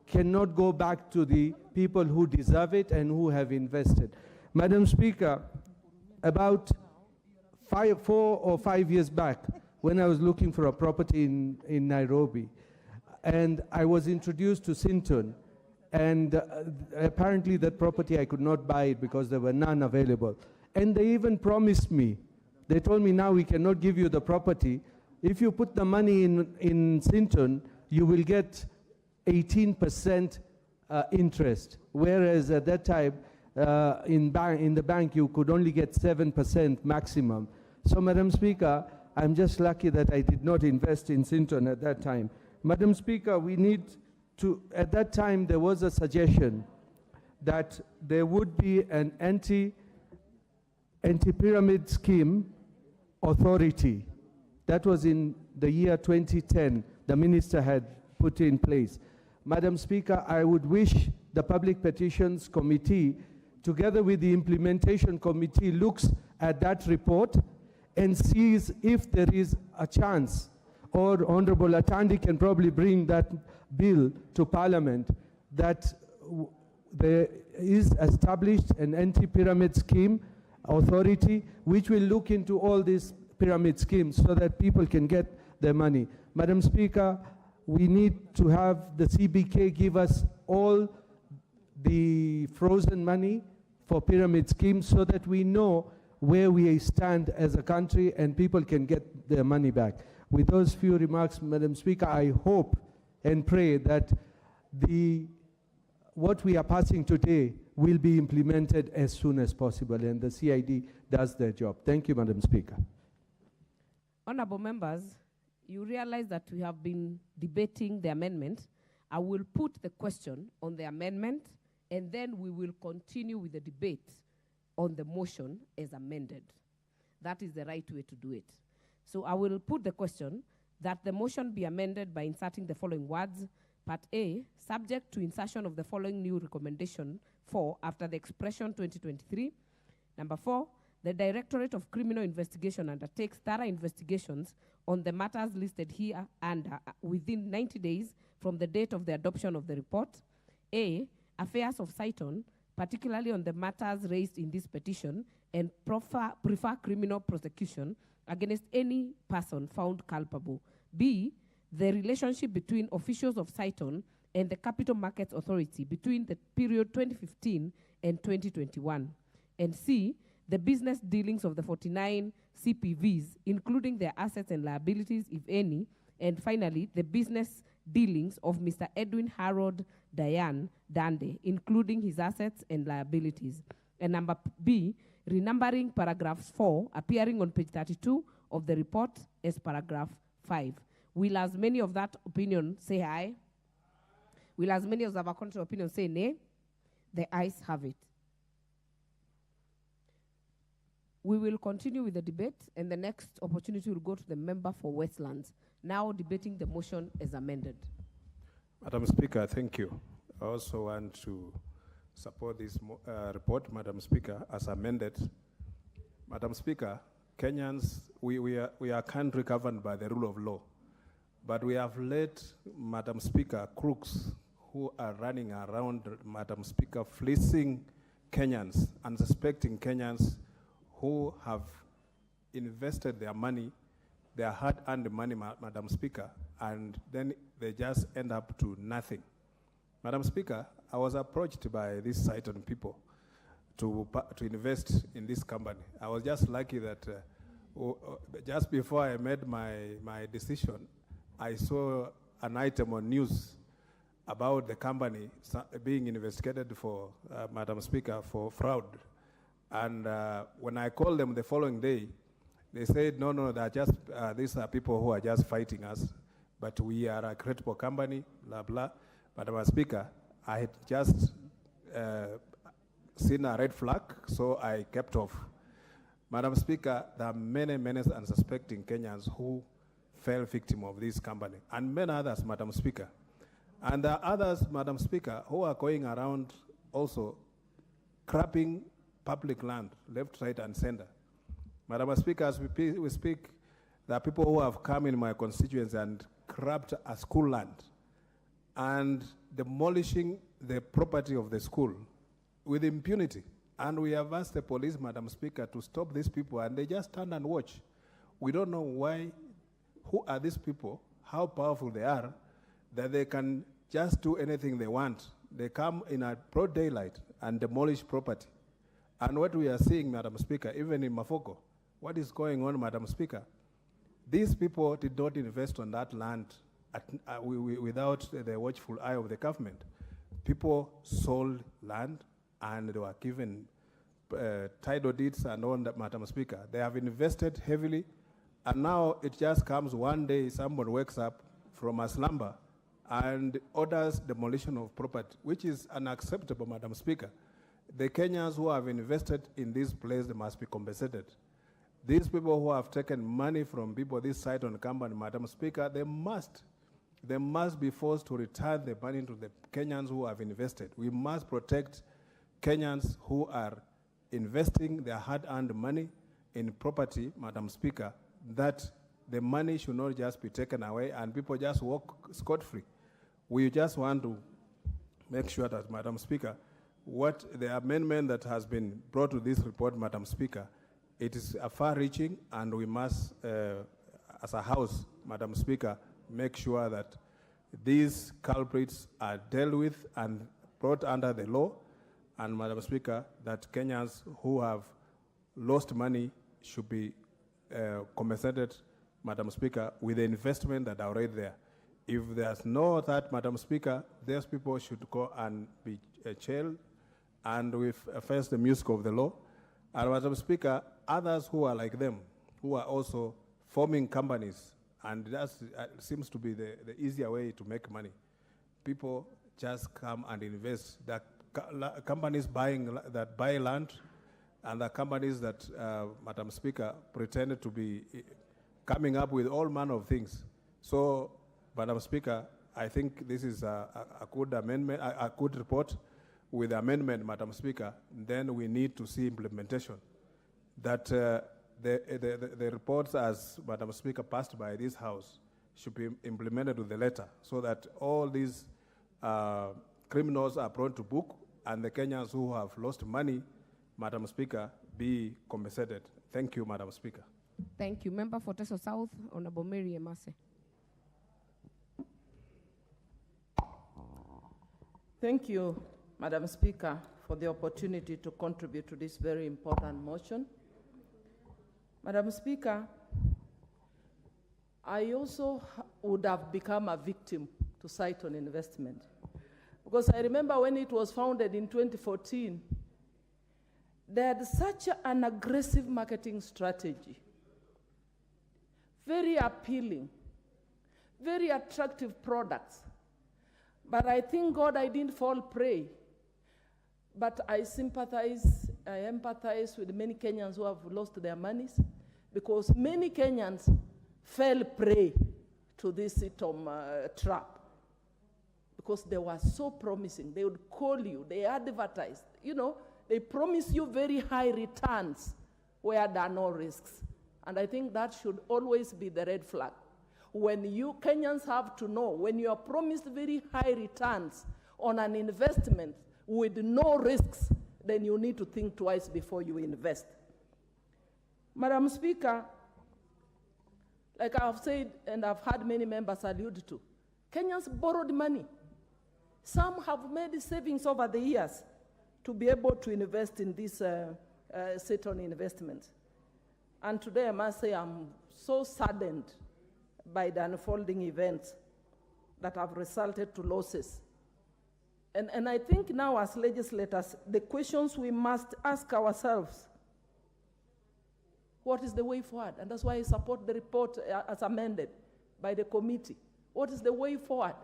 S11: cannot go back to the people who deserve it and who have invested. Madam Speaker, about 4 or 5 years back, when I was looking for a property in Nairobi, and I was introduced to Cytonn, and apparently that property I could not buy it because there were none available. And they even promised me, they told me, now we cannot give you the property. If you put the money in Cytonn, you will get 18% interest, whereas at that time in the bank you could only get 7% maximum. So, Madam Speaker, I'm just lucky that I did not invest in Cytonn at that time. Madam Speaker, we need to, at that time there was a suggestion that there would be an anti-pyramid scheme authority. That was in the year 2010, the minister had put in place. Madam Speaker, I would wish the Public Petitions Committee, together with the Implementation Committee, looks at that report and sees if there is a chance, or Honorable Atandi can probably bring that bill to Parliament, that there is established an anti-pyramid scheme authority which will look into all these pyramid schemes so that people can get their money. Madam Speaker, we need to have the CBK give us all the frozen money for pyramid schemes so that we know where we stand as a country and people can get their money back. With those few remarks, Madam Speaker, I hope and pray that what we are passing today will be implemented as soon as possible and the CID does their job. Thank you, Madam Speaker.
S2: Honorable members, you realize that we have been debating the amendment. I will put the question on the amendment and then we will continue with the debate on the motion as amended. That is the right way to do it. So I will put the question that the motion be amended by inserting the following words. Part A, subject to insertion of the following new recommendation 4 after the expression 2023. Number 4, the Directorate of Criminal Investigation undertakes thorough investigations on the matters listed here and within 90 days from the date of the adoption of the report. A, affairs of Cytonn, particularly on the matters raised in this petition, and prefer criminal prosecution against any person found culpable. B, the relationship between officials of Cytonn and the Capital Markets Authority between the period 2015 and 2021. And C, the business dealings of the 49 CPVs, including their assets and liabilities, if any. And finally, the business dealings of Mr. Edwin Harold Diane Dande, including his assets and liabilities. And number B, renumbering paragraphs 4, appearing on page 32 of the report as paragraph 5. Will as many of that opinion say aye? Will as many of our contrary opinion say nay? The ayes have it. We will continue with the debate, and the next opportunity will go to the member for Westlands, now debating the motion as amended.
S15: Madam Speaker, thank you. I also want to support this report, Madam Speaker, as amended. Madam Speaker, Kenyans, we are a country governed by the rule of law, but we have let, Madam Speaker, crooks who are running around, Madam Speaker, fleecing Kenyans, unsuspecting Kenyans who have invested their money, their hard-earned money, Madam Speaker, and then they just end up to nothing. Madam Speaker, I was approached by these Cytonn people to invest in this company. I was just lucky that just before I made my decision, I saw an item on news about the company being investigated for, Madam Speaker, for fraud. And when I called them the following day, they said, no, they're just, these are people who are just fighting us, but we are a credible company, blah, blah. Madam Speaker, I had just seen a red flag, so I kept off. Madam Speaker, there are many unsuspecting Kenyans who fell victim of this company, and many others, Madam Speaker. And there are others, Madam Speaker, who are going around also crapping public land, left, right, and center. Madam Speaker, as we speak, there are people who have come in my constituency and grabbed a school land and demolishing the property of the school with impunity. And we have asked the police, Madam Speaker, to stop these people, and they just stand and watch. We don't know why, who are these people, how powerful they are, that they can just do anything they want. They come in a broad daylight and demolish property. And what we are seeing, Madam Speaker, even in Mafoko, what is going on, Madam Speaker? These people did not invest on that land without the watchful eye of the government. People sold land and they were given title deeds and all that, Madam Speaker. They have invested heavily, and now it just comes one day, someone wakes up from a slumber and orders demolition of property, which is unacceptable, Madam Speaker. The Kenyans who have invested in this place, they must be compensated. These people who have taken money from people, this Cytonn company, Madam Speaker, they must be forced to return the money to the Kenyans who have invested. We must protect Kenyans who are investing their hard-earned money in property, Madam Speaker, that the money should not just be taken away and people just walk scot-free. We just want to make sure that, Madam Speaker, what the amendment that has been brought to this report, Madam Speaker, it is far-reaching, and we must, as a House, Madam Speaker, make sure that these culprits are dealt with and brought under the law, and, Madam Speaker, that Kenyans who have lost money should be compensated, Madam Speaker, with the investment that are already there. If there's no that, Madam Speaker, those people should go and be jailed and we face the music of the law. And, Madam Speaker, others who are like them, who are also forming companies, and that seems to be the easier way to make money. People just come and invest. The companies that buy land, and the companies that, Madam Speaker, pretended to be coming up with all manner of things. So, Madam Speaker, I think this is a good amendment, a good report with amendment, Madam Speaker. Then we need to see implementation. That the reports, as Madam Speaker, passed by this House should be implemented with the letter, so that all these criminals are brought to book, and the Kenyans who have lost money, Madam Speaker, be compensated. Thank you, Madam Speaker.
S2: Thank you. Member for Teso South, Honorable Mary Emase.
S6: Thank you, Madam Speaker, for the opportunity to contribute to this very important motion. Madam Speaker, I also would have become a victim to Cytonn investment, because I remember when it was founded in 2014, they had such an aggressive marketing strategy, very appealing, very attractive products. But I thank God I didn't fall prey. But I sympathize, I empathize with many Kenyans who have lost their monies, because many Kenyans fell prey to this Cytonn trap, because they were so promising. They would call you, they advertised, you know, they promise you very high returns where there are no risks. And I think that should always be the red flag. When you Kenyans have to know, when you are promised very high returns on an investment with no risks, then you need to think twice before you invest. Madam Speaker, like I've said, and I've had many members allude to, Kenyans borrowed money. Some have made savings over the years to be able to invest in this Cytonn investment. And today I must say I'm so saddened by the unfolding events that have resulted to losses. And I think now as legislators, the questions we must ask ourselves, what is the way forward? And that's why I support the report as amended by the committee. What is the way forward?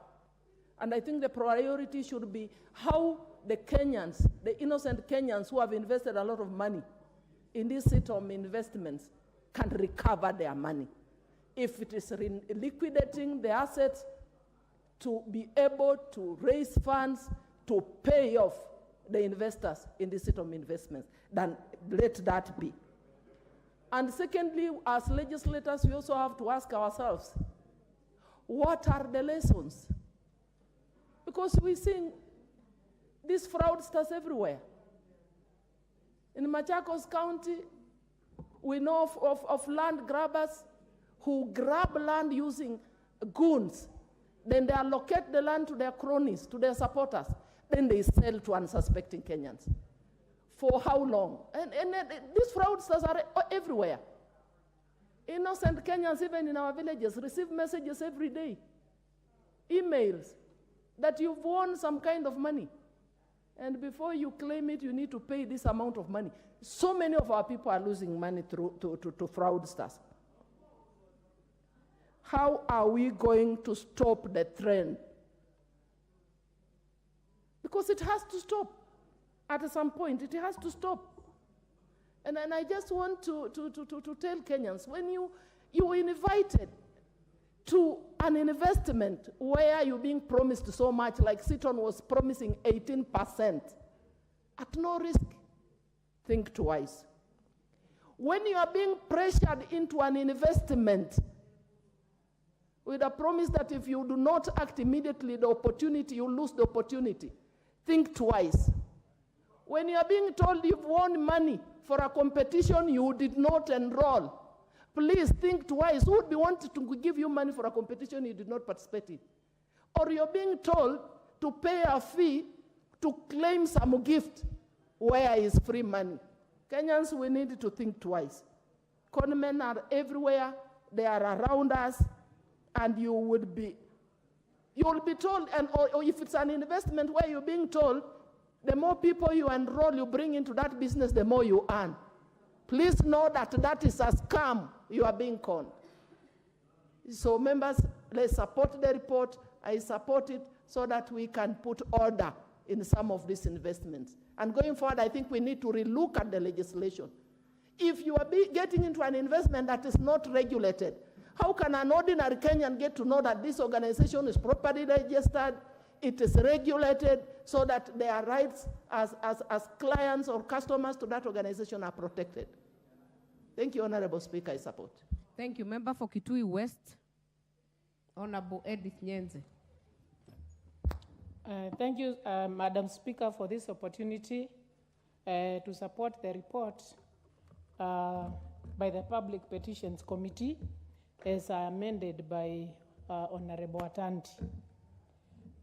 S6: And I think the priority should be how the Kenyans, the innocent Kenyans who have invested a lot of money in these Cytonn investments, can recover their money. If it is liquidating the assets to be able to raise funds to pay off the investors in the Cytonn investments, then let that be. And secondly, as legislators, we also have to ask ourselves, what are the lessons? Because we see these fraudsters everywhere. In Machakos County, we know of land grabbers who grab land using goons. Then they allocate the land to their cronies, to their supporters. Then they sell to unsuspecting Kenyans. For how long? And these fraudsters are everywhere. Innocent Kenyans, even in our villages, receive messages every day, emails, that you've won some kind of money. And before you claim it, you need to pay this amount of money. So many of our people are losing money through to fraudsters. How are we going to stop the trend? Because it has to stop. At some point, it has to stop. And I just want to tell Kenyans, when you invited to an investment where you're being promised so much, like Cytonn was promising 18%, at no risk, think twice. When you are being pressured into an investment with a promise that if you do not act immediately, the opportunity, you lose the opportunity, think twice. When you are being told you've won money for a competition you did not enroll, please think twice. Who would be wanting to give you money for a competition you did not participate in? Or you're being told to pay a fee to claim some gift where is free money. Kenyans, we need to think twice. Conmen are everywhere. They are around us. And you will be told, and or if it's an investment where you're being told, the more people you enroll, you bring into that business, the more you earn. Please know that that is a scam you are being conned. So members, let's support the report. I support it so that we can put order in some of these investments. And going forward, I think we need to relook at the legislation. If you are getting into an investment that is not regulated, how can an ordinary Kenyan get to know that this organization is properly registered, it is regulated, so that their rights as clients or customers to that organization are protected? Thank you, Honorable Speaker. I support.
S2: Thank you. Member for Kitui West, Honorable Edith Nyenze.
S16: Thank you, Madam Speaker, for this opportunity to support the report by the Public Petitions Committee as amended by Honorable Atandi.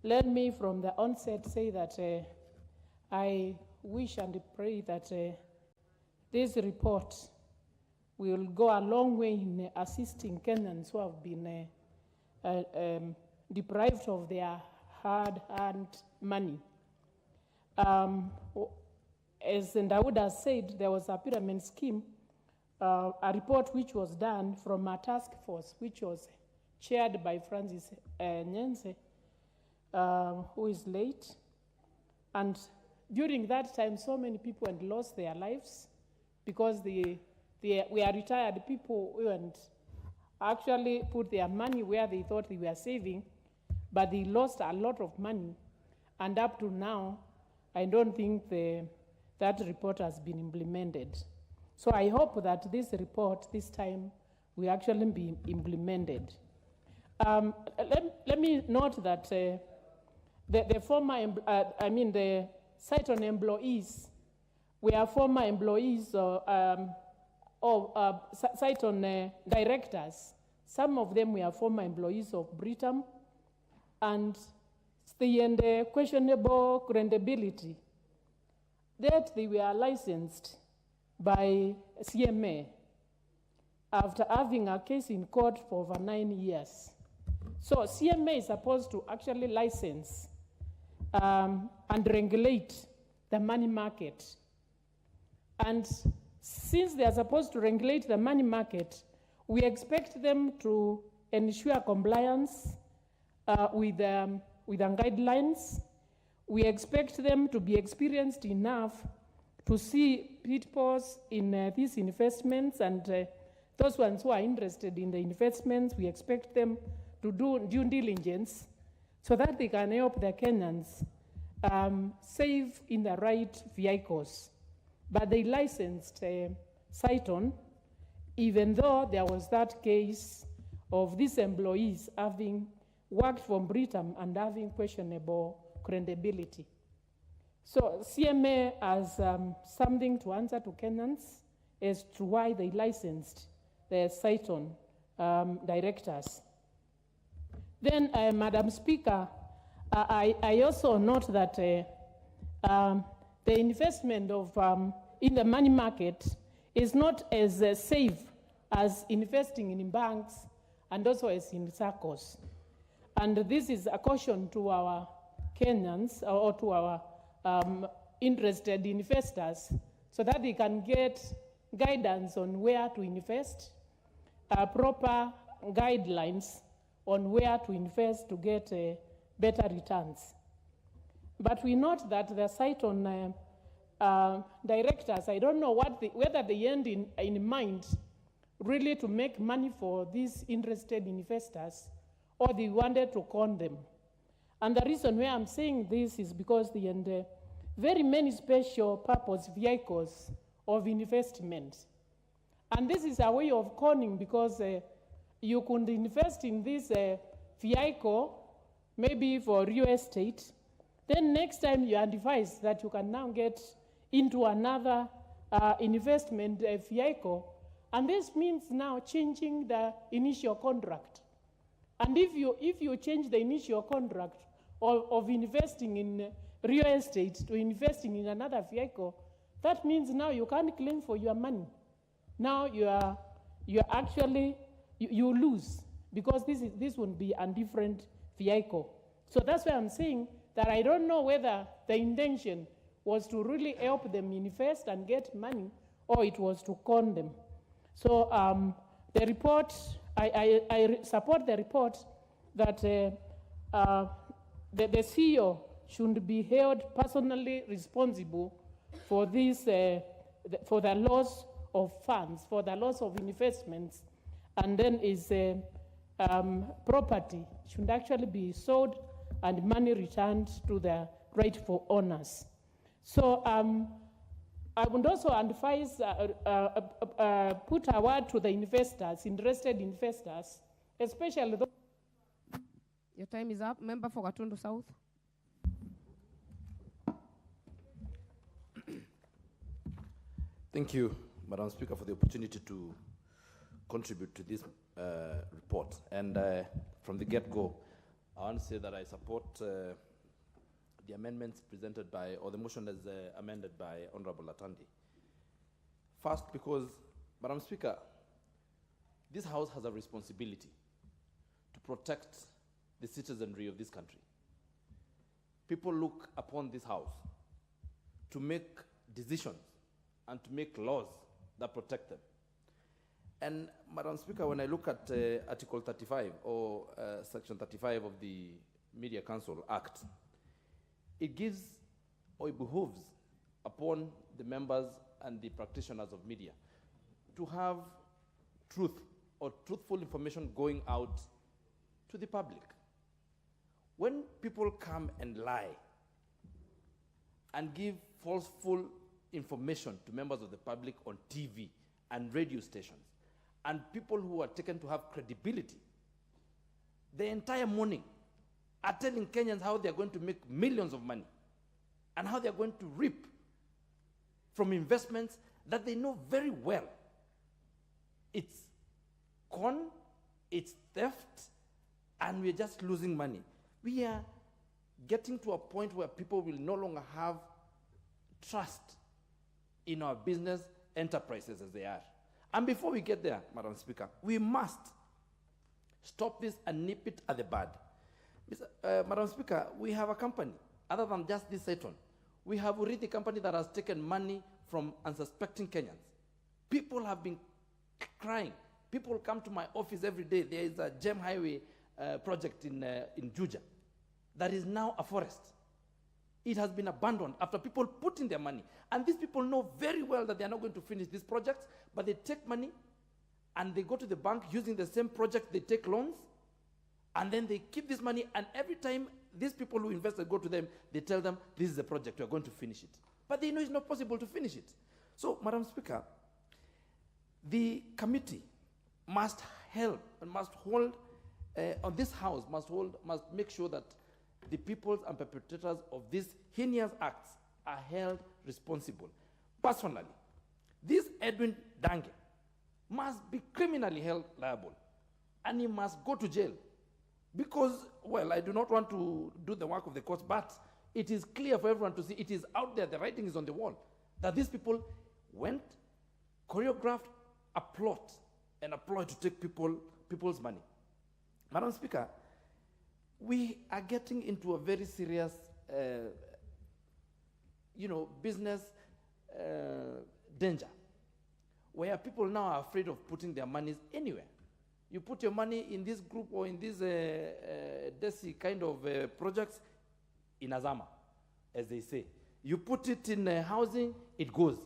S16: Let me from the onset say that I wish and pray that this report will go a long way in assisting Kenyans who have been deprived of their hard-earned money. As Dawood has said, there was a pyramid scheme, a report which was done from a task force which was chaired by Francis Nyenze, who is late. And during that time, so many people had lost their lives because we are retired people who had actually put their money where they thought they were saving, but they lost a lot of money. And up to now, I don't think that report has been implemented. So I hope that this report this time will actually be implemented. Let me note that the Cytonn employees were former employees of Cytonn directors. Some of them were former employees of Britam, and the questionable credibility that they were licensed by CMA after having a case in court for over 9 years. So CMA is supposed to actually license and regulate the money market. And since they are supposed to regulate the money market, we expect them to ensure compliance with the guidelines. We expect them to be experienced enough to see pitfalls in these investments, and those ones who are interested in the investments, we expect them to do due diligence so that they can help the Kenyans save in the right vehicles. But they licensed Cytonn, even though there was that case of these employees having worked from Britam and having questionable credibility. So CMA has something to answer to Kenyans as to why they licensed the Cytonn directors. Then, Madam Speaker, I also note that the investment of in the money market is not as safe as investing in banks and also as in SACCOs. And this is a caution to our Kenyans or to our interested investors so that they can get guidance on where to invest, proper guidelines on where to invest to get better returns. But we note that the Cytonn directors, I don't know whether they end in mind really to make money for these interested investors or they wanted to con them. And the reason why I'm saying this is because they end very many special purpose vehicles of investment. And this is a way of conning because you could invest in this vehicle, maybe for real estate. Then next time you advise that you can now get into another investment vehicle. And this means now changing the initial contract. And if you change the initial contract of investing in real estate to investing in another vehicle, that means now you can't claim for your money. Now you actually lose because this would be a different vehicle. So that's why I'm saying that I don't know whether the intention was to really help them invest and get money or it was to con them. So the report, I support the report that the CEO should be held personally responsible for this, for the loss of funds, for the loss of investments, and then his property should actually be sold and money returned to the rightful owners. So I would also advise, put a word to the investors, interested investors, especially those.
S2: Your time is up. Member for Gatundu South.
S8: Thank you, Madam Speaker, for the opportunity to contribute to this report. And from the get-go, I want to say that I support the amendments presented by, or the motion as amended by Honorable Atandi. First, because, Madam Speaker, this House has a responsibility to protect the citizenry of this country. People look upon this House to make decisions and to make laws that protect them. And, Madam Speaker, when I look at Article 35 or Section 35 of the Media Council Act, it gives or it behooves upon the members and the practitioners of media to have truth or truthful information going out to the public. When people come and lie and give falseful information to members of the public on TV and radio stations, and people who are taken to have credibility, the entire morning are telling Kenyans how they're going to make millions of money and how they're going to reap from investments that they know very well. It's con, it's theft, and we're just losing money. We are getting to a point where people will no longer have trust in our business enterprises as they are. And before we get there, Madam Speaker, we must stop this and nip it at the bud. Madam Speaker, we have a company, other than just this Cytonn. We have already a company that has taken money from unsuspecting Kenyans. People have been crying. People come to my office every day. There is a gem highway project in Juja that is now a forest. It has been abandoned after people put in their money. And these people know very well that they are not going to finish these projects, but they take money and they go to the bank using the same project, they take loans, and then they keep this money, and every time these people who invested go to them, they tell them, this is the project, we are going to finish it. But they know it's not possible to finish it. So, Madam Speaker, the committee must help and must hold, on this House, must make sure that the peoples and perpetrators of these heinous acts are held responsible. Personally, this Edwin Dange must be criminally held liable, and he must go to jail. Because, well, I do not want to do the work of the courts, but it is clear for everyone to see, it is out there, the writing is on the wall, that these people went, choreographed a plot and a ploy to take people's money. Madam Speaker, we are getting into a very serious, business danger, where people now are afraid of putting their monies anywhere. You put your money in this group or in this DESI kind of projects in Azama, as they say. You put it in housing, it goes.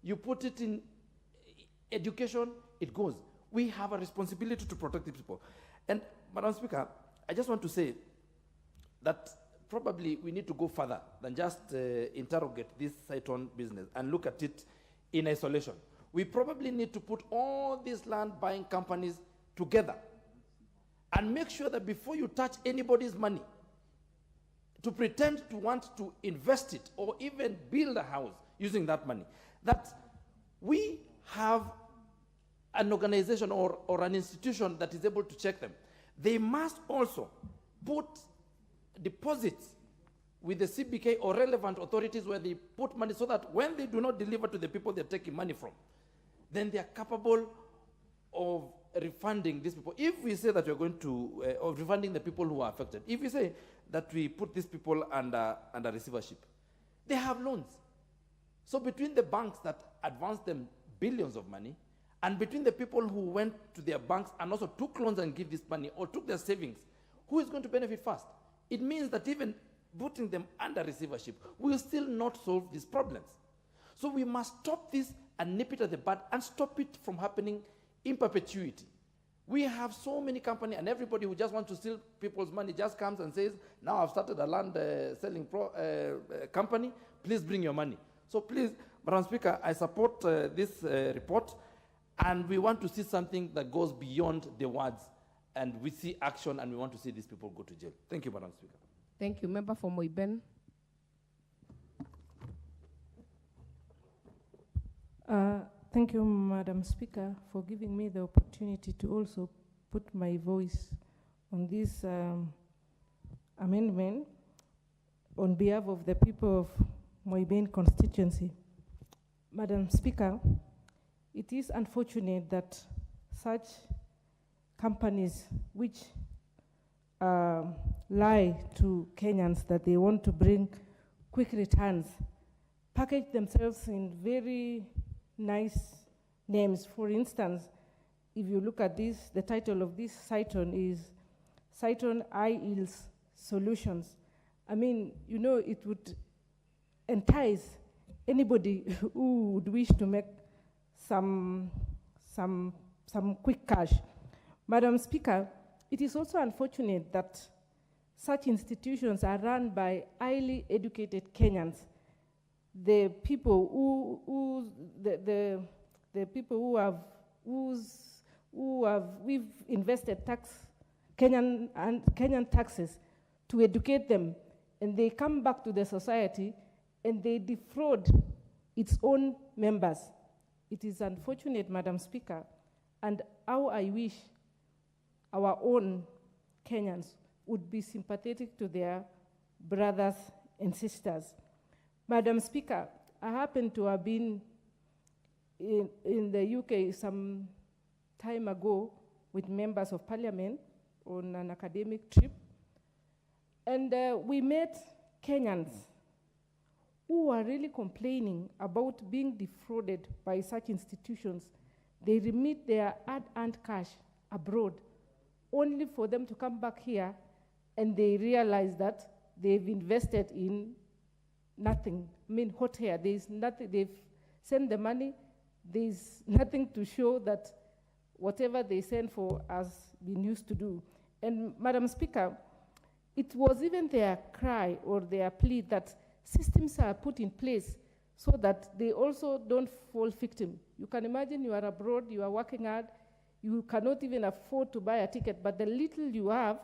S8: You put it in education, it goes. We have a responsibility to protect the people. And, Madam Speaker, I just want to say that probably we need to go further than just interrogate this Cytonn business and look at it in isolation. We probably need to put all these land buying companies together and make sure that before you touch anybody's money to pretend to want to invest it or even build a house using that money, that we have an organization or an institution that is able to check them. They must also put deposits with the CBK or relevant authorities where they put money so that when they do not deliver to the people they're taking money from, then they are capable of refunding these people. If we say that we're going to, of refunding the people who are affected, if we say that we put these people under receivership, they have loans. So between the banks that advanced them billions of money and between the people who went to their banks and also took loans and give this money or took their savings, who is going to benefit first? It means that even putting them under receivership will still not solve these problems. So we must stop this and nip it at the bud and stop it from happening in perpetuity. We have so many companies, and everybody who just wants to steal people's money just comes and says, now I've started a land selling company, please bring your money. So please, Madam Speaker, I support this report, and we want to see something that goes beyond the words, and we see action, and we want to see these people go to jail. Thank you, Madam Speaker.
S2: Thank you. Member for Moiben.
S17: Thank you, Madam Speaker, for giving me the opportunity to also put my voice on this amendment on behalf of the people of Moiben constituency. Madam Speaker, it is unfortunate that such companies which lie to Kenyans that they want to bring quick returns package themselves in very nice names. For instance, if you look at this, the title of this Cytonn is Cytonn IELTS Solutions. I mean, you know, it would entice anybody who would wish to make some quick cash. Madam Speaker, it is also unfortunate that such institutions are run by highly educated Kenyans. The people we've invested Kenyan taxes to educate them, and they come back to the society and they defraud its own members. It is unfortunate, Madam Speaker, and how I wish our own Kenyans would be sympathetic to their brothers and sisters. Madam Speaker, I happen to have been in the UK some time ago with members of parliament on an academic trip, and we met Kenyans who are really complaining about being defrauded by such institutions. They remit their hard-earned cash abroad only for them to come back here and they realize that they've invested in nothing. I mean, hot air, there's nothing, they've sent the money, there's nothing to show that whatever they sent for has been used to do. And Madam Speaker, it was even their cry or their plea that systems are put in place so that they also don't fall victim. You can imagine you are abroad, you are working hard, you cannot even afford to buy a ticket, but the little you have,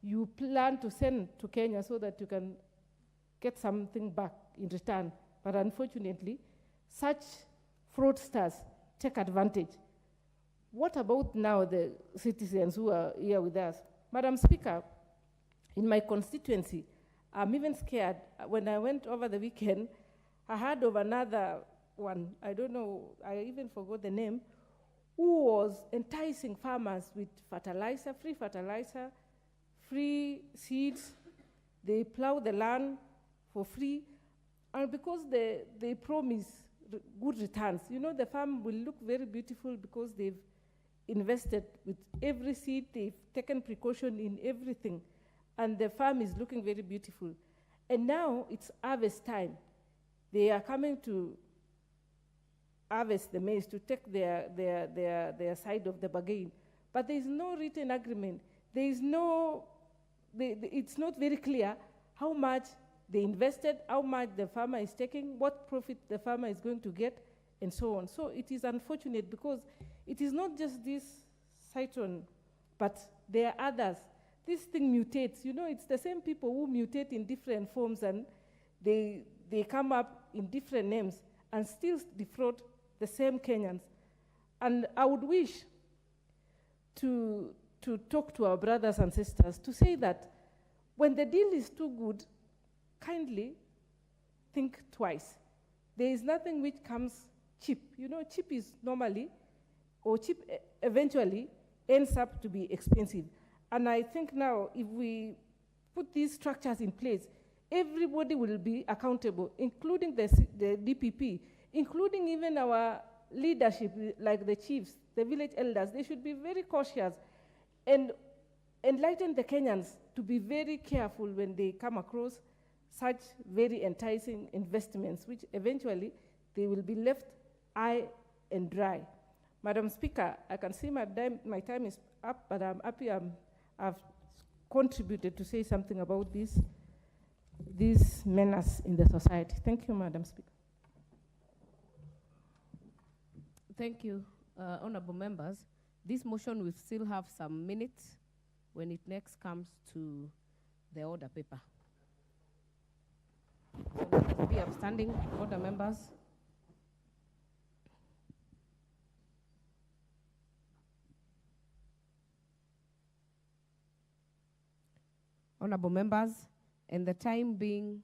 S17: you plan to send to Kenya so that you can get something back in return. But unfortunately, such fraudsters take advantage. What about now the citizens who are here with us? Madam Speaker, in my constituency, I'm even scared. When I went over the weekend, I heard of another one, I don't know, I even forgot the name, who was enticing farmers with fertilizer, free seeds. They plow the land for free. And because they promise good returns, you know, the farm will look very beautiful because they've invested with every seed, they've taken precaution in everything, and the farm is looking very beautiful. And now it's harvest time. They are coming to harvest the maize to take their side of the bargain. But there is no written agreement. There is no, it's not very clear how much they invested, how much the farmer is taking, what profit the farmer is going to get, and so on. So it is unfortunate because it is not just this Cytonn, but there are others. This thing mutates. You know, it's the same people who mutate in different forms, and they come up in different names and still defraud the same Kenyans. And I would wish to talk to our brothers and sisters to say that when the deal is too good, kindly think twice. There is nothing which comes cheap. You know, cheap is normally, or cheap eventually ends up to be expensive. And I think now if we put these structures in place, everybody will be accountable, including the DPP, including even our leadership, like the chiefs, the village elders. They should be very cautious and enlighten the Kenyans to be very careful when they come across such very enticing investments, which eventually they will be left high and dry. Madam Speaker, I can see my time is up, but I'm happy I've contributed to say something about this menace in the society. Thank you, Madam Speaker.
S2: Thank you, honorable members. This motion will still have some minutes when it next comes to the order paper. So let us be upstanding, order members. Honorable members, and the time being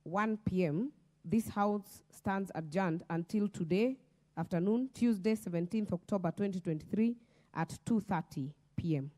S2: 1 p.m., this House stands adjourned until today afternoon, Tuesday, 17th October 2023 at 2:30 p.m.